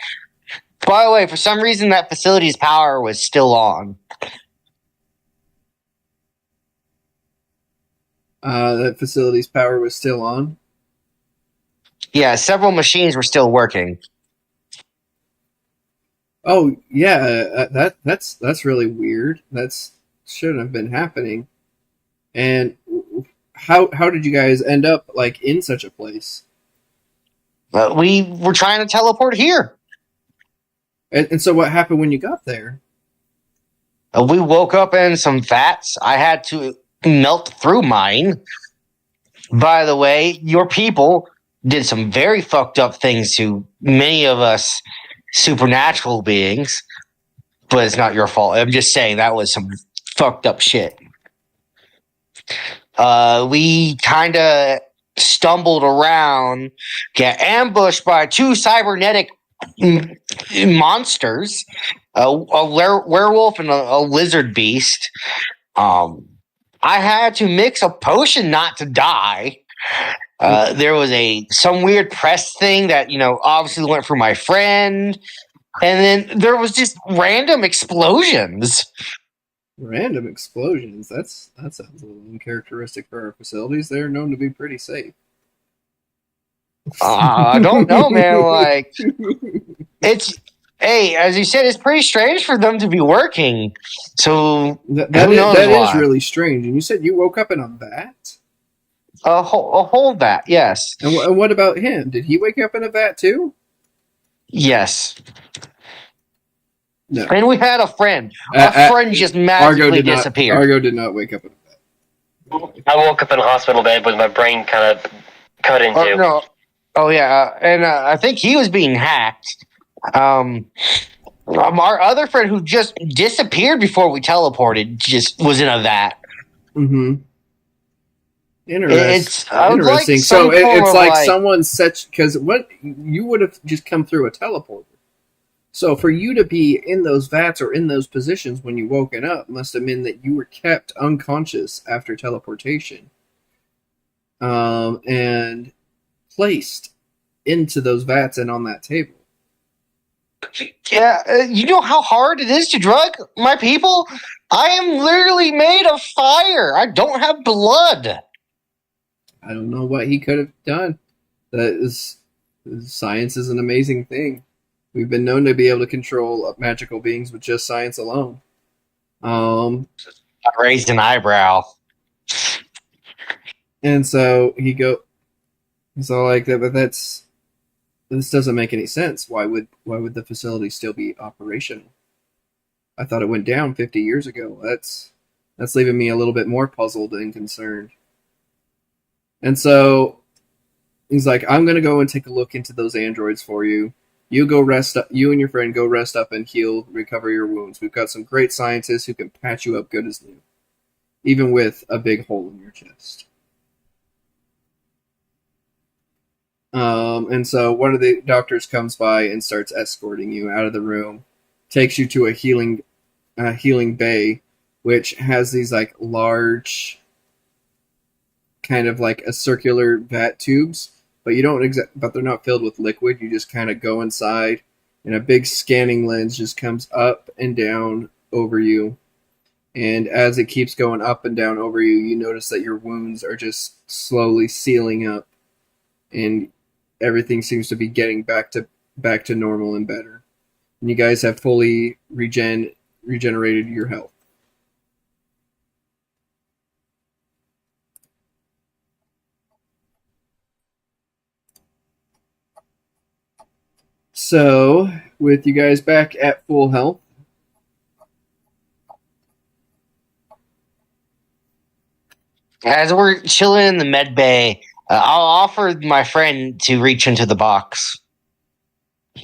[SPEAKER 2] By the way, for some reason, that facility's power was still on.
[SPEAKER 1] That facility's power was still on.
[SPEAKER 2] Yeah, several machines were still working.
[SPEAKER 1] Oh yeah, that's really weird. That's shouldn't have been happening. And how did you guys end up like in such a place?
[SPEAKER 2] We were trying to teleport here.
[SPEAKER 1] And so what happened when you got there?
[SPEAKER 2] We woke up in some vats. I had to melt through mine. By the way, your people did some very fucked up things to many of us supernatural beings, but it's not your fault. I'm just saying that was some fucked up shit. We kind of stumbled around, get ambushed by two cybernetic monsters, a werewolf and a lizard beast. I had to mix a potion not to die. There was some weird press thing that obviously went for my friend, and then there was just random explosions.
[SPEAKER 1] Random explosions. That sounds a little uncharacteristic for our facilities. They're known to be pretty safe.
[SPEAKER 2] I don't know, man. Like it's. Hey, as you said, it's pretty strange for them to be working. So
[SPEAKER 1] that is really strange. And you said you woke up in a vat?
[SPEAKER 2] A whole vat, yes.
[SPEAKER 1] And what about him? Did he wake up in a vat too?
[SPEAKER 2] Yes.
[SPEAKER 1] No.
[SPEAKER 2] And we had a friend. Our friend just magically disappeared.
[SPEAKER 1] Argo did not wake up in a vat.
[SPEAKER 3] I woke up in a hospital bed with my brain kind of cut into.
[SPEAKER 2] Oh, no. Oh yeah, and I think he was being hacked. Our other friend who just disappeared before we teleported just was in a vat.
[SPEAKER 1] Mm-hmm.
[SPEAKER 2] Interesting.
[SPEAKER 1] Interesting. So it's like someone such because what you would have just come through a teleporter. So for you to be in those vats or in those positions when you woken up must have meant that you were kept unconscious after teleportation, and placed into those vats and on that table.
[SPEAKER 2] Yeah, you know how hard it is to drug my people? I am literally made of fire. I don't have blood.
[SPEAKER 1] I don't know what he could have done. Science is an amazing thing. We've been known to be able to control magical beings with just science alone.
[SPEAKER 2] I raised an eyebrow.
[SPEAKER 1] And so he's all like that, but this doesn't make any sense. Why would the facility still be operational? I thought it went down 50 years ago. That's leaving me a little bit more puzzled and concerned. And so He's like, I'm gonna go and take a look into those androids for you. You go rest up. You and your friend go rest up and heal, recover your wounds. We've got some great scientists who can patch you up good as new, even with a big hole in your chest. And so one of the doctors comes by and starts escorting you out of the room, takes you to a healing bay, which has these like large, kind of like a circular vat tubes, but but they're not filled with liquid. You just kind of go inside, and a big scanning lens just comes up and down over you. And as it keeps going up and down over you, you notice that your wounds are just slowly sealing up, and everything seems to be getting back to normal and better. And you guys have fully regenerated your health. So, with you guys back at full health,
[SPEAKER 2] As we're chilling in the med bay, I'll offer my friend to reach into the box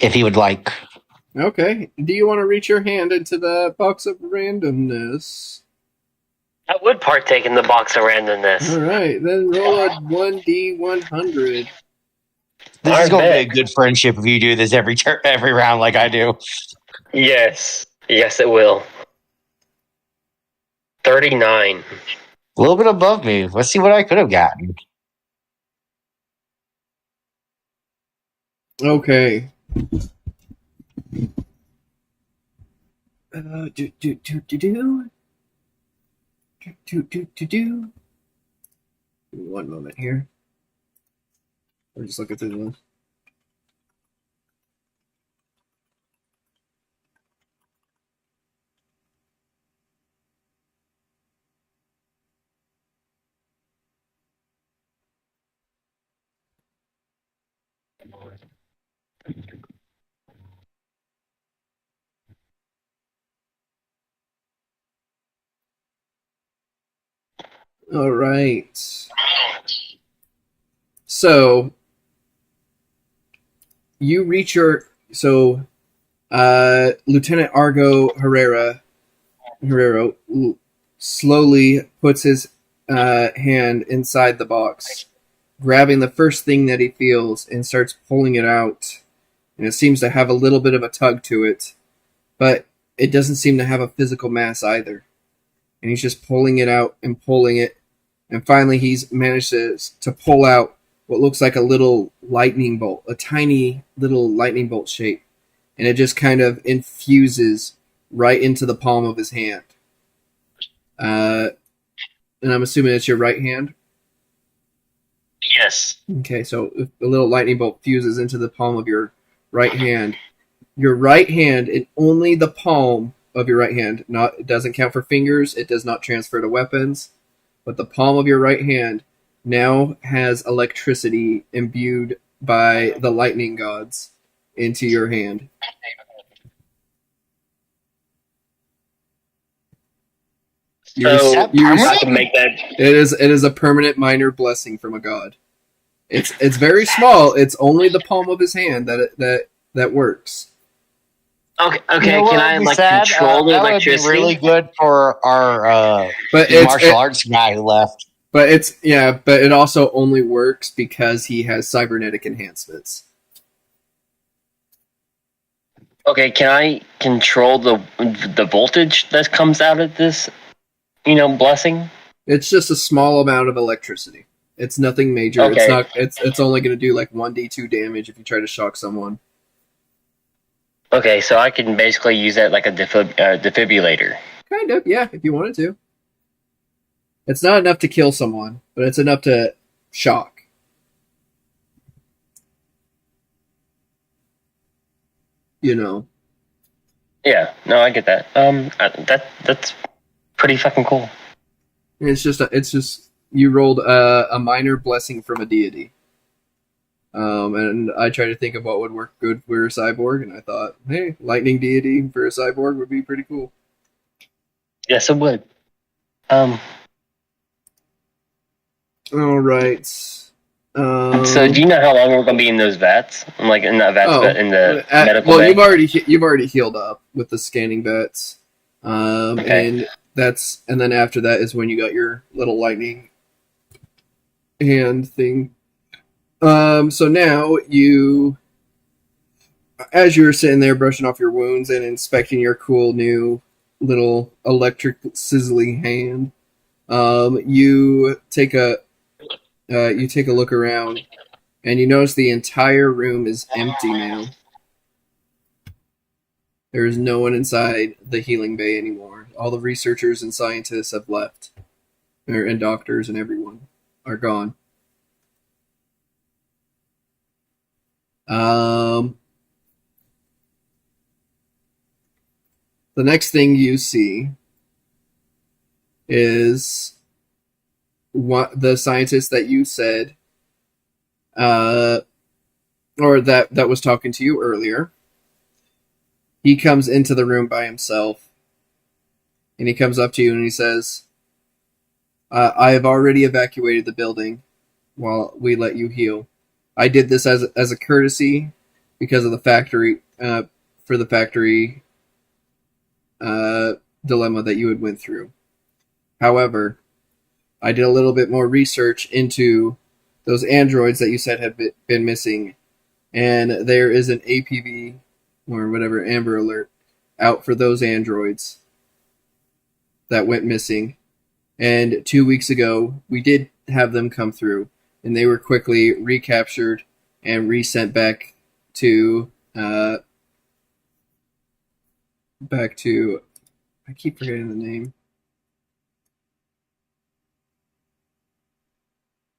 [SPEAKER 2] if he would like.
[SPEAKER 1] okay. Do you want to reach your hand into the box of randomness?
[SPEAKER 3] I would partake in the box of randomness.
[SPEAKER 1] All right, then roll a 1d100.
[SPEAKER 2] This
[SPEAKER 3] I
[SPEAKER 2] is going to be a
[SPEAKER 3] bet.
[SPEAKER 2] good friendship if you do this every round like I do.
[SPEAKER 3] Yes. Yes, it will. 39.
[SPEAKER 2] A little bit above me. Let's see what I could have gotten.
[SPEAKER 1] Okay. Do. Give me one moment here. We're just looking through the list. All right. So you reach your Lieutenant Argo Herrero slowly puts his hand inside the box, grabbing the first thing that he feels and starts pulling it out. And it seems to have a little bit of a tug to it, but it doesn't seem to have a physical mass either. And he's just pulling it out and pulling it. And finally, he's managed to pull out what looks like a little lightning bolt, a tiny little lightning bolt shape. And it just kind of infuses right into the palm of his hand. And I'm assuming it's your right hand?
[SPEAKER 3] Yes.
[SPEAKER 1] Okay, so if the little lightning bolt fuses into the palm of your right hand, and only the palm of your right hand, it doesn't count for fingers, it does not transfer to weapons, but the palm of your right hand now has electricity imbued by the lightning gods into your hand.
[SPEAKER 3] So I can make that.
[SPEAKER 1] It is a permanent minor blessing from a god. It's very small. It's only the palm of his hand that works.
[SPEAKER 3] Okay.
[SPEAKER 2] You know
[SPEAKER 3] Can I control the
[SPEAKER 2] that
[SPEAKER 3] electricity?
[SPEAKER 2] would be really good for our martial arts guy who left.
[SPEAKER 1] But it also only works because he has cybernetic enhancements.
[SPEAKER 3] Okay, can I control the voltage that comes out of this, blessing?
[SPEAKER 1] It's just a small amount of electricity. It's nothing major.
[SPEAKER 3] Okay.
[SPEAKER 1] It's only going to do like 1d2 damage if you try to shock someone.
[SPEAKER 3] Okay, so I can basically use that like a defibrillator.
[SPEAKER 1] Kind of, yeah, if you wanted to. It's not enough to kill someone, but it's enough to shock.
[SPEAKER 3] Yeah, no, I get that. That's pretty fucking cool.
[SPEAKER 1] It's just you rolled a minor blessing from a deity. And I tried to think of what would work good for a cyborg, and I thought, hey, lightning deity for a cyborg would be pretty cool.
[SPEAKER 3] Yes, it would.
[SPEAKER 1] All right.
[SPEAKER 3] So do you know how long we're gonna be in those vats? Like in the vats, but in the medical
[SPEAKER 1] well,
[SPEAKER 3] bay.
[SPEAKER 1] you've already healed up with the scanning bets,
[SPEAKER 3] Okay.
[SPEAKER 1] and then after that is when you got your little lightning hand thing. So now as you're sitting there brushing off your wounds and inspecting your cool new little electric sizzling hand, you take a look around and you notice the entire room is empty now. There is no one inside the healing bay anymore. All the researchers and scientists have left, and doctors and everyone are gone. The next thing you see is what the scientist that you said, or that was talking to you earlier. He comes into the room by himself, and he comes up to you and he says, "I have already evacuated the building while we let you heal. I did this as a courtesy because of the factory for the factory dilemma that you had went through. However, I did a little bit more research into those androids that you said had been missing, and there is an APB or whatever Amber Alert out for those androids that went missing. And 2 weeks ago, we did have them come through, and they were quickly recaptured and resent back to I keep forgetting the name.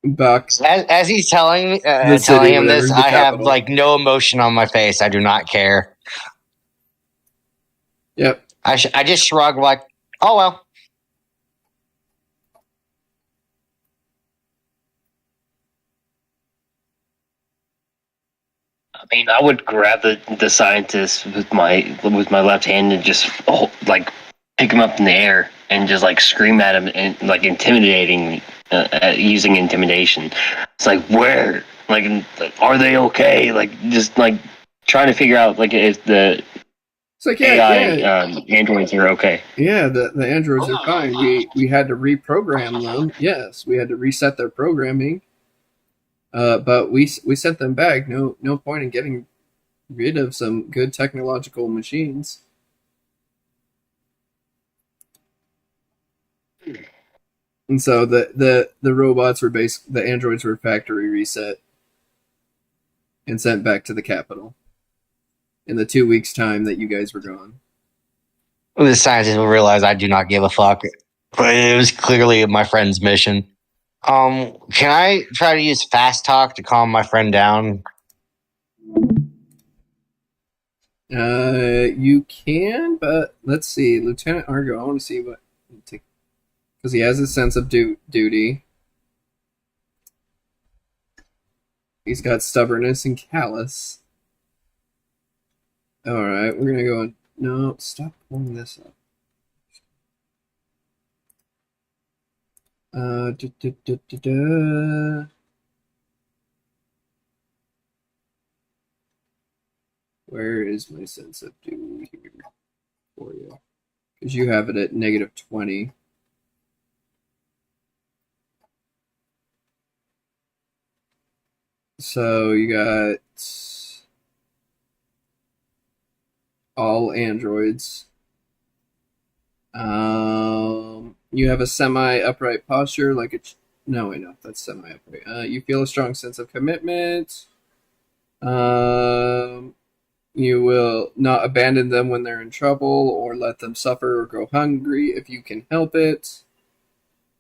[SPEAKER 1] Back
[SPEAKER 2] As he's telling
[SPEAKER 1] the city,
[SPEAKER 2] telling him
[SPEAKER 1] whatever,
[SPEAKER 2] this,
[SPEAKER 1] the
[SPEAKER 2] I have
[SPEAKER 1] capital.
[SPEAKER 2] like no emotion on my face. I do not care.
[SPEAKER 1] Yep.
[SPEAKER 2] I just shrug like, oh well.
[SPEAKER 3] I mean, I would grab the scientist with my left hand and just like pick him up in the air and just like scream at him and like intimidating, using intimidation. It's like where, like, are they okay? Like just like trying to figure out like if the
[SPEAKER 1] It's like
[SPEAKER 3] AI androids are okay.
[SPEAKER 1] yeah. The androids are fine. We had to reprogram them. Yes, we had to reset their programming. But we sent them back. No point in getting rid of some good technological machines. And so the robots were the androids were factory reset and sent back to the capital in the 2 weeks time that you guys were gone.
[SPEAKER 2] The scientist will realize I do not give a fuck. But it was clearly my friend's mission. Can I try to use fast talk to calm my friend down?
[SPEAKER 1] You can, but let's see, Lieutenant Argo. I want to see what because he has a sense of duty. He's got stubbornness and callous. All right, we're gonna go on. No, stop pulling this up. Da, da, da, da, da. Where is my sense of duty here for you? Because you have it at -20. So you got all androids. You have a semi-upright posture, like it's no, wait, no, that's semi-upright. You feel a strong sense of commitment. You will not abandon them when they're in trouble, or let them suffer or go hungry if you can help it.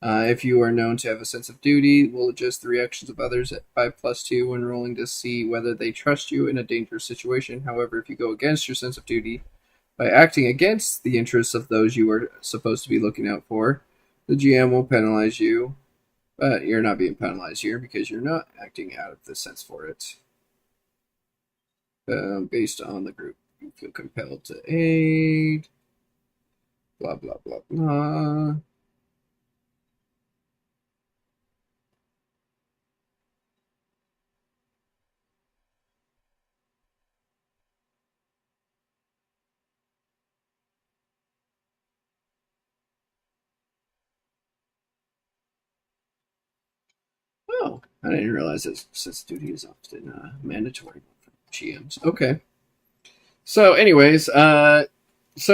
[SPEAKER 1] If you are known to have a sense of duty, will adjust the reactions of others at 5+2 when rolling to see whether they trust you in a dangerous situation. However, if you go against your sense of duty by acting against the interests of those you are supposed to be looking out for, the GM will penalize you. But you're not being penalized here because you're not acting out of the sense for it. Based on the group, you feel compelled to aid. Blah, blah, blah, blah. I didn't realize that since duty is often mandatory for GMs. Okay. So, anyways, so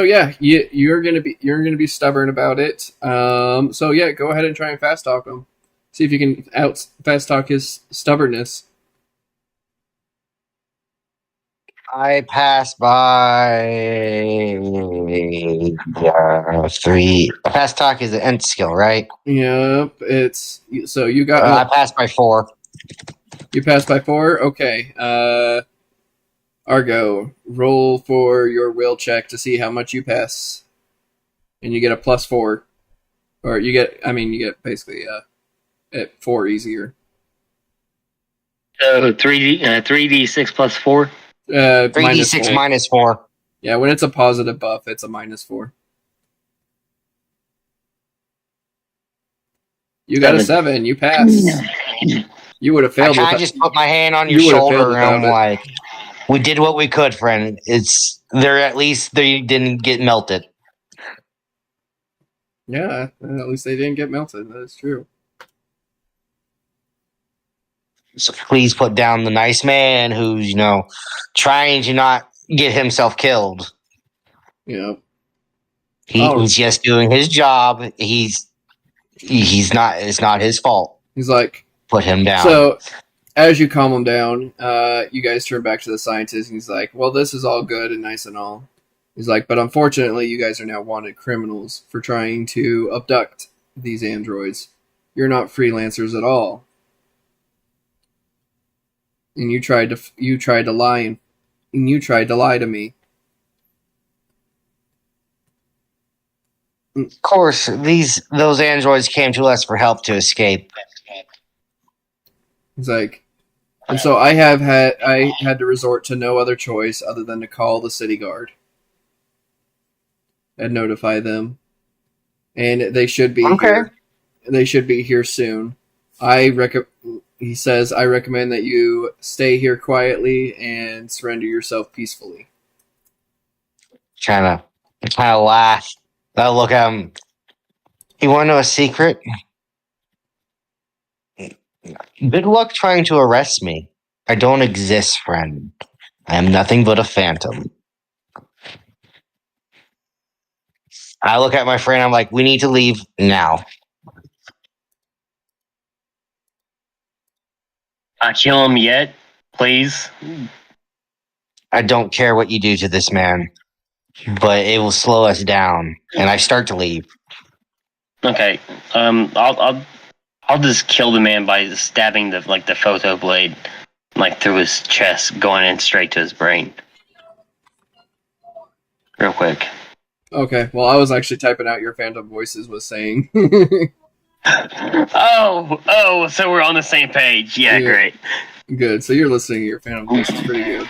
[SPEAKER 1] yeah, you're gonna be stubborn about it. So yeah, go ahead and try and fast talk him. See if you can out fast talk his stubbornness.
[SPEAKER 2] I pass by 3. Fast talk is an end skill, right?
[SPEAKER 1] Yep, it's so you got
[SPEAKER 2] I passed by 4.
[SPEAKER 1] you passed by 4. Okay. Argo, roll for your will check to see how much you pass, and you get a +4, or you get basically at 4 easier.
[SPEAKER 3] So 3d6 plus 4.
[SPEAKER 2] 3d6
[SPEAKER 1] -4.
[SPEAKER 2] minus 4.
[SPEAKER 1] Yeah, when it's a positive buff, it's a -4. You got a 7. You pass. You would have
[SPEAKER 2] I
[SPEAKER 1] failed.
[SPEAKER 2] kind of just put my hand on your
[SPEAKER 1] You would've failed
[SPEAKER 2] shoulder and I'm
[SPEAKER 1] without it.
[SPEAKER 2] like, we did what we could, friend. It's there. At least they didn't get melted.
[SPEAKER 1] Yeah, at least they didn't get melted. That is true.
[SPEAKER 2] So please put down the nice man who's, trying to not get himself killed.
[SPEAKER 1] Yeah.
[SPEAKER 2] He's just doing his job. He's not. It's not his fault.
[SPEAKER 1] He's like,
[SPEAKER 2] Put him down.
[SPEAKER 1] so as you calm him down, you guys turn back to the scientist, and he's like, well, this is all good and nice and all. He's like, but unfortunately, you guys are now wanted criminals for trying to abduct these androids. You're not freelancers at all. And you tried to lie to me.
[SPEAKER 2] Of course, those androids came to us for help to escape.
[SPEAKER 1] He's like, and so I had to resort to no other choice other than to call the city guard and notify them. And they should be here. They should be here soon. He says, I recommend that you stay here quietly and surrender yourself peacefully.
[SPEAKER 2] Kind of laugh. I look at him. You want to know a secret? Good luck trying to arrest me. I don't exist, friend. I am nothing but a phantom. I look at my friend. I'm like, we need to leave now.
[SPEAKER 3] Not kill him yet, please.
[SPEAKER 2] I don't care what you do to this man, but it will slow us down. And I start to leave.
[SPEAKER 3] Okay. I'll just kill the man by stabbing the photo blade through his chest, going in straight to his brain. Real quick.
[SPEAKER 1] Okay, well, I was actually typing out your phantom voices was saying.
[SPEAKER 3] Oh, so we're on the same page. Yeah, great.
[SPEAKER 1] Good, so you're listening to your phantom voices pretty good.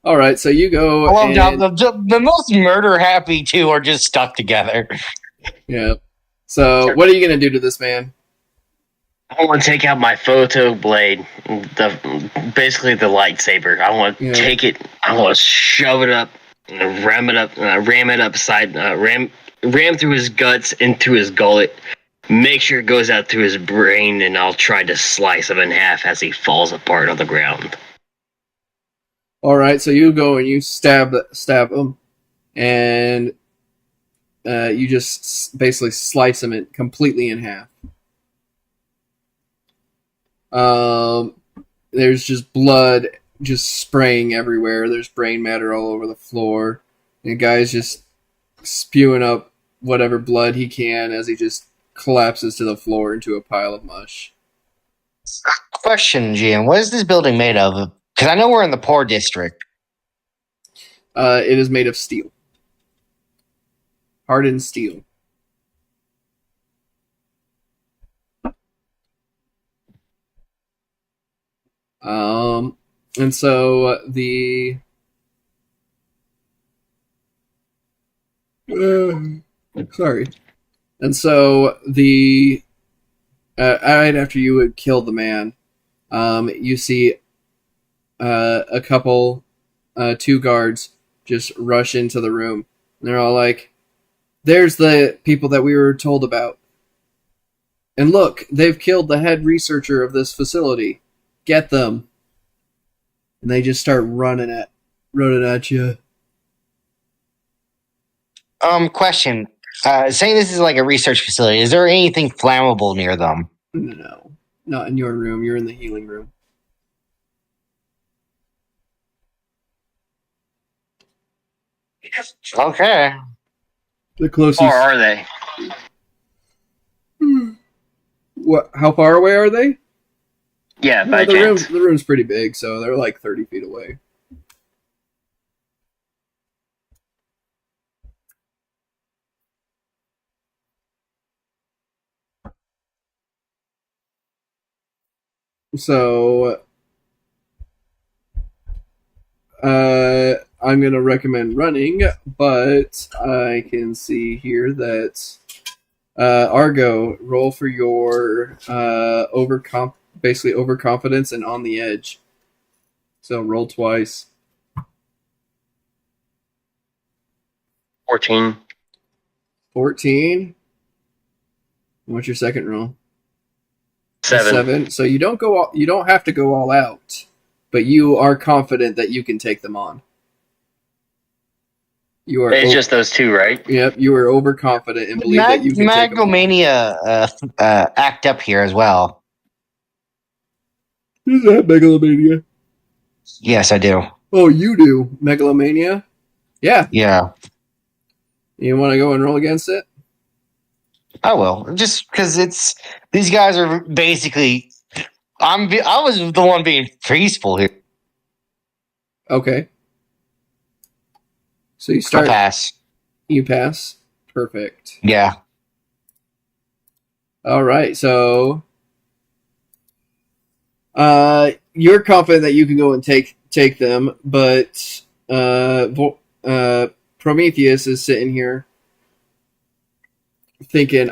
[SPEAKER 1] All right, so you go.
[SPEAKER 2] Well, the most murder happy two are just stuck together.
[SPEAKER 1] Yeah. So, what are you gonna do to this man?
[SPEAKER 3] I want to take out my photo blade, basically the lightsaber. I want to take it. I want to shove it up, and ram through his guts into his gullet. Make sure it goes out through his brain, and I'll try to slice him in half as he falls apart on the ground.
[SPEAKER 1] All right, so you go and you stab him, and you just basically slice him completely in half. There's just blood just spraying everywhere. There's brain matter all over the floor. And the guy's just spewing up whatever blood he can as he just collapses to the floor into a pile of mush.
[SPEAKER 2] Question, GM, what is this building made of? Because I know we're in the poor district.
[SPEAKER 1] It is made of steel. Hardened steel. And so sorry. And so right after you would kill the man, you see a couple, 2 guards just rush into the room. And they're all like, there's the people that we were told about. And look, they've killed the head researcher of this facility. Get them. And they just start running at you.
[SPEAKER 2] Question. Saying this is like a research facility, is there anything flammable near them?
[SPEAKER 1] No, not in your room. You're in the healing room.
[SPEAKER 2] Okay.
[SPEAKER 1] The
[SPEAKER 3] Or
[SPEAKER 1] closest.
[SPEAKER 3] are they?
[SPEAKER 1] What? How far away are they?
[SPEAKER 3] Yeah,
[SPEAKER 1] No,
[SPEAKER 3] by chance.
[SPEAKER 1] the room's pretty big, so they're like 30 feet away. So, I'm gonna recommend running, but I can see here that Argo, roll for your basically overconfidence and on the edge. So roll twice.
[SPEAKER 3] 14.
[SPEAKER 1] 14. What's your second roll?
[SPEAKER 3] 7.
[SPEAKER 1] 7. So you don't have to go all out, but you are confident that you can take them on. You are.
[SPEAKER 3] It's just those two, right?
[SPEAKER 1] Yep, you are overconfident and believe that you can take them on.
[SPEAKER 2] Megalomania act up here as well.
[SPEAKER 1] Is that megalomania?
[SPEAKER 2] Yes, I do.
[SPEAKER 1] Oh, you do megalomania? Yeah.
[SPEAKER 2] Yeah,
[SPEAKER 1] You want to go and roll against it?
[SPEAKER 2] I will. Just because these guys are basically. I was the one being peaceful here.
[SPEAKER 1] Okay. So you
[SPEAKER 2] I
[SPEAKER 1] start.
[SPEAKER 2] pass.
[SPEAKER 1] You pass. Perfect.
[SPEAKER 2] Yeah.
[SPEAKER 1] All right. So, you're confident that you can go and take them, but Prometheus is sitting here thinking,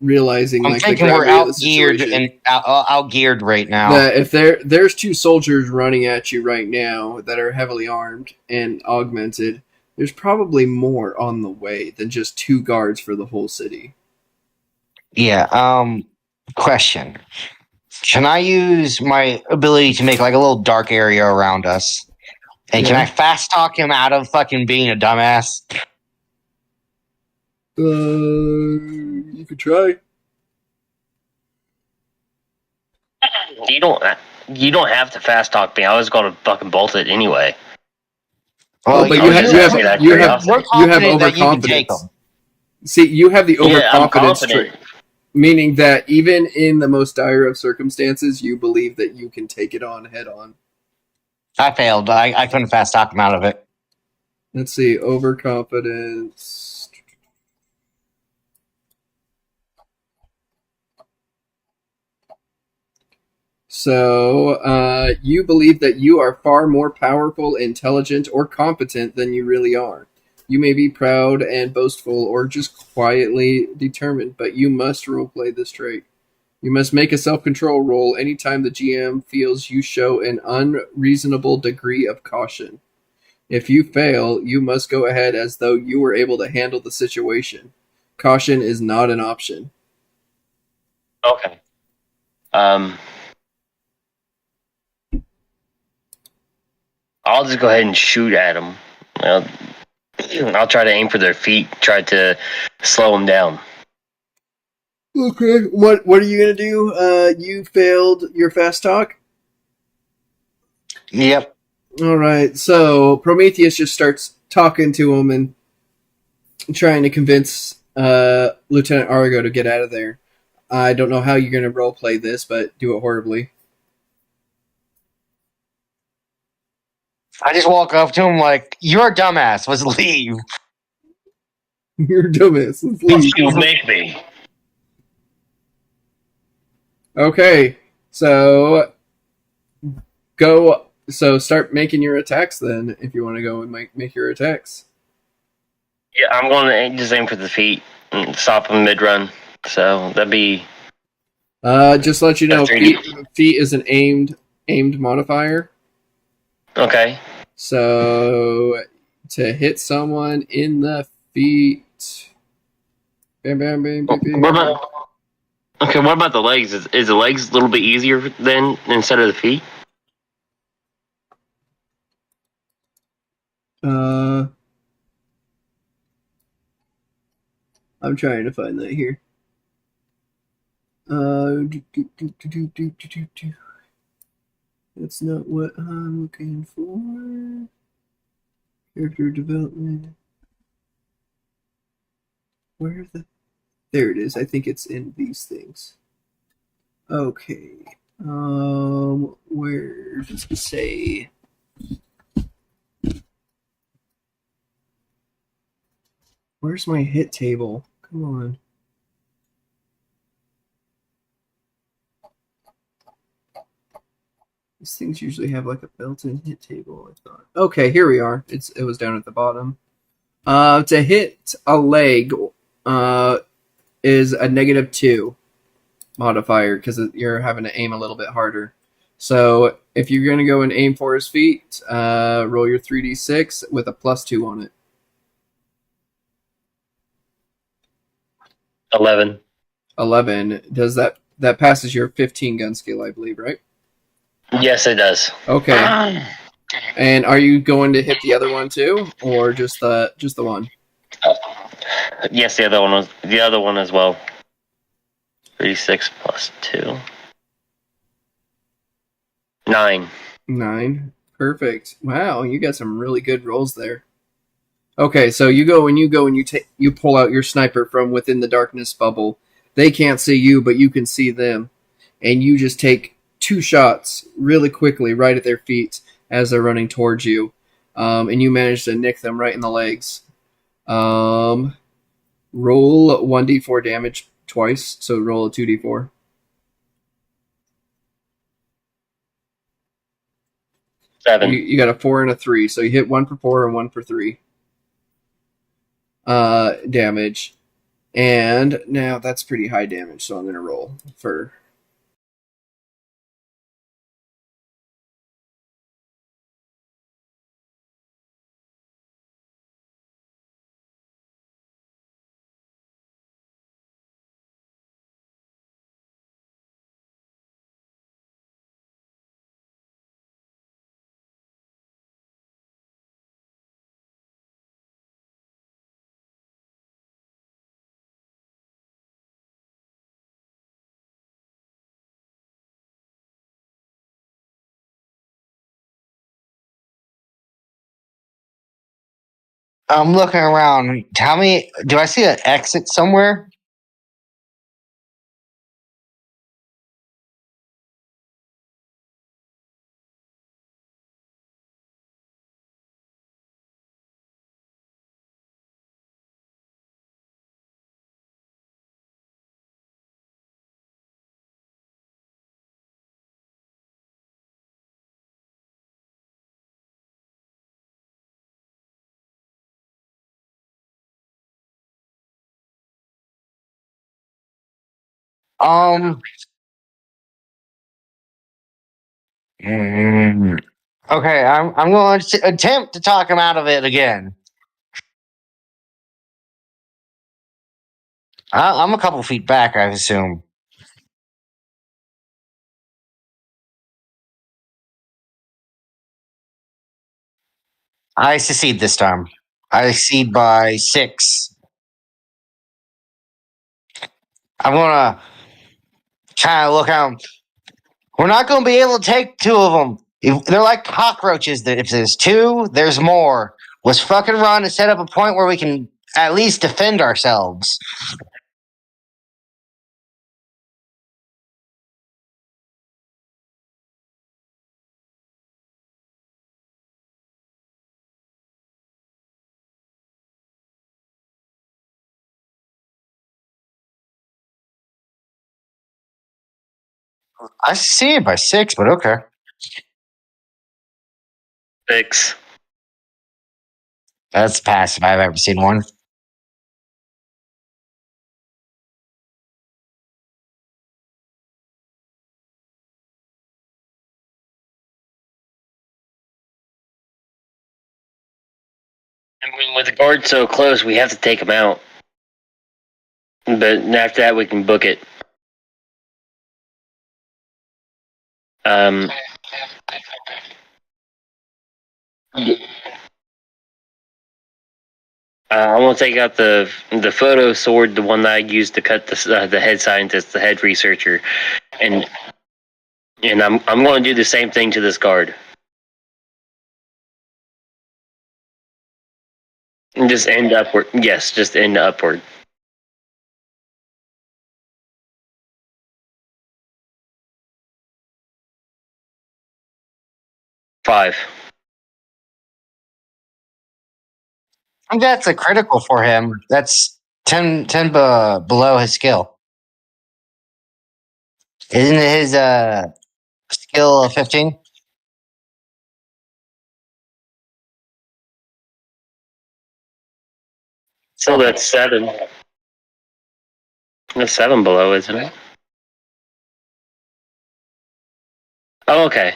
[SPEAKER 1] realizing
[SPEAKER 2] I'm
[SPEAKER 1] like
[SPEAKER 2] thinking
[SPEAKER 1] the
[SPEAKER 2] we're
[SPEAKER 1] gravity of the
[SPEAKER 2] outgeared
[SPEAKER 1] situation.
[SPEAKER 2] and outgeared right now.
[SPEAKER 1] That if there's two soldiers running at you right now that are heavily armed and augmented, there's probably more on the way than just 2 guards for the whole city.
[SPEAKER 2] Yeah. Question. Can I use my ability to make like a little dark area around us? And can
[SPEAKER 1] Yeah.
[SPEAKER 2] I fast talk him out of fucking being a dumbass?
[SPEAKER 1] You could try.
[SPEAKER 3] You don't have to fast talk me. I was going to fucking bolt it anyway.
[SPEAKER 1] Oh, but
[SPEAKER 3] I was just asking out of
[SPEAKER 2] we're
[SPEAKER 3] curiosity.
[SPEAKER 2] confident that you can take
[SPEAKER 1] overconfidence.
[SPEAKER 2] them.
[SPEAKER 1] See, you have the
[SPEAKER 3] Yeah, I'm
[SPEAKER 1] overconfidence
[SPEAKER 3] confident.
[SPEAKER 1] trait, meaning that even in the most dire of circumstances, you believe that you can take it on head on.
[SPEAKER 2] I failed. I couldn't fast talk him out of it.
[SPEAKER 1] Let's see, overconfidence. So, you believe that you are far more powerful, intelligent, or competent than you really are. You may be proud and boastful or just quietly determined, but you must roleplay this trait. You must make a self-control roll anytime the GM feels you show an unreasonable degree of caution. If you fail, you must go ahead as though you were able to handle the situation. Caution is not an option.
[SPEAKER 3] Okay. I'll just go ahead and shoot at them. I'll try to aim for their feet, try to slow them down.
[SPEAKER 1] Okay, what are you gonna do? You failed your fast talk?
[SPEAKER 2] Yep.
[SPEAKER 1] Alright, so Prometheus just starts talking to him and trying to convince Lieutenant Argo to get out of there. I don't know how you're gonna roleplay this, but do it horribly.
[SPEAKER 2] I just walk up to him like, "You're a dumbass. Let's leave."
[SPEAKER 1] You're dumbass. Let's leave.
[SPEAKER 3] You make me.
[SPEAKER 1] Okay, so start making your attacks then, if you want to go and make your attacks.
[SPEAKER 3] Yeah, I'm going to just aim for the feet and stop them mid-run. So that'd be...
[SPEAKER 1] Just to let you know, feet is an aimed modifier.
[SPEAKER 3] Okay.
[SPEAKER 1] So to hit someone in the feet, Bam, bam, bam, bam, bam.
[SPEAKER 3] What about okay? What about the legs? Is the legs a little bit easier then instead of the feet?
[SPEAKER 1] I'm trying to find that here. Do. That's not what I'm looking for. Character development. Where the? There it is. I think it's in these things. Okay. Where does it say? Where's my hit table? Come on. These things usually have like a built-in hit table, I thought. Okay, here we are. It was down at the bottom. To hit a leg is a -2 modifier because you're having to aim a little bit harder. So if you're going to go and aim for his feet, roll your 3d6 with a +2 on it.
[SPEAKER 3] 11.
[SPEAKER 1] 11. Does that passes your 15 gun skill, I believe, right?
[SPEAKER 3] Yes, it does.
[SPEAKER 1] Okay. And are you going to hit the other one too, or just the one?
[SPEAKER 3] Yes, the other one as well. 36 plus 2. 9.
[SPEAKER 1] 9. Perfect. Wow, you got some really good rolls there. Okay, so you go and you pull out your sniper from within the darkness bubble. They can't see you, but you can see them, and you just take 2 shots really quickly right at their feet as they're running towards you, and you manage to nick them right in the legs. Roll 1d4 damage twice, so roll a 2d4.
[SPEAKER 3] 7.
[SPEAKER 1] You got a 4 and a 3, so you hit 1 for 4 and 1 for 3 damage. And now that's pretty high damage, so I'm going to roll for.
[SPEAKER 2] I'm looking around. Tell me, do I see an exit somewhere? Um. mm, Okay, I'm going to attempt to talk him out of it again. I'm a couple feet back, I assume. I succeed this time. I succeed by 6. I'm gonna kind of look out. We're not gonna be able to take 2 of them. They're like cockroaches. That if there's 2, there's more. Let's fucking run and set up a point where we can at least defend ourselves. I see it by 6, but okay.
[SPEAKER 3] 6.
[SPEAKER 2] That's passive. I've ever seen one.
[SPEAKER 3] I mean, with the guard so close, we have to take him out. But after that, we can book it. Um, I want to take out the photo sword, the one that I used to cut the head scientist, the head researcher, and I'm going to do the same thing to this guard. And just end upward. Yes, just end upward. 5.
[SPEAKER 2] I think that's a critical for him. That's 10 below his skill. Isn't it his skill 15?
[SPEAKER 3] So that's 7. That's 7 below, isn't it? Oh, okay.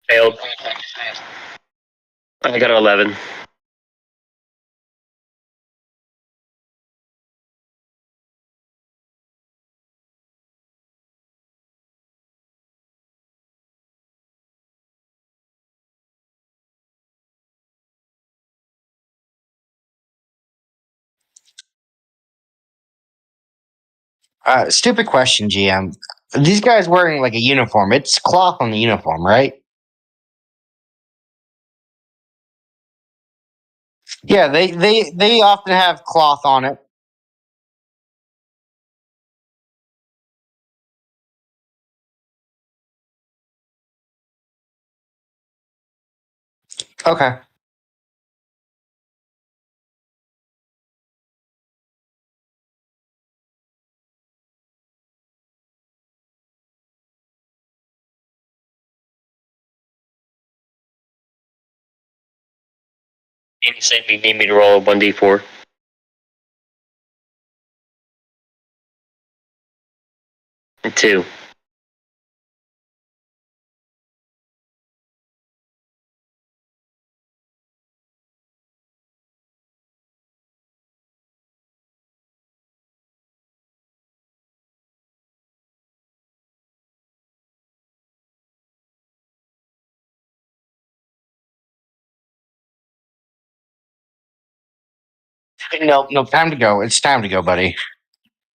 [SPEAKER 3] Failed. I got 11.
[SPEAKER 2] Stupid question, GM. These guys wearing like a uniform. It's cloth on the uniform, right? Yeah, they often have cloth on it. Okay.
[SPEAKER 3] And you said you need me to roll a 1d4. 2.
[SPEAKER 2] No, time to go. It's time to go, buddy.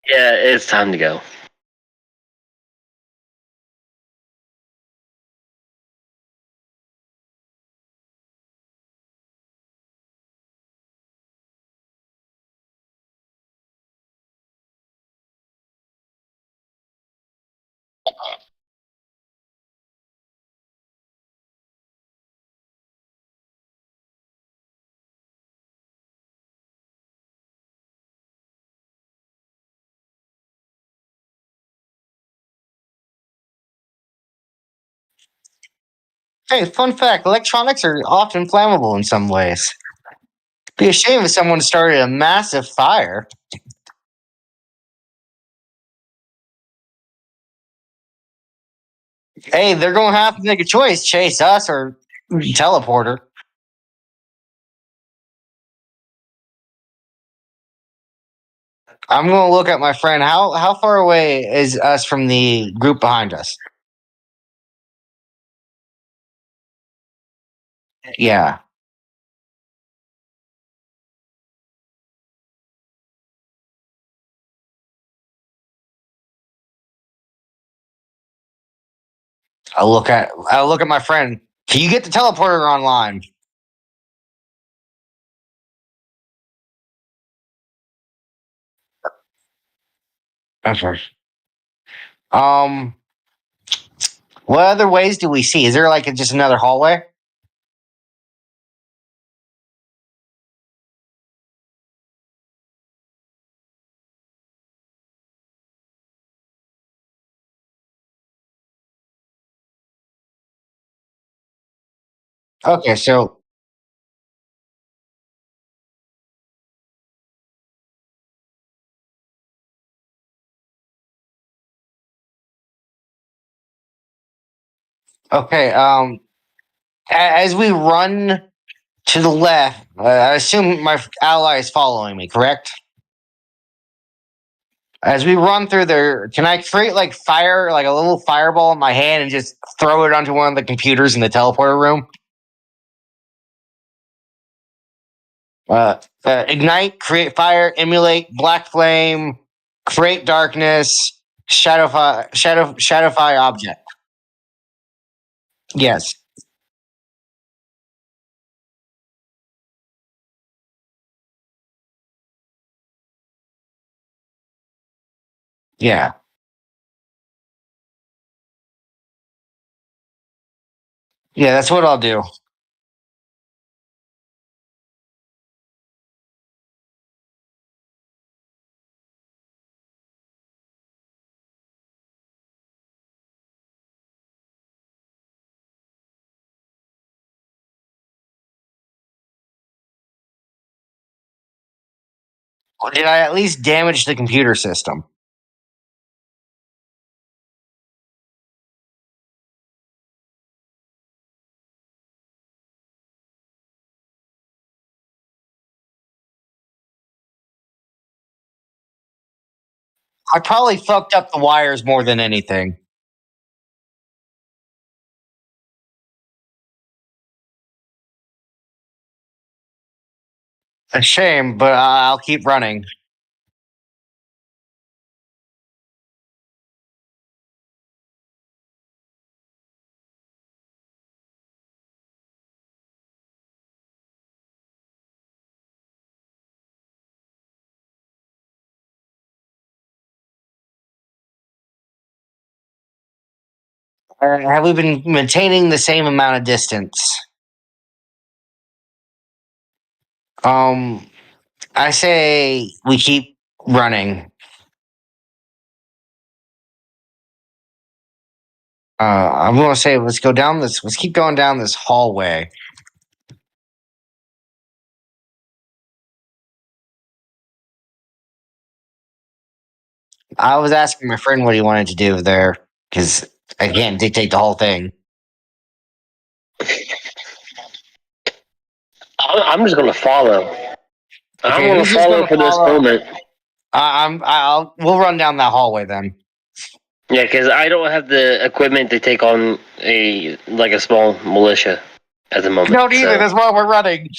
[SPEAKER 3] Yeah, it's time to go.
[SPEAKER 2] Hey, fun fact: electronics are often flammable in some ways. Be a shame if someone started a massive fire. Hey, they're going to have to make a choice: chase us or teleporter. I'm going to look at my friend. How far away is us from the group behind us? Yeah, I'll look at my friend. Can you get the teleporter online? Okay. Um, what other ways do we see? Is there like just another hallway? Okay, so okay. As we run to the left, I assume my ally is following me. Correct? As we run through there, can I create like fire, like a little fireball in my hand, and just throw it onto one of the computers in the teleporter room? Ignite, create fire, emulate, black flame, create darkness, shadowfy object. Yes. Yeah. Yeah, that's what I'll do. Did I at least damage the computer system? I probably fucked up the wires more than anything. A shame, but I'll keep running. Have we been maintaining the same amount of distance? Um, I say we keep running. I'm gonna say let's go down this. Let's keep going down this hallway. I was asking my friend what he wanted to do there because I can't dictate the whole thing.
[SPEAKER 3] I'm just gonna follow. I'm
[SPEAKER 2] Okay,
[SPEAKER 3] gonna
[SPEAKER 2] who's just
[SPEAKER 3] follow
[SPEAKER 2] gonna
[SPEAKER 3] for this
[SPEAKER 2] follow?
[SPEAKER 3] moment.
[SPEAKER 2] We'll run down that hallway then.
[SPEAKER 3] Yeah, because I don't have the equipment to take on a small militia at the moment.
[SPEAKER 2] No, neither.
[SPEAKER 3] so-
[SPEAKER 2] That's why we're running.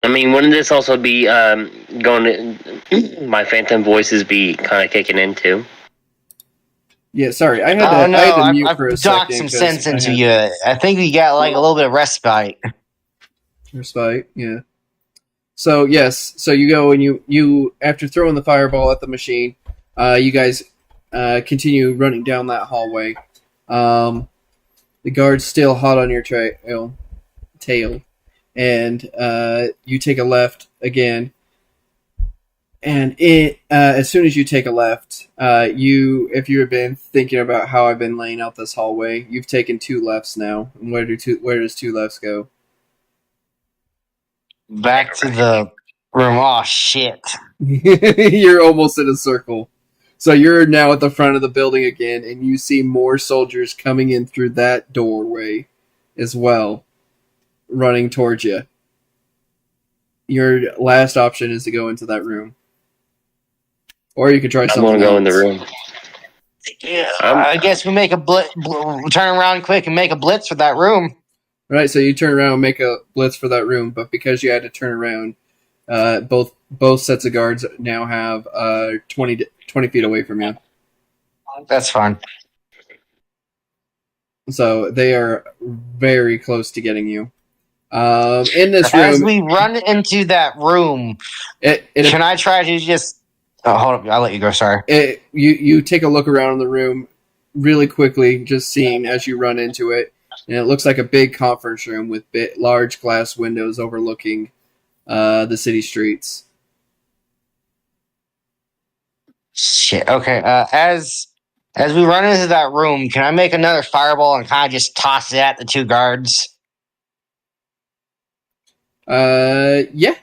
[SPEAKER 3] I mean, wouldn't this also be going to my phantom voices be kind of kicking in too?
[SPEAKER 1] Yeah, sorry, I
[SPEAKER 2] Oh
[SPEAKER 1] had
[SPEAKER 2] no,
[SPEAKER 1] to mute
[SPEAKER 2] I've
[SPEAKER 1] for a
[SPEAKER 2] docked
[SPEAKER 1] second
[SPEAKER 2] some
[SPEAKER 1] because
[SPEAKER 2] sense
[SPEAKER 1] I
[SPEAKER 2] into
[SPEAKER 1] had
[SPEAKER 2] you. I think we got like a little bit of respite.
[SPEAKER 1] respite. Yeah. So yes, so you go and you after throwing the fireball at the machine, you guys continue running down that hallway. The guard's still hot on your tail, and you take a left again. And as soon as you take a left, if you have been thinking about how I've been laying out this hallway, you've taken two lefts now. And where does two lefts go?
[SPEAKER 2] Back to the room. Oh shit.
[SPEAKER 1] You're almost in a circle. So you're now at the front of the building again, and you see more soldiers coming in through that doorway as well, running towards you. Your last option is to go into that room. Or you could try
[SPEAKER 3] I'm
[SPEAKER 1] something
[SPEAKER 3] gonna go in the
[SPEAKER 1] else.
[SPEAKER 3] room.
[SPEAKER 2] Yeah, I guess we make a turn around quick and make a blitz for that room.
[SPEAKER 1] Right, so you turn around and make a blitz for that room, but because you had to turn around, both sets of guards now have 20 feet away from you.
[SPEAKER 2] That's fine.
[SPEAKER 1] So they are very close to getting you. In this
[SPEAKER 2] As
[SPEAKER 1] room,
[SPEAKER 2] we run into that room, can I try to just? Oh, hold up, I'll let you go. Sorry.
[SPEAKER 1] You take a look around the room really quickly, just seeing as you run into it, and it looks like a big conference room with large glass windows overlooking the city streets.
[SPEAKER 2] Shit. Okay. As we run into that room, can I make another fireball and kind of just toss it at the two guards?
[SPEAKER 1] Yeah.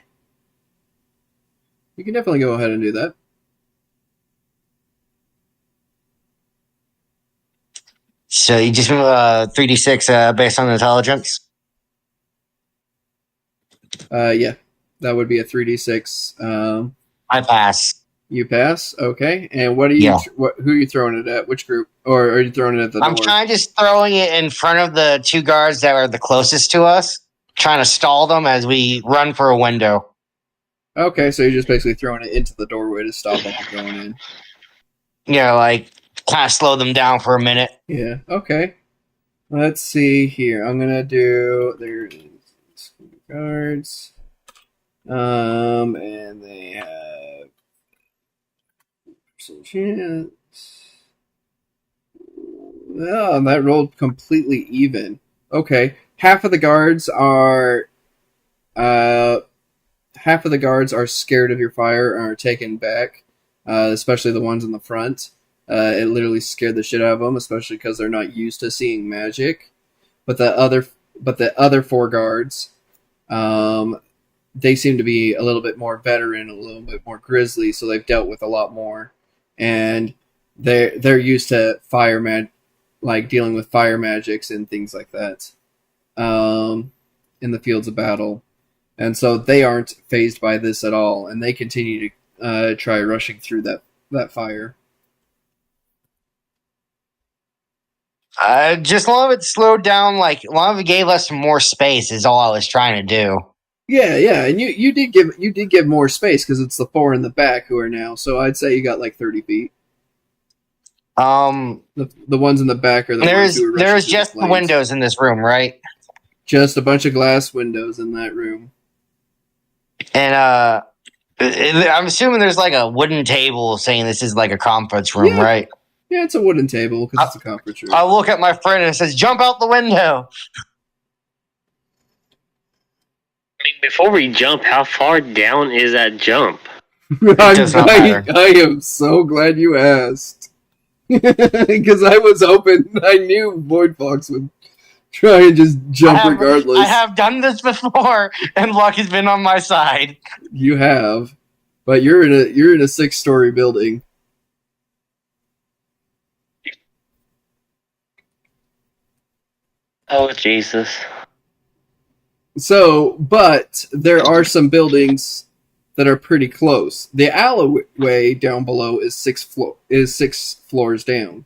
[SPEAKER 1] You can definitely go ahead and do that.
[SPEAKER 2] So you just 3d6 based on intelligence.
[SPEAKER 1] Yeah. That would be a 3d6.
[SPEAKER 2] I pass.
[SPEAKER 1] You pass. Okay. And what are you?
[SPEAKER 2] Yeah.
[SPEAKER 1] Who are you throwing it at? Which group? Or are you throwing it at the
[SPEAKER 2] I'm
[SPEAKER 1] door?
[SPEAKER 2] trying just throwing it in front of the two guards that are the closest to us, trying to stall them as we run for a window.
[SPEAKER 1] Okay, so you're just basically throwing it into the doorway to stop them from going in.
[SPEAKER 2] Like kind of slow them down for a minute.
[SPEAKER 1] Yeah. Okay. Let's see here. I'm gonna do there it is. Guards. And they have some chance. Oh, that rolled completely even. Okay. Half of the guards are scared of your fire and are taken back, especially the ones in the front. It literally scared the shit out of them, especially because they're not used to seeing magic. But the other four guards, they seem to be a little bit more veteran, a little bit more grisly, so they've dealt with a lot more, and they're used to like dealing with fire magics and things like that, in the fields of battle. And so they aren't phased by this at all, and they continue to try rushing through that fire.
[SPEAKER 2] Just long as it slowed down, like long as it gave us some more space is all I was trying to do.
[SPEAKER 1] Yeah, and you did give more space because it's the four in the back who are now. So I'd say you got like 30 feet. The ones in the back are the ones who are rushing
[SPEAKER 2] there's
[SPEAKER 1] through
[SPEAKER 2] just
[SPEAKER 1] the
[SPEAKER 2] the
[SPEAKER 1] flames.
[SPEAKER 2] windows in this room, right?
[SPEAKER 1] Just a bunch of glass windows in that room.
[SPEAKER 2] And I'm assuming there's like a wooden table saying this is like a conference room,
[SPEAKER 1] Yeah.
[SPEAKER 2] right?
[SPEAKER 1] Yeah, it's a wooden table because it's a conference room.
[SPEAKER 2] I look at my friend and it says, "Jump out the window."
[SPEAKER 3] I mean, before we jump, how far down is that jump?
[SPEAKER 2] does not matter.
[SPEAKER 1] I am so glad you asked. Because I was hoping, I knew Void Fox would try and just jump regardless.
[SPEAKER 2] I have done this before, and luck has been on my side.
[SPEAKER 1] You have, but you're in a 6-story building.
[SPEAKER 3] Oh, Jesus.
[SPEAKER 1] So, but there are some buildings that are pretty close. The alleyway down below is 6 floors down.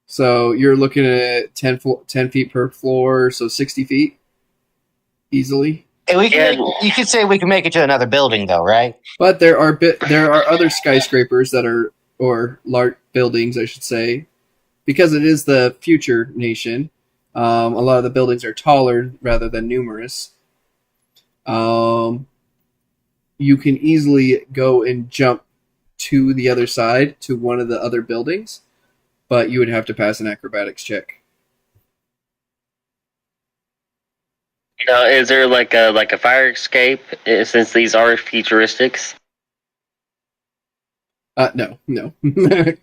[SPEAKER 1] So you're looking at 10 feet per floor, so 60 feet easily.
[SPEAKER 2] And you could say we can make it to another building, though, right?
[SPEAKER 1] But there are other skyscrapers that are, or large buildings, I should say, because it is the future nation. A lot of the buildings are taller rather than numerous. You can easily go and jump to the other side, to one of the other buildings, but you would have to pass an acrobatics check.
[SPEAKER 3] Now, is there like a fire escape since these are futuristics?
[SPEAKER 1] No.
[SPEAKER 3] No.
[SPEAKER 2] The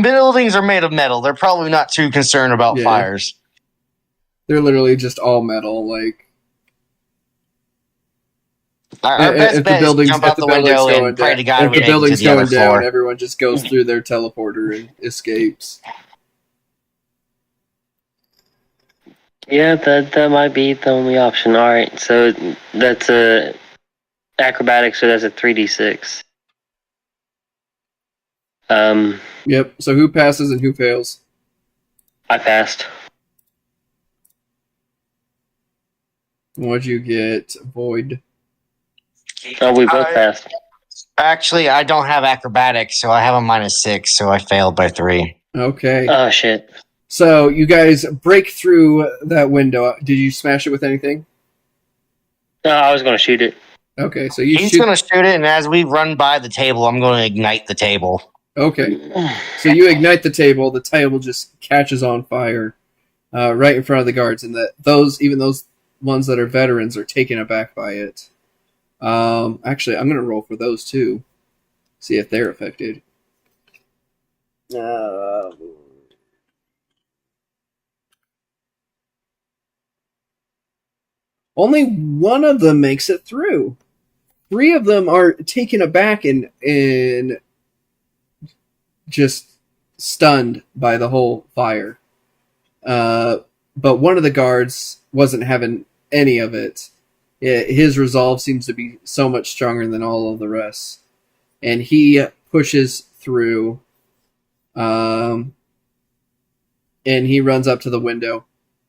[SPEAKER 2] buildings are made of metal. They're probably not too concerned about fires.
[SPEAKER 1] They're literally just all metal, like.
[SPEAKER 2] Our best bet is to jump out the window and pray to God we make it to the other floor.
[SPEAKER 1] Everyone just goes through their teleporter and escapes.
[SPEAKER 3] Yeah, that might be the only option. All right, so that's a acrobatics, so that's a 3d6.
[SPEAKER 1] Yep. So who passes and who fails?
[SPEAKER 3] I passed.
[SPEAKER 1] What'd you get, Void?
[SPEAKER 3] Oh, we both passed.
[SPEAKER 2] Actually, I don't have acrobatics, so I have a -6, so I failed by 3.
[SPEAKER 1] Okay.
[SPEAKER 3] Oh shit.
[SPEAKER 1] So you guys break through that window. Did you smash it with anything?
[SPEAKER 3] No, I was going to shoot it.
[SPEAKER 1] Okay, so you
[SPEAKER 2] He's going to shoot it, and as we run by the table, I'm going to ignite the table.
[SPEAKER 1] Okay, so you ignite the table. The table just catches on fire right in front of the guards, and those ones that are veterans are taken aback by it. Actually, I'm gonna roll for those too. See if they're affected. Only one of them makes it through. 3 of them are taken aback and just stunned by the whole fire. But one of the guards wasn't having any of it. His resolve seems to be so much stronger than all of the rest. And he pushes through, and he runs up to the window.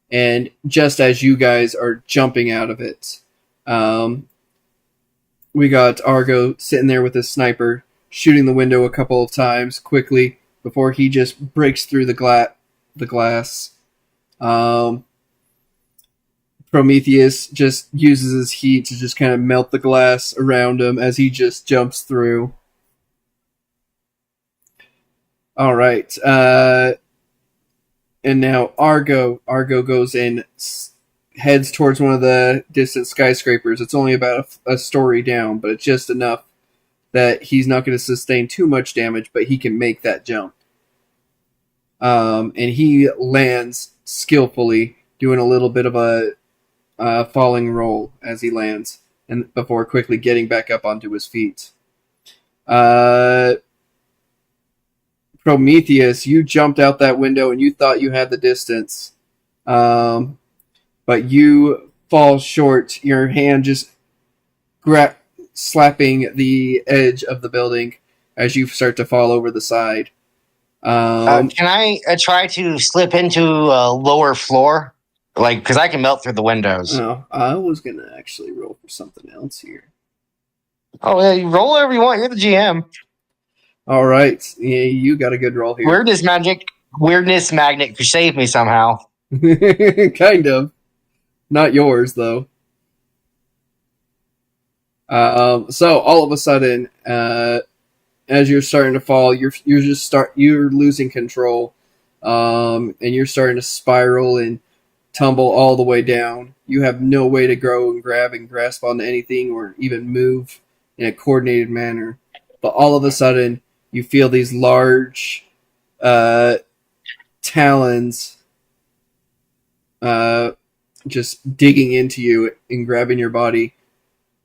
[SPEAKER 1] And just as you guys are jumping out of it, we got Argo sitting there with his sniper, shooting the window a couple of times quickly before he just breaks through the glass. Prometheus just uses his heat to just kind of melt the glass around him as he just jumps through. All right. And now Argo goes in, heads towards one of the distant skyscrapers. It's only about a story down, but it's just enough that he's not going to sustain too much damage, but he can make that jump. And he lands skillfully, doing a little bit of a falling roll as he lands, and before quickly getting back up onto his feet. Prometheus, you jumped out that window and you thought you had the distance, but you fall short. Your hand just slapping the edge of the building as you start to fall over the side.
[SPEAKER 2] Can I try to slip into a lower floor? Like, because I can melt through the windows.
[SPEAKER 1] No, I was going to actually roll for something else here.
[SPEAKER 2] Oh, yeah, you roll whatever you want. You're the GM.
[SPEAKER 1] All right. Yeah, you got a good roll here.
[SPEAKER 2] Weirdness magnet could save me somehow.
[SPEAKER 1] Kind of. Not yours, though. So all of a sudden, as you're starting to fall, you're losing control, and you're starting to spiral and tumble all the way down. You have no way to grow and grab and grasp onto anything or even move in a coordinated manner. But all of a sudden, you feel these large talons just digging into you and grabbing your body.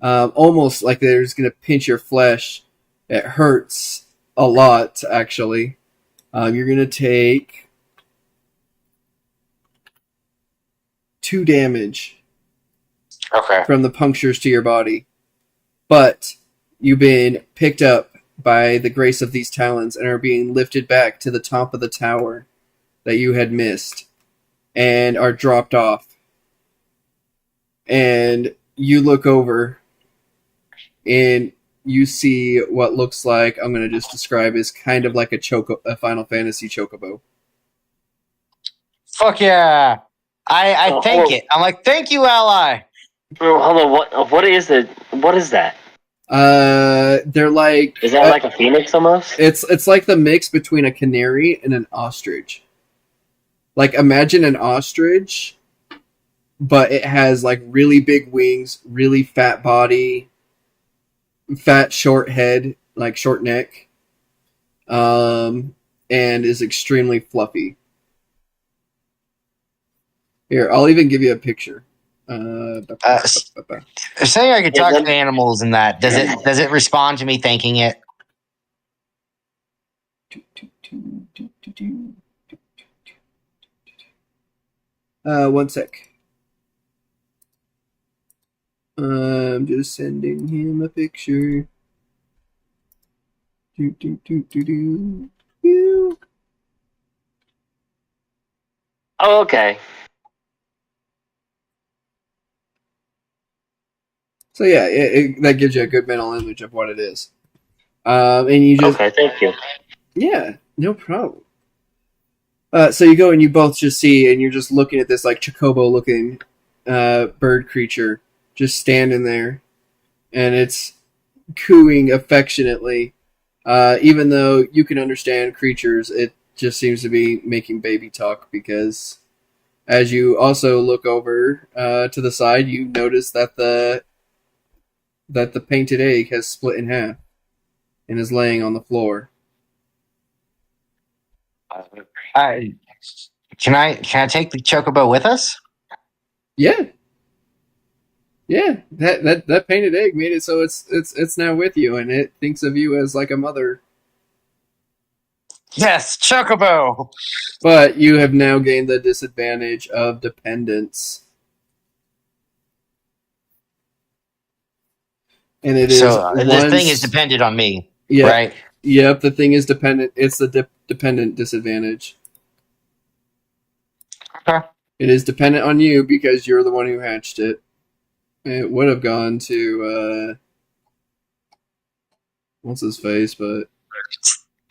[SPEAKER 1] Almost like they're just going to pinch your flesh. It hurts a lot, actually. You're going to take 2 damage from the punctures to your body. But you've been picked up by the grace of these talons and are being lifted back to the top of the tower that you had missed and are dropped off. And you look over and you see what looks like, I'm going to just describe as kind of like a Final Fantasy chocobo.
[SPEAKER 2] Fuck yeah. I thank it. I'm like, thank you, ally.
[SPEAKER 3] Hold on, what is that?
[SPEAKER 1] They're like...
[SPEAKER 3] Is that like a phoenix almost?
[SPEAKER 1] It's like the mix between a canary and an ostrich. Like, imagine an ostrich, but it has like really big wings, really fat body, fat short head, like short neck, and is extremely fluffy. Here, I'll even give you a picture.
[SPEAKER 2] Saying I could talk to animals and that, does it respond to me thanking it?
[SPEAKER 1] One sec. I'm just sending him a picture.
[SPEAKER 3] Oh, okay.
[SPEAKER 1] So yeah, that gives you a good mental image of what it is. And you just...
[SPEAKER 3] Okay, thank you.
[SPEAKER 1] Yeah, no problem. So you go and you both just see, and you're just looking at this like chocobo-looking bird creature just standing there, and it's cooing affectionately. Even though you can understand creatures, it just seems to be making baby talk, because as you also look over to the side, you notice that that the painted egg has split in half and is laying on the floor.
[SPEAKER 2] Can I take the chocobo with us?
[SPEAKER 1] Yeah. Yeah, that painted egg made it so it's now with you, and it thinks of you as like a mother.
[SPEAKER 2] Yes, chocobo.
[SPEAKER 1] But you have now gained the disadvantage of dependence, and it is
[SPEAKER 2] So this thing is
[SPEAKER 1] once.
[SPEAKER 2] dependent on me,
[SPEAKER 1] Yeah,
[SPEAKER 2] right?
[SPEAKER 1] yep. The thing is dependent. It's the dependent disadvantage.
[SPEAKER 2] Okay.
[SPEAKER 1] It is dependent on you because you're the one who hatched it. It would have gone to what's his face, but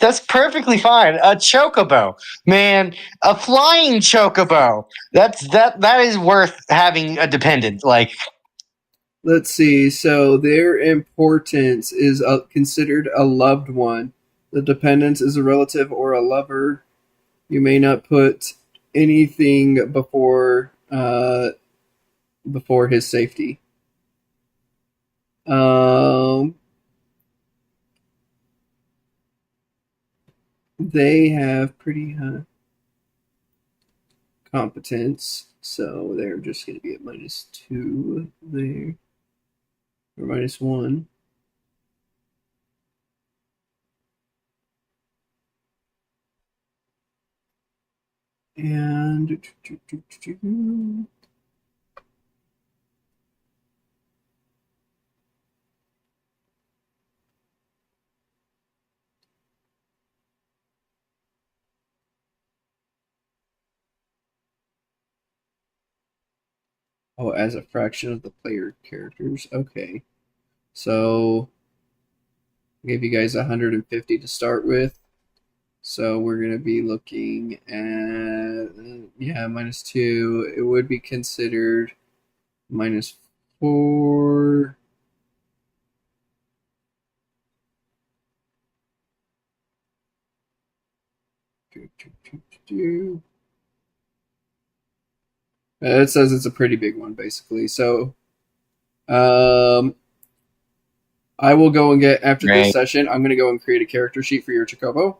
[SPEAKER 2] That's perfectly fine. A chocobo, man, a flying chocobo. That is worth having a dependent. Like,
[SPEAKER 1] let's see. So their importance is considered a loved one. The dependence is a relative or a lover. You may not put anything before his safety. They have pretty high competence, so they're just going to be at -2 there, or -1. And oh, as a fraction of the player characters. Okay, so I gave you guys 150 to start with. So we're going to be looking at, yeah, -2. It would be considered -4. It says it's a pretty big one, basically. So, I will go and get, after this
[SPEAKER 2] right.
[SPEAKER 1] session, I'm going to go and create a character sheet for your Chocobo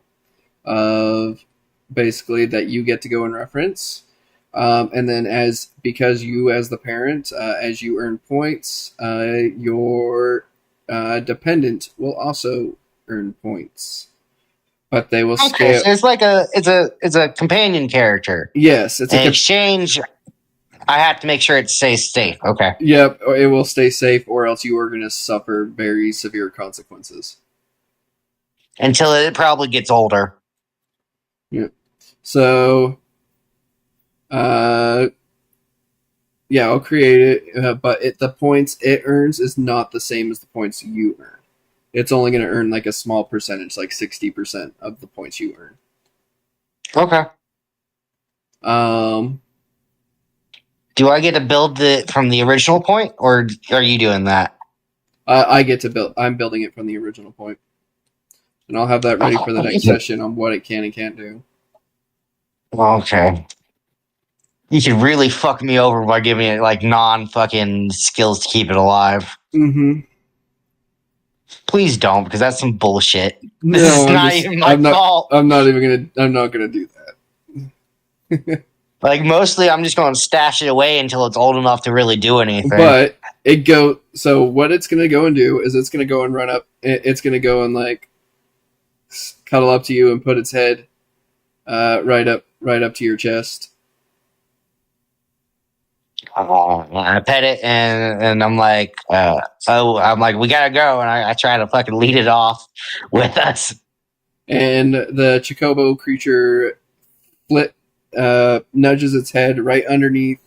[SPEAKER 1] of basically that you get to go and reference. And then because you as the parent, as you earn points, your dependent will also earn points. But they will
[SPEAKER 2] Okay,
[SPEAKER 1] scale.
[SPEAKER 2] so it's like it's a companion character.
[SPEAKER 1] Yes, it's
[SPEAKER 2] In exchange, I have to make sure it stays safe. Okay.
[SPEAKER 1] Yep, it will stay safe, or else you are going to suffer very severe consequences.
[SPEAKER 2] Until it probably gets older.
[SPEAKER 1] Yep. So, yeah, I'll create it, but the points it earns is not the same as the points you earn. It's only going to earn like a small percentage, like 60% of the points you earn.
[SPEAKER 2] Okay. Do I get to build it from the original point, or are you doing that?
[SPEAKER 1] I get to build. I'm building it from the original point, and I'll have that ready for the next session on what it can and can't do.
[SPEAKER 2] Okay. You could really fuck me over by giving it like non-fucking skills to keep it alive.
[SPEAKER 1] Mm-hmm.
[SPEAKER 2] Please don't, because that's some bullshit.
[SPEAKER 1] No,
[SPEAKER 2] This is not even my fault.
[SPEAKER 1] I'm not gonna do that.
[SPEAKER 2] Like, mostly I'm just going to stash it away until it's old enough to really do anything.
[SPEAKER 1] But so what it's gonna go and do is it's gonna go and run up. It's gonna go and like cuddle up to you and put its head right up to your chest.
[SPEAKER 2] I pet it and I'm like, we gotta go, and I try to fucking lead it off with us.
[SPEAKER 1] And the Chocobo creature nudges its head right underneath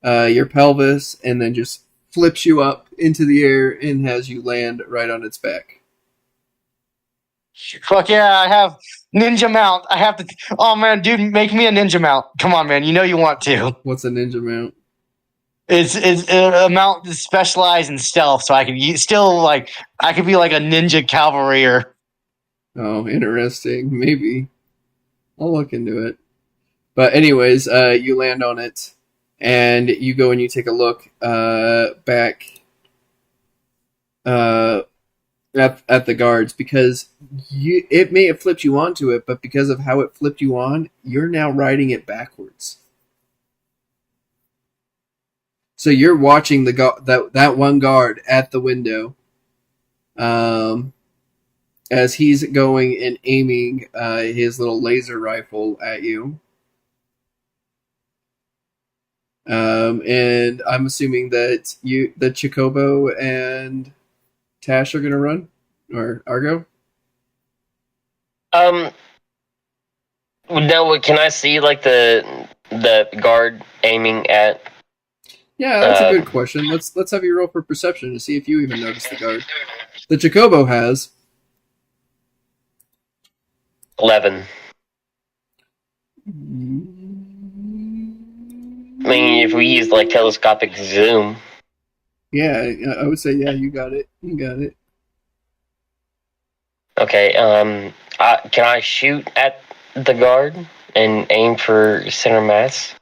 [SPEAKER 1] your pelvis, and then just flips you up into the air and has you land right on its back.
[SPEAKER 2] Fuck yeah, I have ninja mount. I have to. Oh man, dude, make me a ninja mount. Come on, man. You know you want to.
[SPEAKER 1] What's a ninja mount?
[SPEAKER 2] It's a mount that's specialized in stealth, so I can still like I could be like a ninja cavalrier.
[SPEAKER 1] Oh, interesting. Maybe I'll look into it. But anyways, you land on it, and you go and you take a look back at the guards because it may have flipped you onto it, but because of how it flipped you on, you're now riding it backwards. So you're watching that one guard at the window, as he's going and aiming his little laser rifle at you. And I'm assuming that the Chocobo and Tash are gonna run, or Argo.
[SPEAKER 3] No, can I see like the guard aiming at?
[SPEAKER 1] Yeah, that's a good question. Let's have you roll for perception to see if you even notice the guard. The Chocobo has
[SPEAKER 3] 11. I mean, if we use like telescopic zoom.
[SPEAKER 1] Yeah, I would say yeah. You got it. You got it.
[SPEAKER 3] Okay. Can I shoot at the guard and aim for center mass?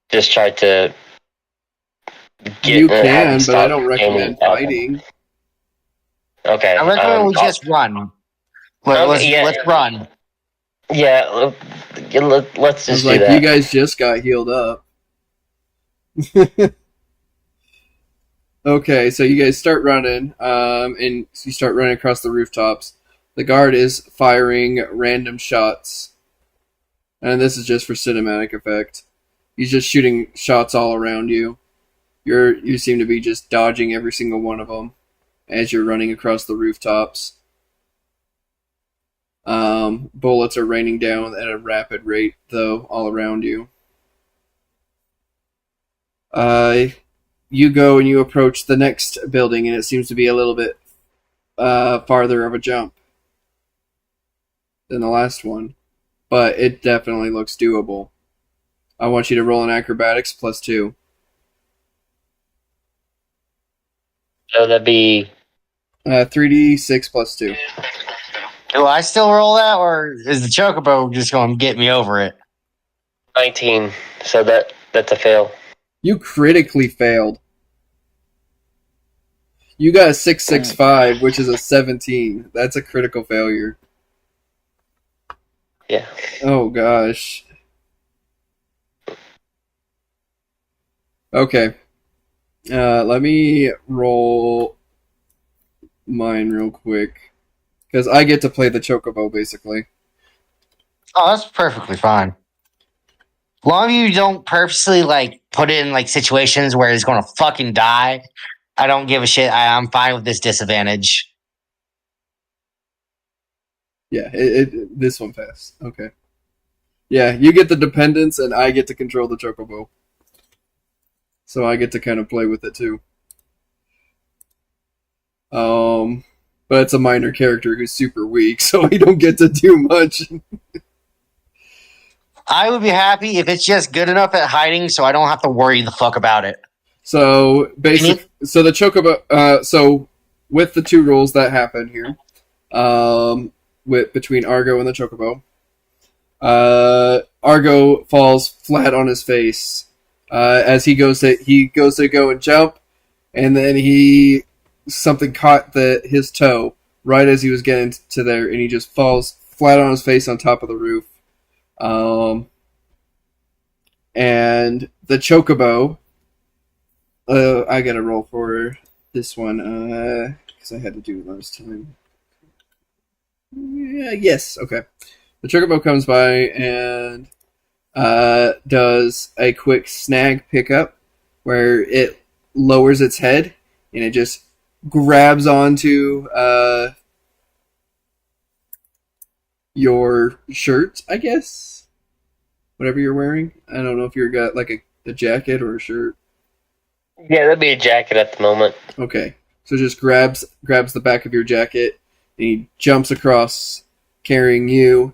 [SPEAKER 3] Just try to get.
[SPEAKER 1] You can, but I don't recommend fighting.
[SPEAKER 3] Okay.
[SPEAKER 2] I recommend we just run. Let's run.
[SPEAKER 3] Yeah, let's just do that.
[SPEAKER 1] You guys just got healed up. Okay, so you guys start running, and you start running across the rooftops. The guard is firing random shots, and this is just for cinematic effect. He's just shooting shots all around you. You seem to be just dodging every single one of them as you're running across the rooftops. Bullets are raining down at a rapid rate, though, all around you. You go and you approach the next building, and it seems to be a little bit farther of a jump than the last one, but it definitely looks doable. I want you to roll an acrobatics +2.
[SPEAKER 3] So that'd be
[SPEAKER 1] 3d6 +2.
[SPEAKER 2] Do I still roll that, or is the Chocobo just going to get me over it?
[SPEAKER 3] 19. So that's a fail.
[SPEAKER 1] You critically failed. You got a 665, which is a 17. That's a critical failure.
[SPEAKER 3] Yeah.
[SPEAKER 1] Oh gosh. Okay. Let me roll mine real quick. Because I get to play the Chocobo, basically.
[SPEAKER 2] Oh, that's perfectly fine. As long as you don't purposely put it in situations where he's going to fucking die, I don't give a shit. I'm fine with this disadvantage.
[SPEAKER 1] Yeah, this one passed. Okay. Yeah, you get the dependence, and I get to control the Chocobo. So I get to kind of play with it too. But it's a minor character who's super weak, so I don't get to do much.
[SPEAKER 2] I would be happy if it's just good enough at hiding so I don't have to worry the fuck about it.
[SPEAKER 1] So so the Chocobo, so with the two rolls that happen here, between Argo and the Chocobo, Argo falls flat on his face as he goes to go and jump, and then something caught his toe right as he was getting to there, and he just falls flat on his face on top of the roof. And the Chocobo, I gotta roll for this one because I had to do it last time. Yeah, yes, okay. The Chocobo comes by and does a quick snag pickup where it lowers its head and it just grabs onto your shirt, I guess. Whatever you're wearing. I don't know if you've got a jacket or a shirt.
[SPEAKER 3] Yeah, that'd be a jacket at the moment.
[SPEAKER 1] Okay. So just grabs the back of your jacket and he jumps across, carrying you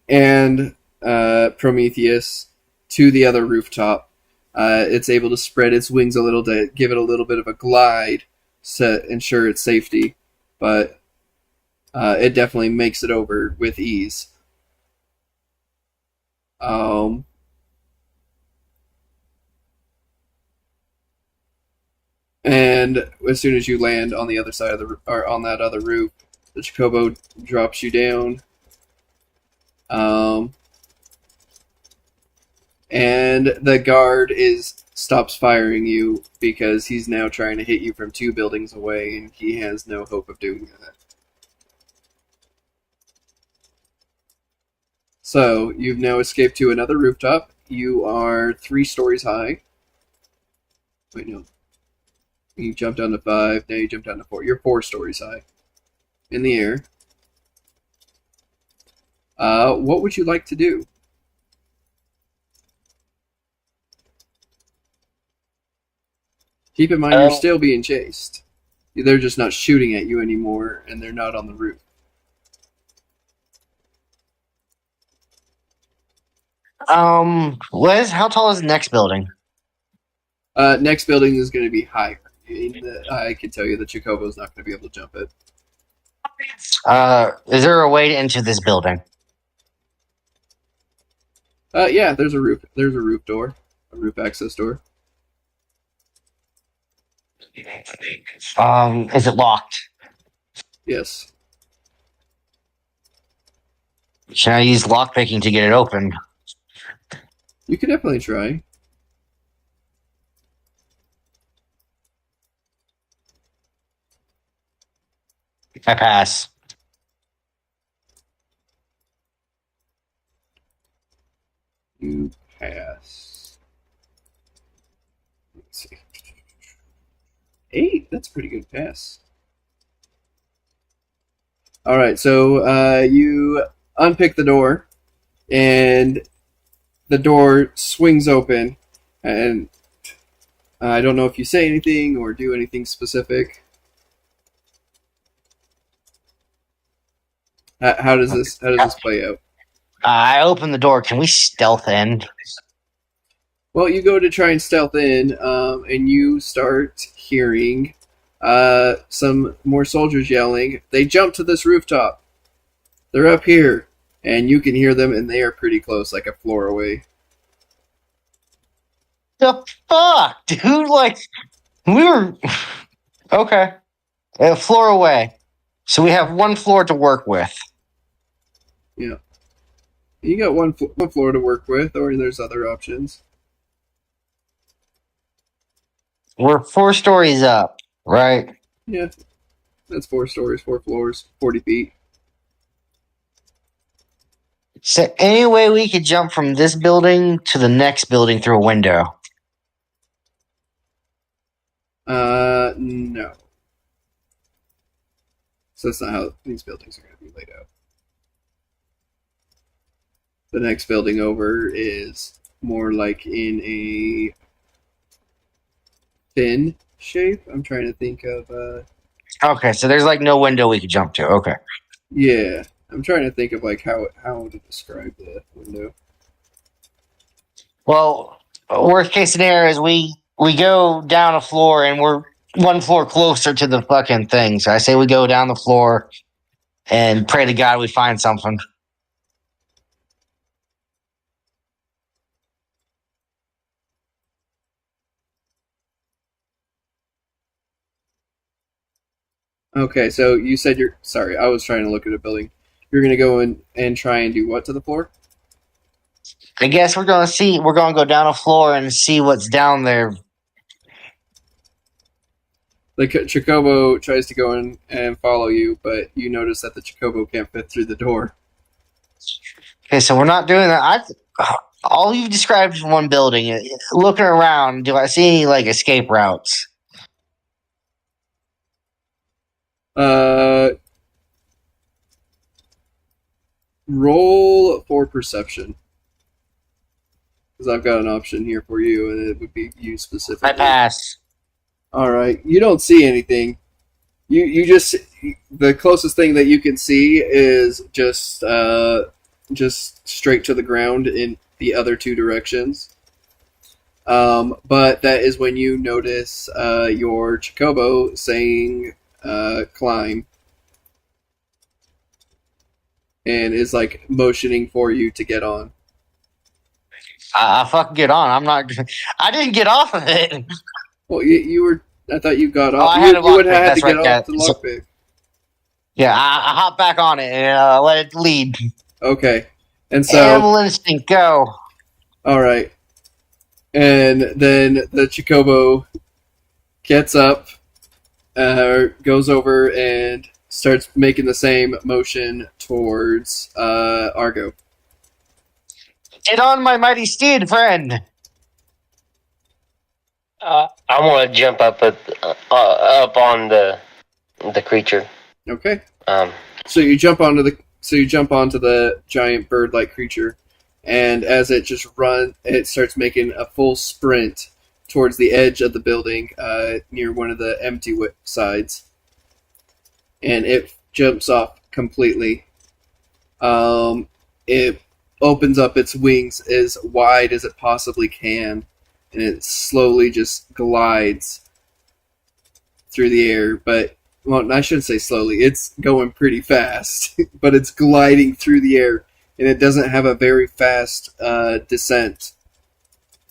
[SPEAKER 1] and Prometheus to the other rooftop. It's able to spread its wings a little to give it a little bit of a glide to ensure its safety, but it definitely makes it over with ease. And as soon as you land on the other side of or on that other roof, the Chocobo drops you down. And the guard stops firing you because he's now trying to hit you from 2 buildings away, and he has no hope of doing that. So you've now escaped to another rooftop. You are 3 stories high. Wait, no. You jumped down to 5. Now you jump down to 4. You're 4 stories high in the air. What would you like to do? Keep in mind, you're still being chased. They're just not shooting at you anymore, and they're not on the roof.
[SPEAKER 2] Liz, how tall is the next building?
[SPEAKER 1] Next building is going to be higher. I can tell you the Chocobo's not going to be able to jump it.
[SPEAKER 2] Is there a way to enter this building?
[SPEAKER 1] Yeah, there's a roof. There's a roof door, a roof access door.
[SPEAKER 2] Is it locked?
[SPEAKER 1] Yes.
[SPEAKER 2] Should I use lockpicking to get it open?
[SPEAKER 1] You can definitely try.
[SPEAKER 2] I pass.
[SPEAKER 1] You pass. Let's see. 8. That's a pretty good pass. All right, so you unpick the door, and the door swings open, and I don't know if you say anything or do anything specific. How does this play out?
[SPEAKER 2] I open the door. Can we stealth in?
[SPEAKER 1] Well, you go to try and stealth in, and you start hearing some more soldiers yelling. They jump to this rooftop. They're up here, and you can hear them, and they are pretty close, like a floor away.
[SPEAKER 2] The fuck, dude? Like, we were okay. A floor away, so we have 1 floor to work with.
[SPEAKER 1] Yeah, you got one floor to work with, or there's other options.
[SPEAKER 2] We're 4 stories up, right?
[SPEAKER 1] Yeah, that's 4 stories, 4 floors, 40 feet.
[SPEAKER 2] So any way we could jump from this building to the next building through a window?
[SPEAKER 1] No. So that's not how these buildings are going to be laid out. The next building over is more like in a thin shape. I'm trying to think of
[SPEAKER 2] Okay, so there's like no window we could jump to. Okay.
[SPEAKER 1] yeah. I'm trying to think of like how to describe the window.
[SPEAKER 2] Well, worst case scenario is we go down a floor and we're 1 floor closer to the fucking thing. So I say we go down the floor and pray to God we find something.
[SPEAKER 1] Okay, so you said you're sorry. I was trying to look at a building. You're gonna go in and try and do what to the floor?
[SPEAKER 2] I guess we're gonna go down a floor and see what's down there.
[SPEAKER 1] The Chocobo tries to go in and follow you, but you notice that the Chocobo can't fit through the door.
[SPEAKER 2] Okay, so we're not doing that. All you've described is 1 building. Looking around, do I see any like escape routes?
[SPEAKER 1] Roll for perception. Because I've got an option here for you, and it would be you specifically.
[SPEAKER 2] I pass.
[SPEAKER 1] All right, you don't see anything. You just the closest thing that you can see is just straight to the ground in the other 2 directions. But that is when you notice your Chocobo saying climb. And is like motioning for you to get on.
[SPEAKER 2] I fucking get on. I didn't get off of it.
[SPEAKER 1] Well, you were I thought you got
[SPEAKER 2] Oh,
[SPEAKER 1] off.
[SPEAKER 2] I had a
[SPEAKER 1] You would
[SPEAKER 2] lockpick.
[SPEAKER 1] have had to
[SPEAKER 2] That's
[SPEAKER 1] get
[SPEAKER 2] right.
[SPEAKER 1] off the
[SPEAKER 2] So,
[SPEAKER 1] lockpick.
[SPEAKER 2] yeah, I hop back on it and let it lead.
[SPEAKER 1] Okay. And
[SPEAKER 2] Animal instinct, go.
[SPEAKER 1] all right. And then the Chocobo gets up, goes over, and starts making the same motion towards Argo.
[SPEAKER 2] Get on my mighty steed, friend.
[SPEAKER 3] I want to jump up up on the creature.
[SPEAKER 1] Okay.
[SPEAKER 3] Um,
[SPEAKER 1] So you jump onto the giant bird-like creature, and as it just it starts making a full sprint towards the edge of the building, near one of the empty sides, and it jumps off completely. It opens up its wings as wide as it possibly can, and it slowly just glides through the air. But, well, I shouldn't say slowly. It's going pretty fast, but it's gliding through the air, and it doesn't have a very fast descent.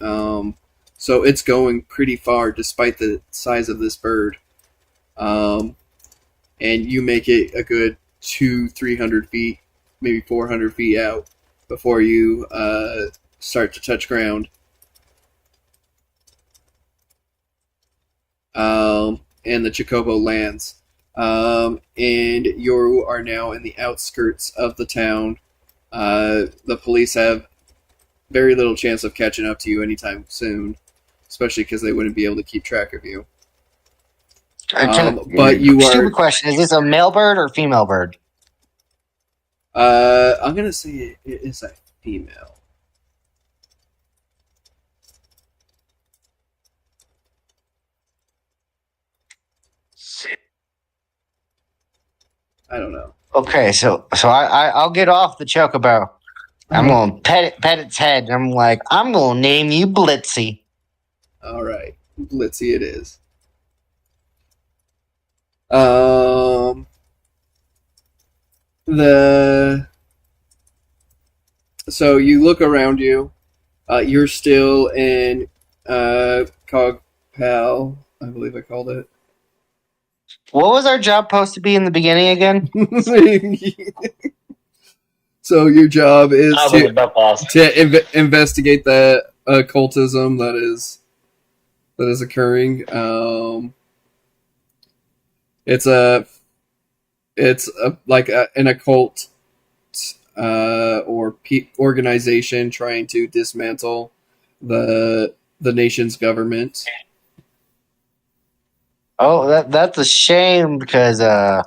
[SPEAKER 1] So it's going pretty far despite the size of this bird. And you make it a good 300 feet, maybe 400 feet out before you start to touch ground. And the Chocobo lands. And you are now in the outskirts of the town. The police have very little chance of catching up to you anytime soon, especially because they wouldn't be able to keep track of you. But you are.
[SPEAKER 2] Stupid question: is this a male bird or female bird?
[SPEAKER 1] I'm gonna say it is a female. I don't know.
[SPEAKER 2] Okay, so I'll get off the chocobo. I'm gonna pet its head. And I'm like, I'm gonna name you Blitzy.
[SPEAKER 1] All right, Blitzy it is. So you look around you. You're still in Cog Pal, I believe I called it.
[SPEAKER 2] What was our job supposed to be in the beginning again?
[SPEAKER 1] So your job is
[SPEAKER 3] I was about pause.
[SPEAKER 1] to investigate the occultism that is occurring. It's like an occult or organization trying to dismantle the nation's government.
[SPEAKER 2] Oh, that's a shame because I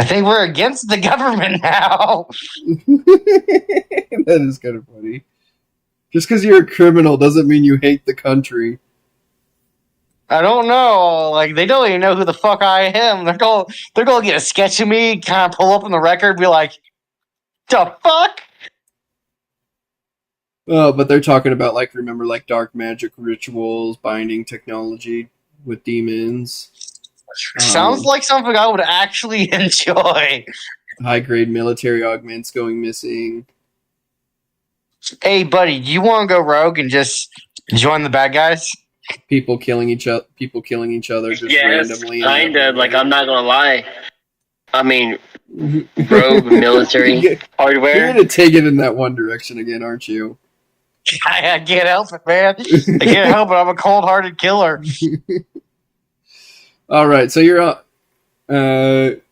[SPEAKER 2] think we're against the government now.
[SPEAKER 1] That is kind of funny. Just because you're a criminal doesn't mean you hate the country.
[SPEAKER 2] I don't know. Like they don't even know who the fuck I am. They're gonna get a sketch of me, kind of pull up on the record, be like, "The fuck."
[SPEAKER 1] But they're talking about remember dark magic rituals, binding technology with demons.
[SPEAKER 2] Sounds like something I would actually enjoy.
[SPEAKER 1] High grade military augments going missing.
[SPEAKER 2] Hey, buddy, do you want to go rogue and just join the bad guys?
[SPEAKER 1] People killing each other just
[SPEAKER 3] Yes,
[SPEAKER 1] randomly.
[SPEAKER 3] kinda. Like, I'm not gonna lie. I mean, rogue military
[SPEAKER 1] You're
[SPEAKER 3] hardware.
[SPEAKER 1] gonna take it in that one direction again, aren't you?
[SPEAKER 2] I can't help it, man. I can't help it. I'm a cold-hearted killer.
[SPEAKER 1] All right, so you're on the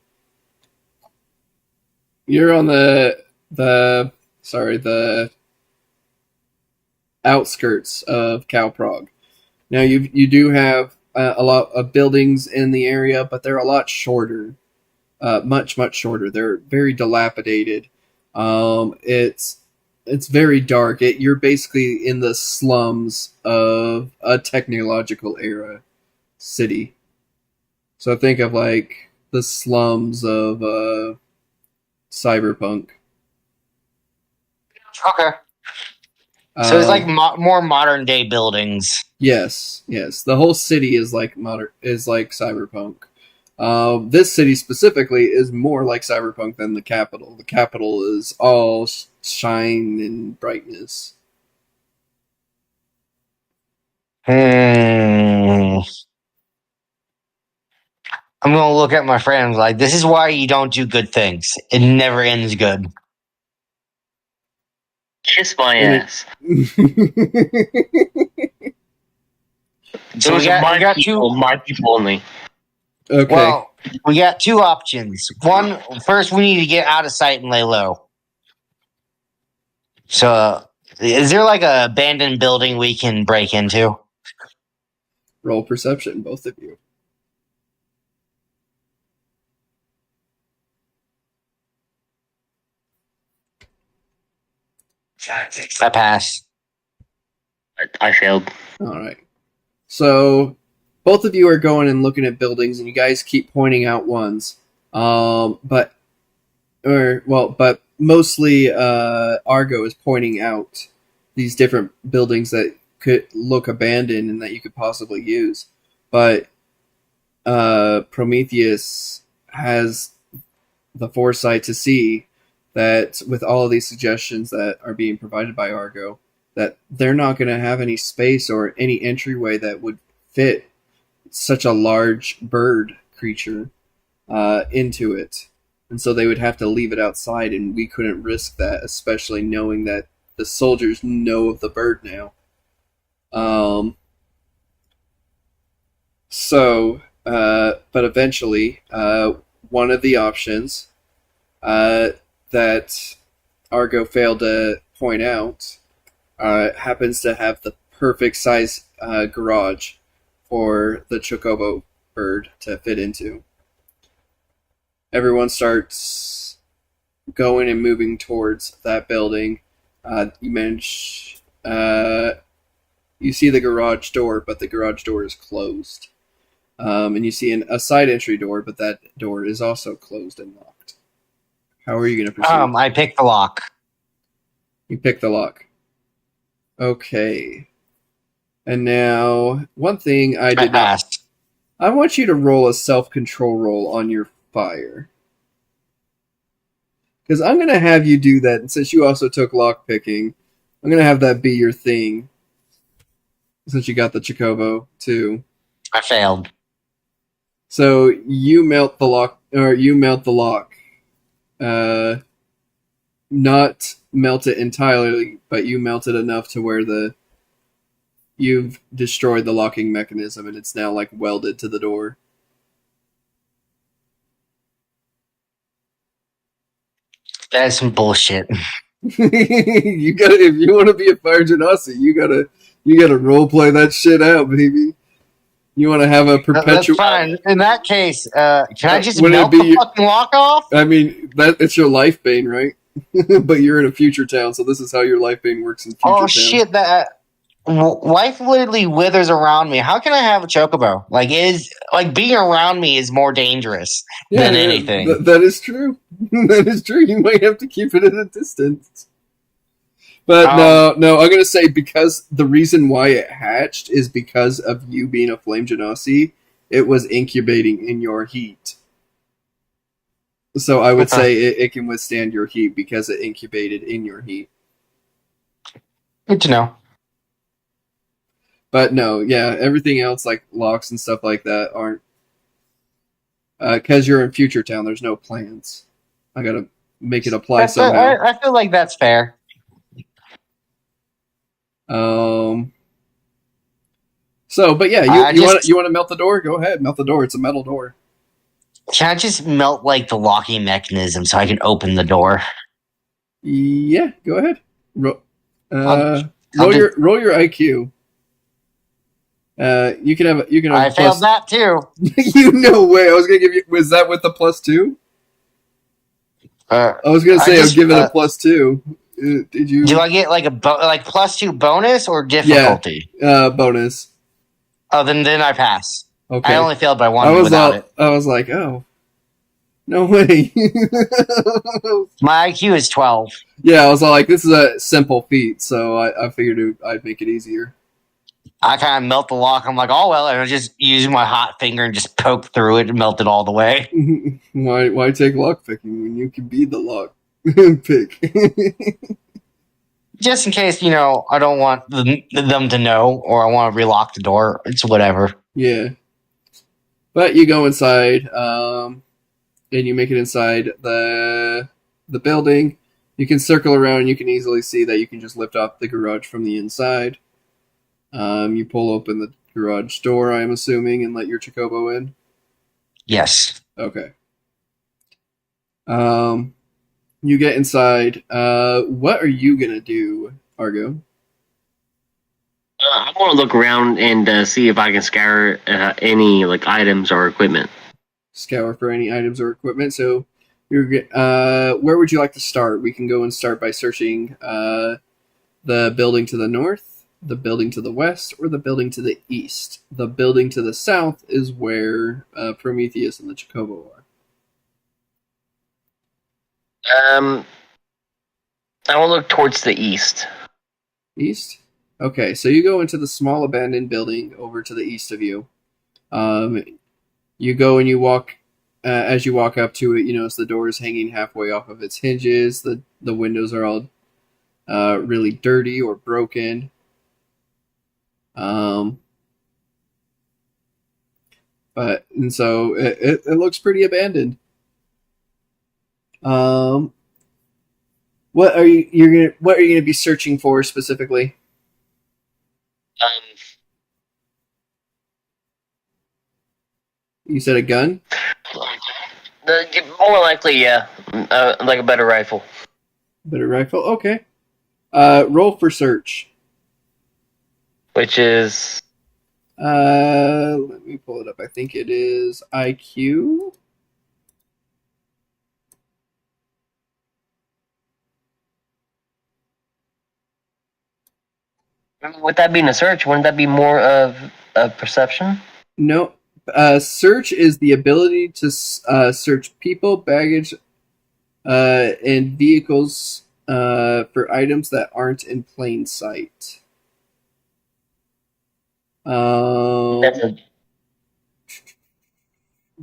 [SPEAKER 1] outskirts of Calprog. Now you do have a lot of buildings in the area, but they're a lot shorter, much shorter. They're very dilapidated. It's very dark. You're basically in the slums of a technological era city. So think of the slums of Cyberpunk.
[SPEAKER 2] Okay. So it's more modern day buildings.
[SPEAKER 1] Yes. The whole city is like Cyberpunk. This city specifically is more like Cyberpunk than the capital. The capital is all shine and brightness.
[SPEAKER 2] I'm gonna look at my friends like, this is why you don't do good things. It never ends good.
[SPEAKER 3] Kiss my
[SPEAKER 1] And it-
[SPEAKER 3] ass.
[SPEAKER 2] So
[SPEAKER 3] Those
[SPEAKER 2] we
[SPEAKER 3] are
[SPEAKER 2] got
[SPEAKER 3] people,
[SPEAKER 2] two.
[SPEAKER 3] my people only.
[SPEAKER 1] Okay.
[SPEAKER 2] Well, we got two options. One, first we need to get out of sight and lay low. So, is there like a abandoned building we can break into?
[SPEAKER 1] Roll perception, both of you.
[SPEAKER 2] I pass.
[SPEAKER 3] I failed.
[SPEAKER 1] All right. So both of you are going and looking at buildings, and you guys keep pointing out ones. But mostly Argo is pointing out these different buildings that could look abandoned and that you could possibly use. But Prometheus has the foresight to see that with all of these suggestions that are being provided by Argo, that they're not going to have any space or any entryway that would fit such a large bird creature into it. And so they would have to leave it outside, and we couldn't risk that, especially knowing that the soldiers know of the bird now. But eventually, one of the options that Argo failed to point out happens to have the perfect size garage for the Chocobo bird to fit into. Everyone starts going and moving towards that building. You see the garage door, but the garage door is closed. And you see a side entry door, but that door is also closed and locked. How are you going to proceed?
[SPEAKER 2] I picked the lock.
[SPEAKER 1] You pick the lock. Okay. And now, one thing I did not...
[SPEAKER 2] passed.
[SPEAKER 1] I want you to roll a self-control roll on your fire. Because I'm going to have you do that, and since you also took lockpicking, I'm going to have that be your thing. Since you got the Chocobo, too.
[SPEAKER 2] I failed.
[SPEAKER 1] So, you melt the lock... Not melt it entirely, but you melt it enough to where you've destroyed the locking mechanism, and it's now like welded to the door.
[SPEAKER 2] That's some bullshit.
[SPEAKER 1] You gotta, if you want to be a fire genasi, you gotta role play that shit out, baby. You want to have a perpetual.
[SPEAKER 2] That's fine. In that case, can I just
[SPEAKER 1] Would it
[SPEAKER 2] melt
[SPEAKER 1] be
[SPEAKER 2] the fucking lock off?
[SPEAKER 1] I mean, it's your life bane, right? But you're in a future town, so this is how your life bane works in future town.
[SPEAKER 2] Oh shit! That life literally withers around me. How can I have a chocobo? Like being around me is more dangerous than anything.
[SPEAKER 1] That is true. That is true. You might have to keep it at a distance. But no, I'm gonna say because the reason why it hatched is because of you being a flame genasi. It was incubating in your heat. So I would say it can withstand your heat because it incubated in your heat.
[SPEAKER 2] Good to know.
[SPEAKER 1] But no, yeah, everything else like locks and stuff like that aren't. Because you're in Future Town, there's no plans. I gotta make it apply somehow.
[SPEAKER 2] I feel like that's fair.
[SPEAKER 1] But yeah, you want to melt the door? Go ahead, melt the door. It's a metal door.
[SPEAKER 2] Can I just melt like the locking mechanism so I can open the door?
[SPEAKER 1] Yeah, go ahead. Roll your IQ. You can have.
[SPEAKER 2] I failed that too.
[SPEAKER 1] No way. I was gonna give you. Was that with the +2? I was gonna say I'll give it a +2. Did you?
[SPEAKER 2] Do I get like a +2 bonus or difficulty?
[SPEAKER 1] Yeah, bonus.
[SPEAKER 2] Oh, then I pass.
[SPEAKER 1] Okay.
[SPEAKER 2] I only failed by one without it.
[SPEAKER 1] I was like, oh, no way.
[SPEAKER 2] My IQ is 12.
[SPEAKER 1] Yeah, I was all like, this is a simple feat, so I figured I'd make it easier.
[SPEAKER 2] I kind of melt the lock. I'm like, oh well, and I just use my hot finger and just poke through it and melt it all the way.
[SPEAKER 1] Why take lock picking when you can be the lock pick?
[SPEAKER 2] Just in case, I don't want them to know, or I want to relock the door. It's whatever.
[SPEAKER 1] Yeah. But you go inside, and you make it inside the building. You can circle around, and you can easily see that you can just lift off the garage from the inside. You pull open the garage door, I'm assuming, and let your Chocobo in.
[SPEAKER 2] Yes.
[SPEAKER 1] Okay. You get inside. What are you gonna do, Argo?
[SPEAKER 3] I want to look around and see if I can scour any like items or equipment.
[SPEAKER 1] Scour for any items or equipment. So, where would you like to start? We can go and start by searching the building to the north, the building to the west, or the building to the east. The building to the south is where Prometheus and the Chocobo are.
[SPEAKER 3] I want to look towards the east.
[SPEAKER 1] East? Okay, so you go into the small abandoned building over to the east of you. You go and you walk. As you walk up to it, you notice the door is hanging halfway off of its hinges. The windows are all really dirty or broken. And so it looks pretty abandoned. What are you gonna be searching for specifically? You said a gun?
[SPEAKER 3] More likely, yeah, like a better rifle.
[SPEAKER 1] Better rifle? Okay. Roll for search.
[SPEAKER 3] Which is
[SPEAKER 1] Let me pull it up. I think it is IQ.
[SPEAKER 3] with that being a search, wouldn't that be more of a perception?
[SPEAKER 1] No. Search is the ability to search people, baggage, and vehicles for items that aren't in plain sight.
[SPEAKER 3] That's a,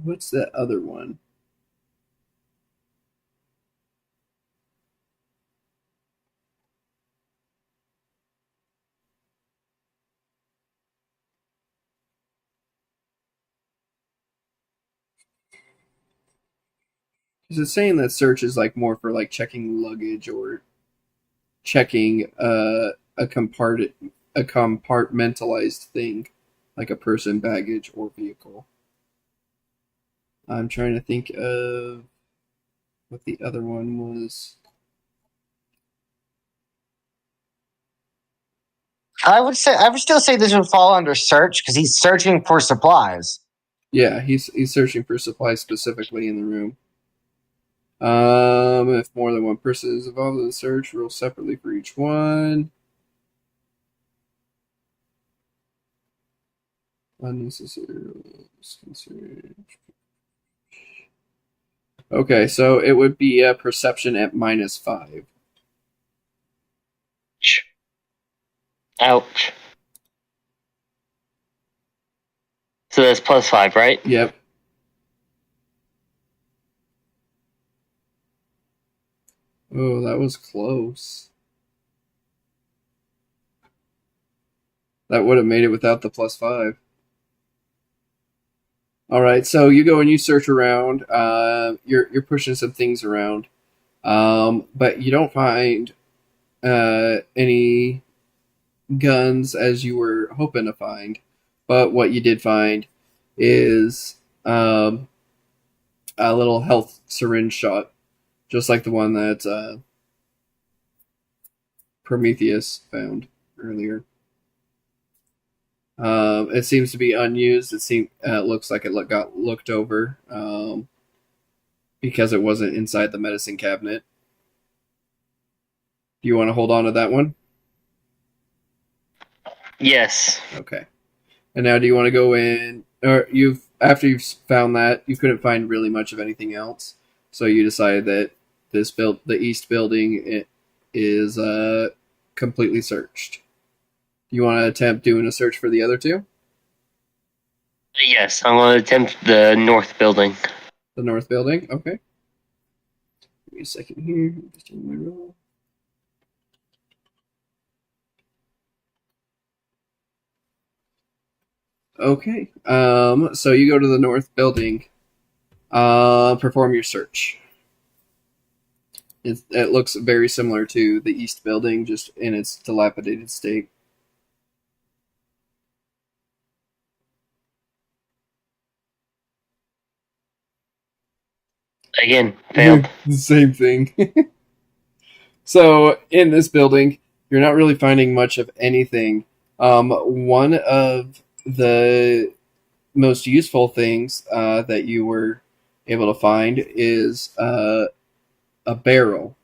[SPEAKER 1] What's that other one? Because it's saying that search is like more for like checking luggage or checking a compartmentalized thing, like a person, baggage, or vehicle. I'm trying to think of what the other one was.
[SPEAKER 2] I would still say this would fall under search because he's searching for supplies.
[SPEAKER 1] Yeah, he's searching for supplies specifically in the room. If more than one person is involved in the search, roll separately for each one. Unnecessary considered. Okay, so it would be a perception at -5.
[SPEAKER 3] ouch. So that's +5, right?
[SPEAKER 1] Yep. Oh, that was close. That would have made it without the +5. All right, so you go and you search around. You're pushing some things around, but you don't find any guns as you were hoping to find. But what you did find is a little health syringe shot, just like the one that Prometheus found earlier. It seems to be unused. It looks like it got looked over because it wasn't inside the medicine cabinet. Do you want to hold on to that one?
[SPEAKER 3] Yes.
[SPEAKER 1] Okay. And now, do you want to go in, or after you've found that, you couldn't find really much of anything else, so you decided that the east building, is completely searched. Do you want to attempt doing a search for the other two?
[SPEAKER 3] Yes, I'm going to attempt the north building.
[SPEAKER 1] The north building? Okay. Give me a second here. Just doing my roll. Okay. So you go to the north building. Perform your search. It looks very similar to the east building, just in its dilapidated state.
[SPEAKER 3] Again, failed.
[SPEAKER 1] The same thing. So in this building, you're not really finding much of anything. One of the most useful things that you were able to find is a barrel.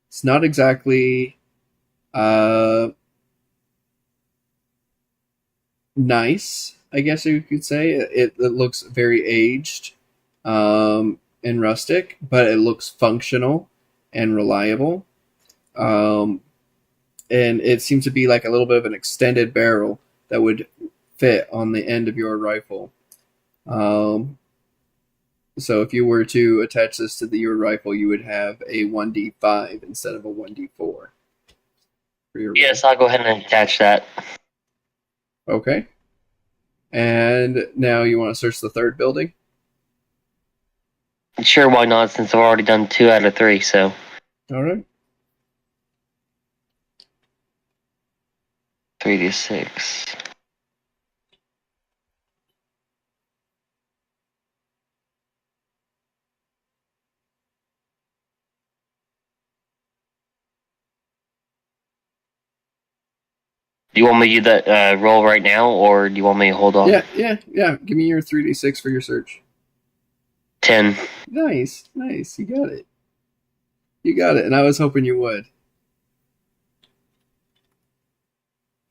[SPEAKER 1] It's not exactly uh, nice, I guess you could say. It looks very aged and rustic, but it looks functional and reliable. Um, and it seems to be like a little bit of an extended barrel that would fit on the end of your rifle. Um, so if you were to attach this to your rifle, you would have a 1d5 instead of a 1d4 for your
[SPEAKER 3] Yes, I'll go ahead and attach that.
[SPEAKER 1] roll. Okay. And now you want to search the third building?
[SPEAKER 3] Sure, why not? Since I've already done 2 out of 3, so
[SPEAKER 1] All right.
[SPEAKER 3] 3d6. Do you want me to do that roll right now, or do you want me to hold off?
[SPEAKER 1] Yeah. Give me your 3d6 for your search.
[SPEAKER 3] 10.
[SPEAKER 1] Nice. You got it. And I was hoping you would.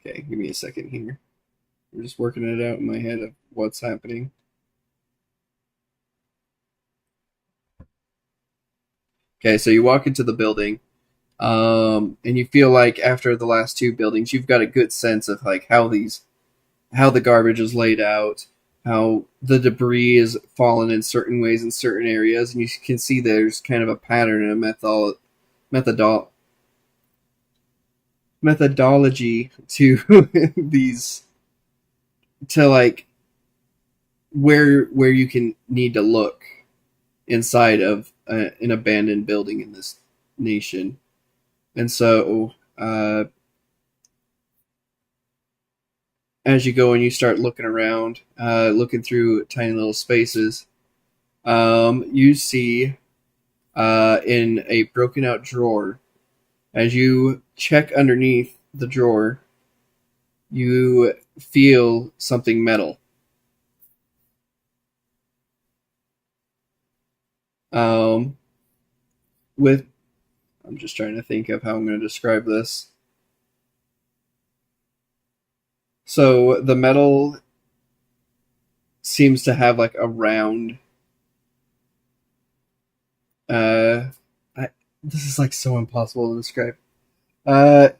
[SPEAKER 1] Okay, give me a second here. I'm just working it out in my head of what's happening. Okay, so you walk into the building, and you feel like after the last 2 buildings, you've got a good sense of like how the garbage is laid out, how the debris is fallen in certain ways in certain areas, and you can see there's kind of a pattern and a methodology to these, to like where you can need to look inside of an abandoned building in this nation. And so as you go and you start looking around, looking through tiny little spaces, you see in a broken out drawer, as you check underneath the drawer, you feel something metal. With I'm just trying to think of how I'm going to describe this. So the metal seems to have like a round. Uh, this is like so impossible to describe.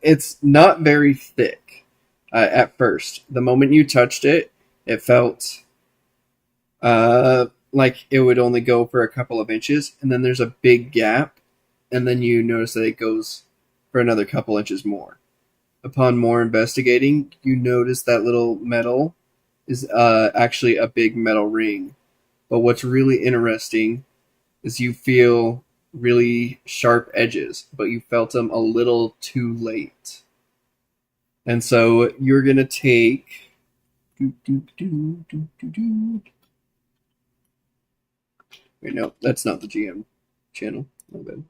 [SPEAKER 1] It's not very thick at first. The moment you touched it, it felt like it would only go for a couple of inches, and then there's a big gap, and then you notice that it goes for another couple inches more. Upon more investigating, you notice that little metal is actually a big metal ring. But what's really interesting is you feel really sharp edges, but you felt them a little too late. And so you're going to take. Wait, no, that's not the GM channel. My bad.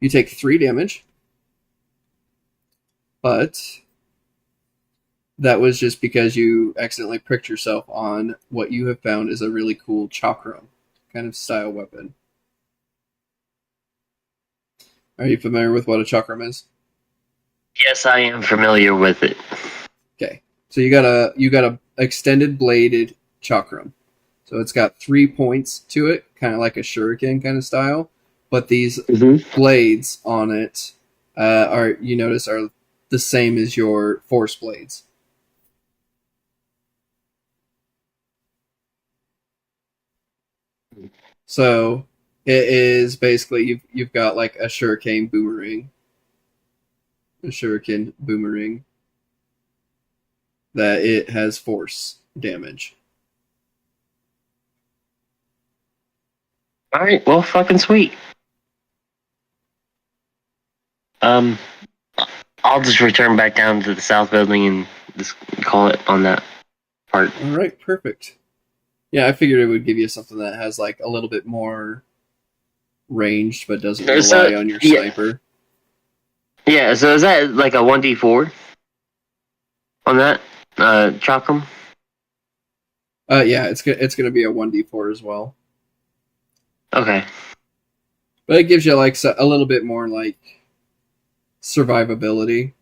[SPEAKER 1] You take 3 damage, but that was just because you accidentally pricked yourself on what you have found is a really cool chakram kind of style weapon. Are you familiar with what a chakram is?
[SPEAKER 3] Yes, I am familiar with it.
[SPEAKER 1] Okay, so you got a extended bladed chakram. So it's got 3 points to it, kind of like a shuriken kind of style. But these blades on it are the same as your force blades. So it is basically you've got like a shuriken boomerang. a shuriken boomerang, that it has force damage.
[SPEAKER 3] All right, well, fucking sweet. I'll just return back down to the south building and just call it on that part.
[SPEAKER 1] All right, perfect. Yeah, I figured it would give you something that has like a little bit more ranged, but doesn't rely on your sniper.
[SPEAKER 3] Yeah, so is that like a 1d4 on that, Chakram?
[SPEAKER 1] Yeah, it's gonna be a 1d4 as well,
[SPEAKER 3] Okay.
[SPEAKER 1] but it gives you like a little bit more like survivability.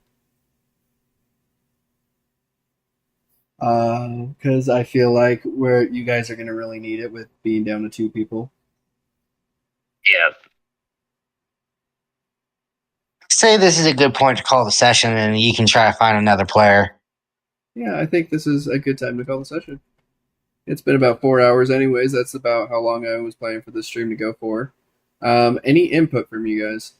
[SPEAKER 1] Because I feel like where you guys are gonna really need it with being down to 2 people.
[SPEAKER 3] Yeah.
[SPEAKER 2] Say this is a good point to call the session, and you can try to find another player.
[SPEAKER 1] Yeah, I think this is a good time to call the session. It's been about 4 hours anyways. That's about how long I was planning for this stream to go for. Any input from you guys?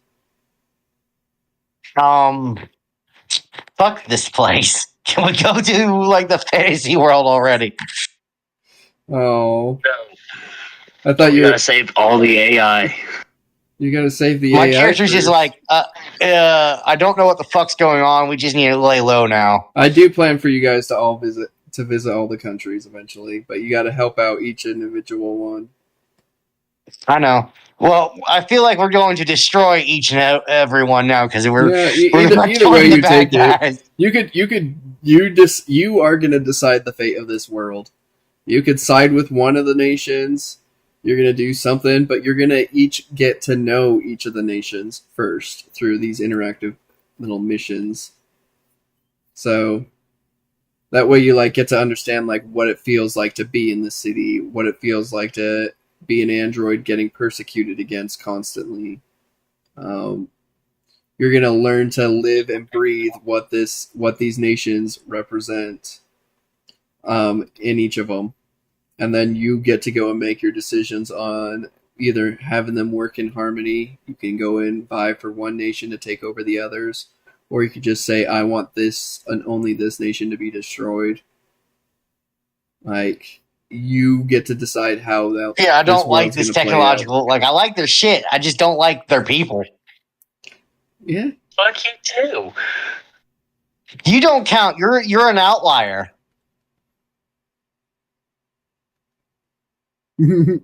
[SPEAKER 2] Fuck this place. Can we go to like the fantasy world already?
[SPEAKER 1] Oh,
[SPEAKER 3] No.
[SPEAKER 1] I thought
[SPEAKER 3] You
[SPEAKER 1] you
[SPEAKER 3] gotta save all the AI.
[SPEAKER 1] You gotta save the
[SPEAKER 2] My
[SPEAKER 1] AI
[SPEAKER 2] character's just
[SPEAKER 1] first.
[SPEAKER 2] like, I don't know what the fuck's going on. We just need to lay low now.
[SPEAKER 1] I do plan for you guys to all visit all the countries eventually, but you got to help out each individual one.
[SPEAKER 2] I know. Well, I feel like we're going to destroy each and every one now because we're
[SPEAKER 1] Either way you take
[SPEAKER 2] guys.
[SPEAKER 1] it, you are gonna decide the fate of this world. You could side with one of the nations. You're gonna do something, but you're gonna each get to know each of the nations first through these interactive little missions. So that way you like get to understand like what it feels like to be in the city, what it feels like to be an android getting persecuted against constantly. You're gonna learn to live and breathe what these nations represent in each of them, and then you get to go and make your decisions on either having them work in harmony. You can go and vie for one nation to take over the others, or you could just say, I want this and only this nation to be destroyed. Like, you get to decide how that.
[SPEAKER 2] Yeah, I don't like this technological. Like, I like their shit. I just don't like their people.
[SPEAKER 1] Yeah.
[SPEAKER 3] Fuck you too.
[SPEAKER 2] You don't count. You're an outlier.
[SPEAKER 3] But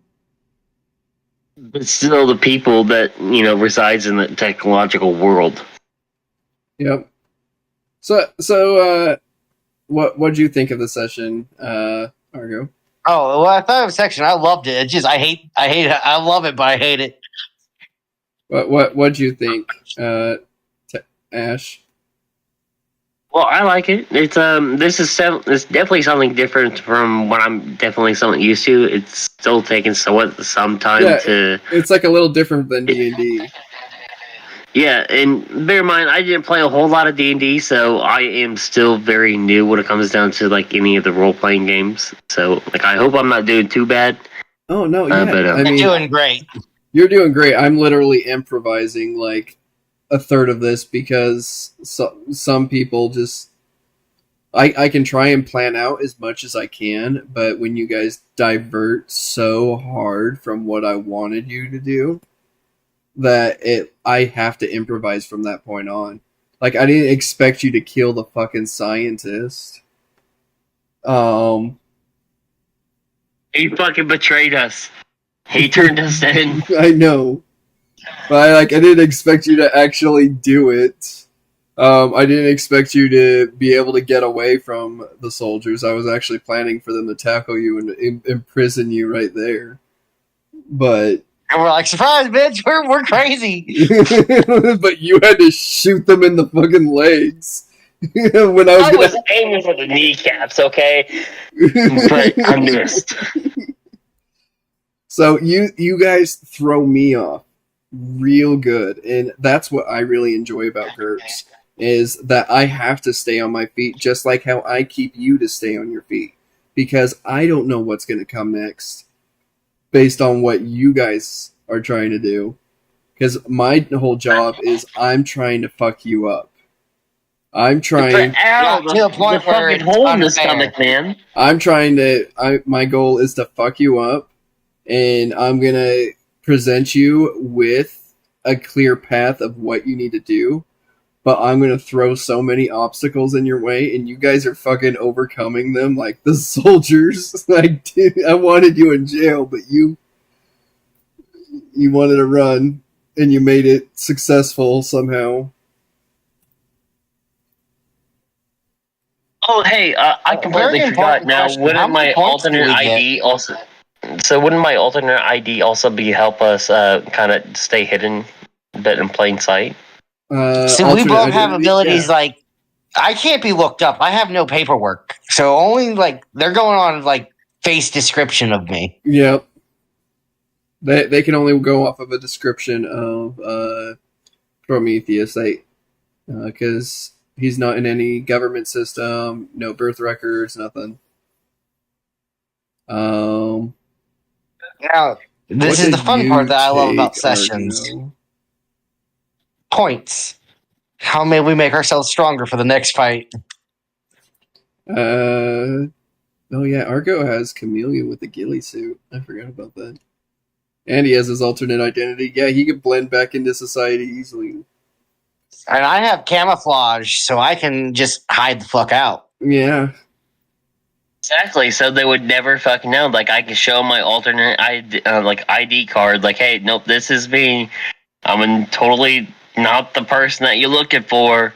[SPEAKER 3] still the people that, resides in the technological world.
[SPEAKER 1] Yep. So what'd you think of the session, Argo?
[SPEAKER 2] Oh, well, I thought it was section. I loved it. It's just I hate it. I love it, but I hate it.
[SPEAKER 1] What'd you think, Ash?
[SPEAKER 3] Well, I like it. It's it's definitely something different from what I'm definitely something used to. It's still taking some time to.
[SPEAKER 1] It's like a little different than D&D.
[SPEAKER 3] Yeah, and bear in mind, I didn't play a whole lot of D&D, so I am still very new when it comes down to like any of the role playing games. So, like, I hope I'm not doing too bad.
[SPEAKER 1] Oh no, yeah,
[SPEAKER 3] but,
[SPEAKER 1] I mean,
[SPEAKER 2] you're doing great.
[SPEAKER 1] You're doing great. I'm literally improvising like a third of this because some people just. I can try and plan out as much as I can, but when you guys divert so hard from what I wanted you to do, that I have to improvise from that point on. Like, I didn't expect you to kill the fucking scientist.
[SPEAKER 3] He fucking betrayed us. He turned us in.
[SPEAKER 1] I know. But I didn't expect you to actually do it. I didn't expect you to be able to get away from the soldiers. I was actually planning for them to tackle you and imprison you right there. But
[SPEAKER 2] and we're like, surprise, bitch! We're crazy.
[SPEAKER 1] But you had to shoot them in the fucking legs. When I
[SPEAKER 3] was aiming for the kneecaps, okay? But I missed.
[SPEAKER 1] So you guys throw me off real good, and that's what I really enjoy about GURPS, is that I have to stay on my feet just like how I keep you to stay on your feet, because I don't know what's going to come next based on what you guys are trying to do, because my whole job is I'm trying to fuck you up. I'm trying.
[SPEAKER 3] Ow,
[SPEAKER 2] to the point where
[SPEAKER 3] fucking
[SPEAKER 2] it's
[SPEAKER 3] hole in the
[SPEAKER 2] unfair.
[SPEAKER 3] stomach, man.
[SPEAKER 1] I'm trying to. My goal is to fuck you up, and I'm gonna present you with a clear path of what you need to do. But I'm gonna throw so many obstacles in your way, and you guys are fucking overcoming them like the soldiers. I wanted you in jail, but you wanted to run, and you made it successful somehow.
[SPEAKER 3] Oh, hey, I completely
[SPEAKER 2] Very
[SPEAKER 3] forgot.
[SPEAKER 2] important
[SPEAKER 3] Now,
[SPEAKER 2] question. How
[SPEAKER 3] wouldn't
[SPEAKER 2] many
[SPEAKER 3] my
[SPEAKER 2] points do
[SPEAKER 3] alternate
[SPEAKER 2] we get?
[SPEAKER 3] ID also? So, wouldn't my alternate ID also be help us kind of stay hidden a bit in plain sight?
[SPEAKER 2] So we
[SPEAKER 1] Alternate
[SPEAKER 2] both have
[SPEAKER 1] identity?
[SPEAKER 2] abilities
[SPEAKER 1] Yeah.
[SPEAKER 2] like I can't be looked up. I have no paperwork, so only like they're going on like face description of me.
[SPEAKER 1] Yep. They can only go off of a description of Prometheus, because he's not in any government system, no birth records, nothing.
[SPEAKER 2] Now,
[SPEAKER 1] What
[SPEAKER 2] this is the
[SPEAKER 1] did
[SPEAKER 2] fun part
[SPEAKER 1] you
[SPEAKER 2] that I love about
[SPEAKER 1] take,
[SPEAKER 2] sessions.
[SPEAKER 1] Argo?
[SPEAKER 2] Points. How may we make ourselves stronger for the next fight?
[SPEAKER 1] Oh yeah, Argo has Chameleon with the ghillie suit. I forgot about that. And he has his alternate identity. Yeah, he could blend back into society easily.
[SPEAKER 2] And I have camouflage, so I can just hide the fuck out.
[SPEAKER 1] Yeah.
[SPEAKER 3] Exactly. So they would never fucking know. Like, I could show my alternate ID card. Like, hey, nope, this is me. Totally not the person that you're looking for.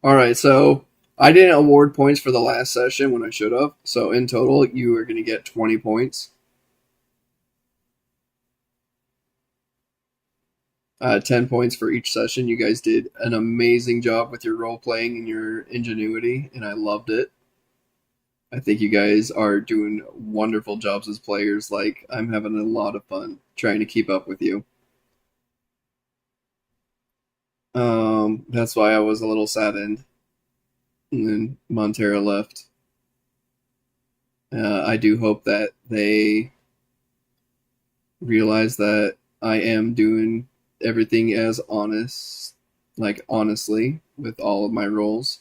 [SPEAKER 1] Alright, so I didn't award points for the last session when I should have. So in total, you are going to get 20 points. 10 points for each session. You guys did an amazing job with your role playing and your ingenuity, and I loved it. I think you guys are doing wonderful jobs as players. Like, I'm having a lot of fun trying to keep up with you. That's why I was a little saddened. And then Montero left. I do hope that they realize that I am doing everything as honestly, with all of my roles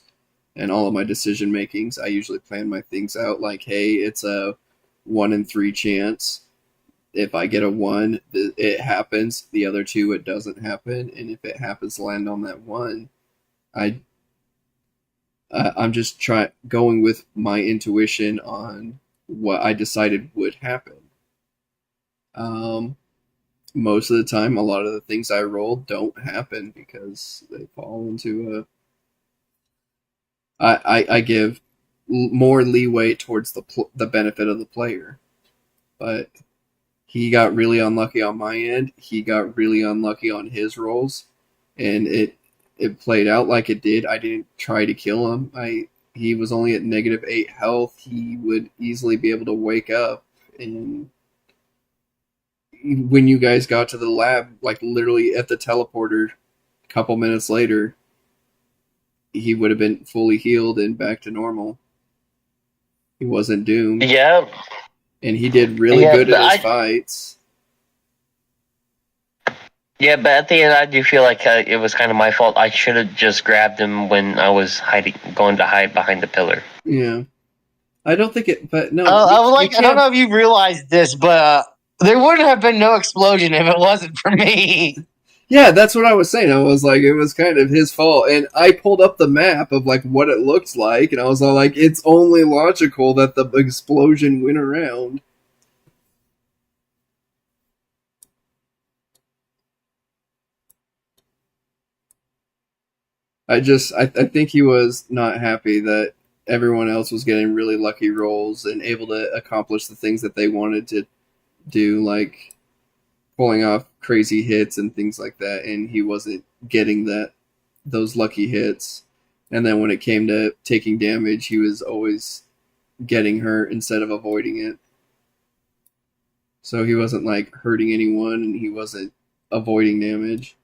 [SPEAKER 1] and all of my decision makings. I usually plan my things out like, hey, it's a 1 in 3 chance. If I get a 1, it happens. The other 2, it doesn't happen. And if it happens to land on that 1, I'm just going with my intuition on what I decided would happen. Most of the time, a lot of the things I roll don't happen because they fall into I give more leeway towards the benefit of the player, but he got really unlucky on my end. He got really unlucky on his rolls, and it played out like it did. I didn't try to kill him. He was only at -8 health. He would easily be able to wake up, and when you guys got to the lab, like literally at the teleporter, a couple minutes later, he would have been fully healed and back to normal. He wasn't doomed.
[SPEAKER 3] Yeah.
[SPEAKER 1] And he did really good in his fights.
[SPEAKER 3] Yeah, but at the end, I do feel like it was kind of my fault. I should have just grabbed him when I was going to hide behind the pillar.
[SPEAKER 1] Yeah. I don't think it, but no.
[SPEAKER 2] I don't know if you realized this, but there would have been no explosion if it wasn't for me.
[SPEAKER 1] Yeah, that's what I was saying. I was like, it was kind of his fault. And I pulled up the map of like what it looks like, and I was all like, it's only logical that the explosion went around. I think he was not happy that everyone else was getting really lucky rolls and able to accomplish the things that they wanted to do, like pulling off crazy hits and things like that, and he wasn't getting those lucky hits. And then when it came to taking damage, he was always getting hurt instead of avoiding it. So he wasn't like hurting anyone, and he wasn't avoiding damage.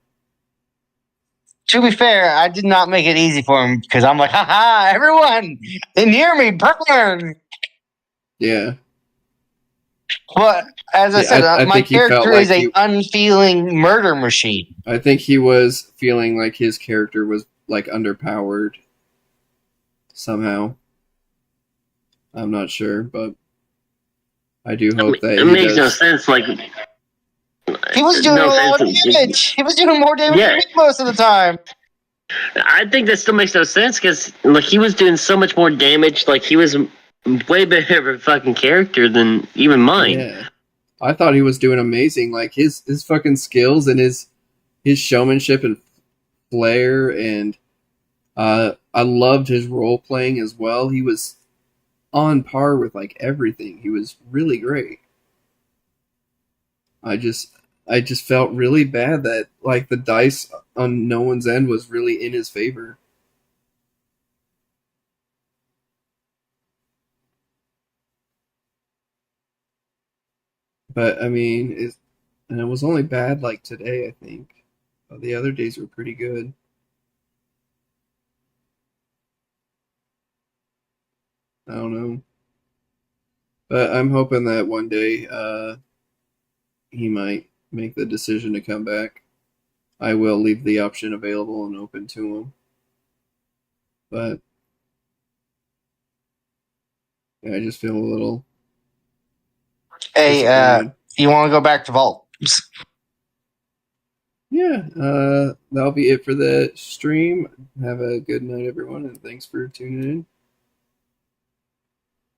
[SPEAKER 2] To be fair, I did not make it easy for him because I'm like, haha, everyone near me, burn.
[SPEAKER 1] Yeah.
[SPEAKER 2] But as I said,
[SPEAKER 1] I
[SPEAKER 2] my
[SPEAKER 1] think he felt
[SPEAKER 2] character
[SPEAKER 1] like
[SPEAKER 2] is an unfeeling murder machine.
[SPEAKER 1] I think he was feeling like his character was like underpowered somehow. I'm not sure, but I do hope that
[SPEAKER 3] It
[SPEAKER 1] he
[SPEAKER 3] makes no
[SPEAKER 1] does.
[SPEAKER 3] sense. Like
[SPEAKER 2] He was doing
[SPEAKER 3] no
[SPEAKER 2] a lot of
[SPEAKER 3] offense.
[SPEAKER 2] damage. He was doing more damage
[SPEAKER 3] Yeah.
[SPEAKER 2] than me most of the time.
[SPEAKER 3] I think that still makes no sense because like he was doing so much more damage. Like he was way better of a fucking character than even mine.
[SPEAKER 1] Yeah, I thought he was doing amazing. Like his fucking skills and his showmanship and flair, and I loved his role playing as well. He was on par with like everything. He was really great. I just felt really bad that like the dice on no one's end was really in his favor. But I mean, and it was only bad like today, I think. The other days were pretty good. I don't know. But I'm hoping that one day he might make the decision to come back. I will leave the option available and open to him. But yeah, I just feel a little
[SPEAKER 2] Hey,
[SPEAKER 1] disappointed.
[SPEAKER 2] you want to go back to Vault?
[SPEAKER 1] Yeah, that'll be it for the stream. Have a good night, everyone, and thanks for tuning in.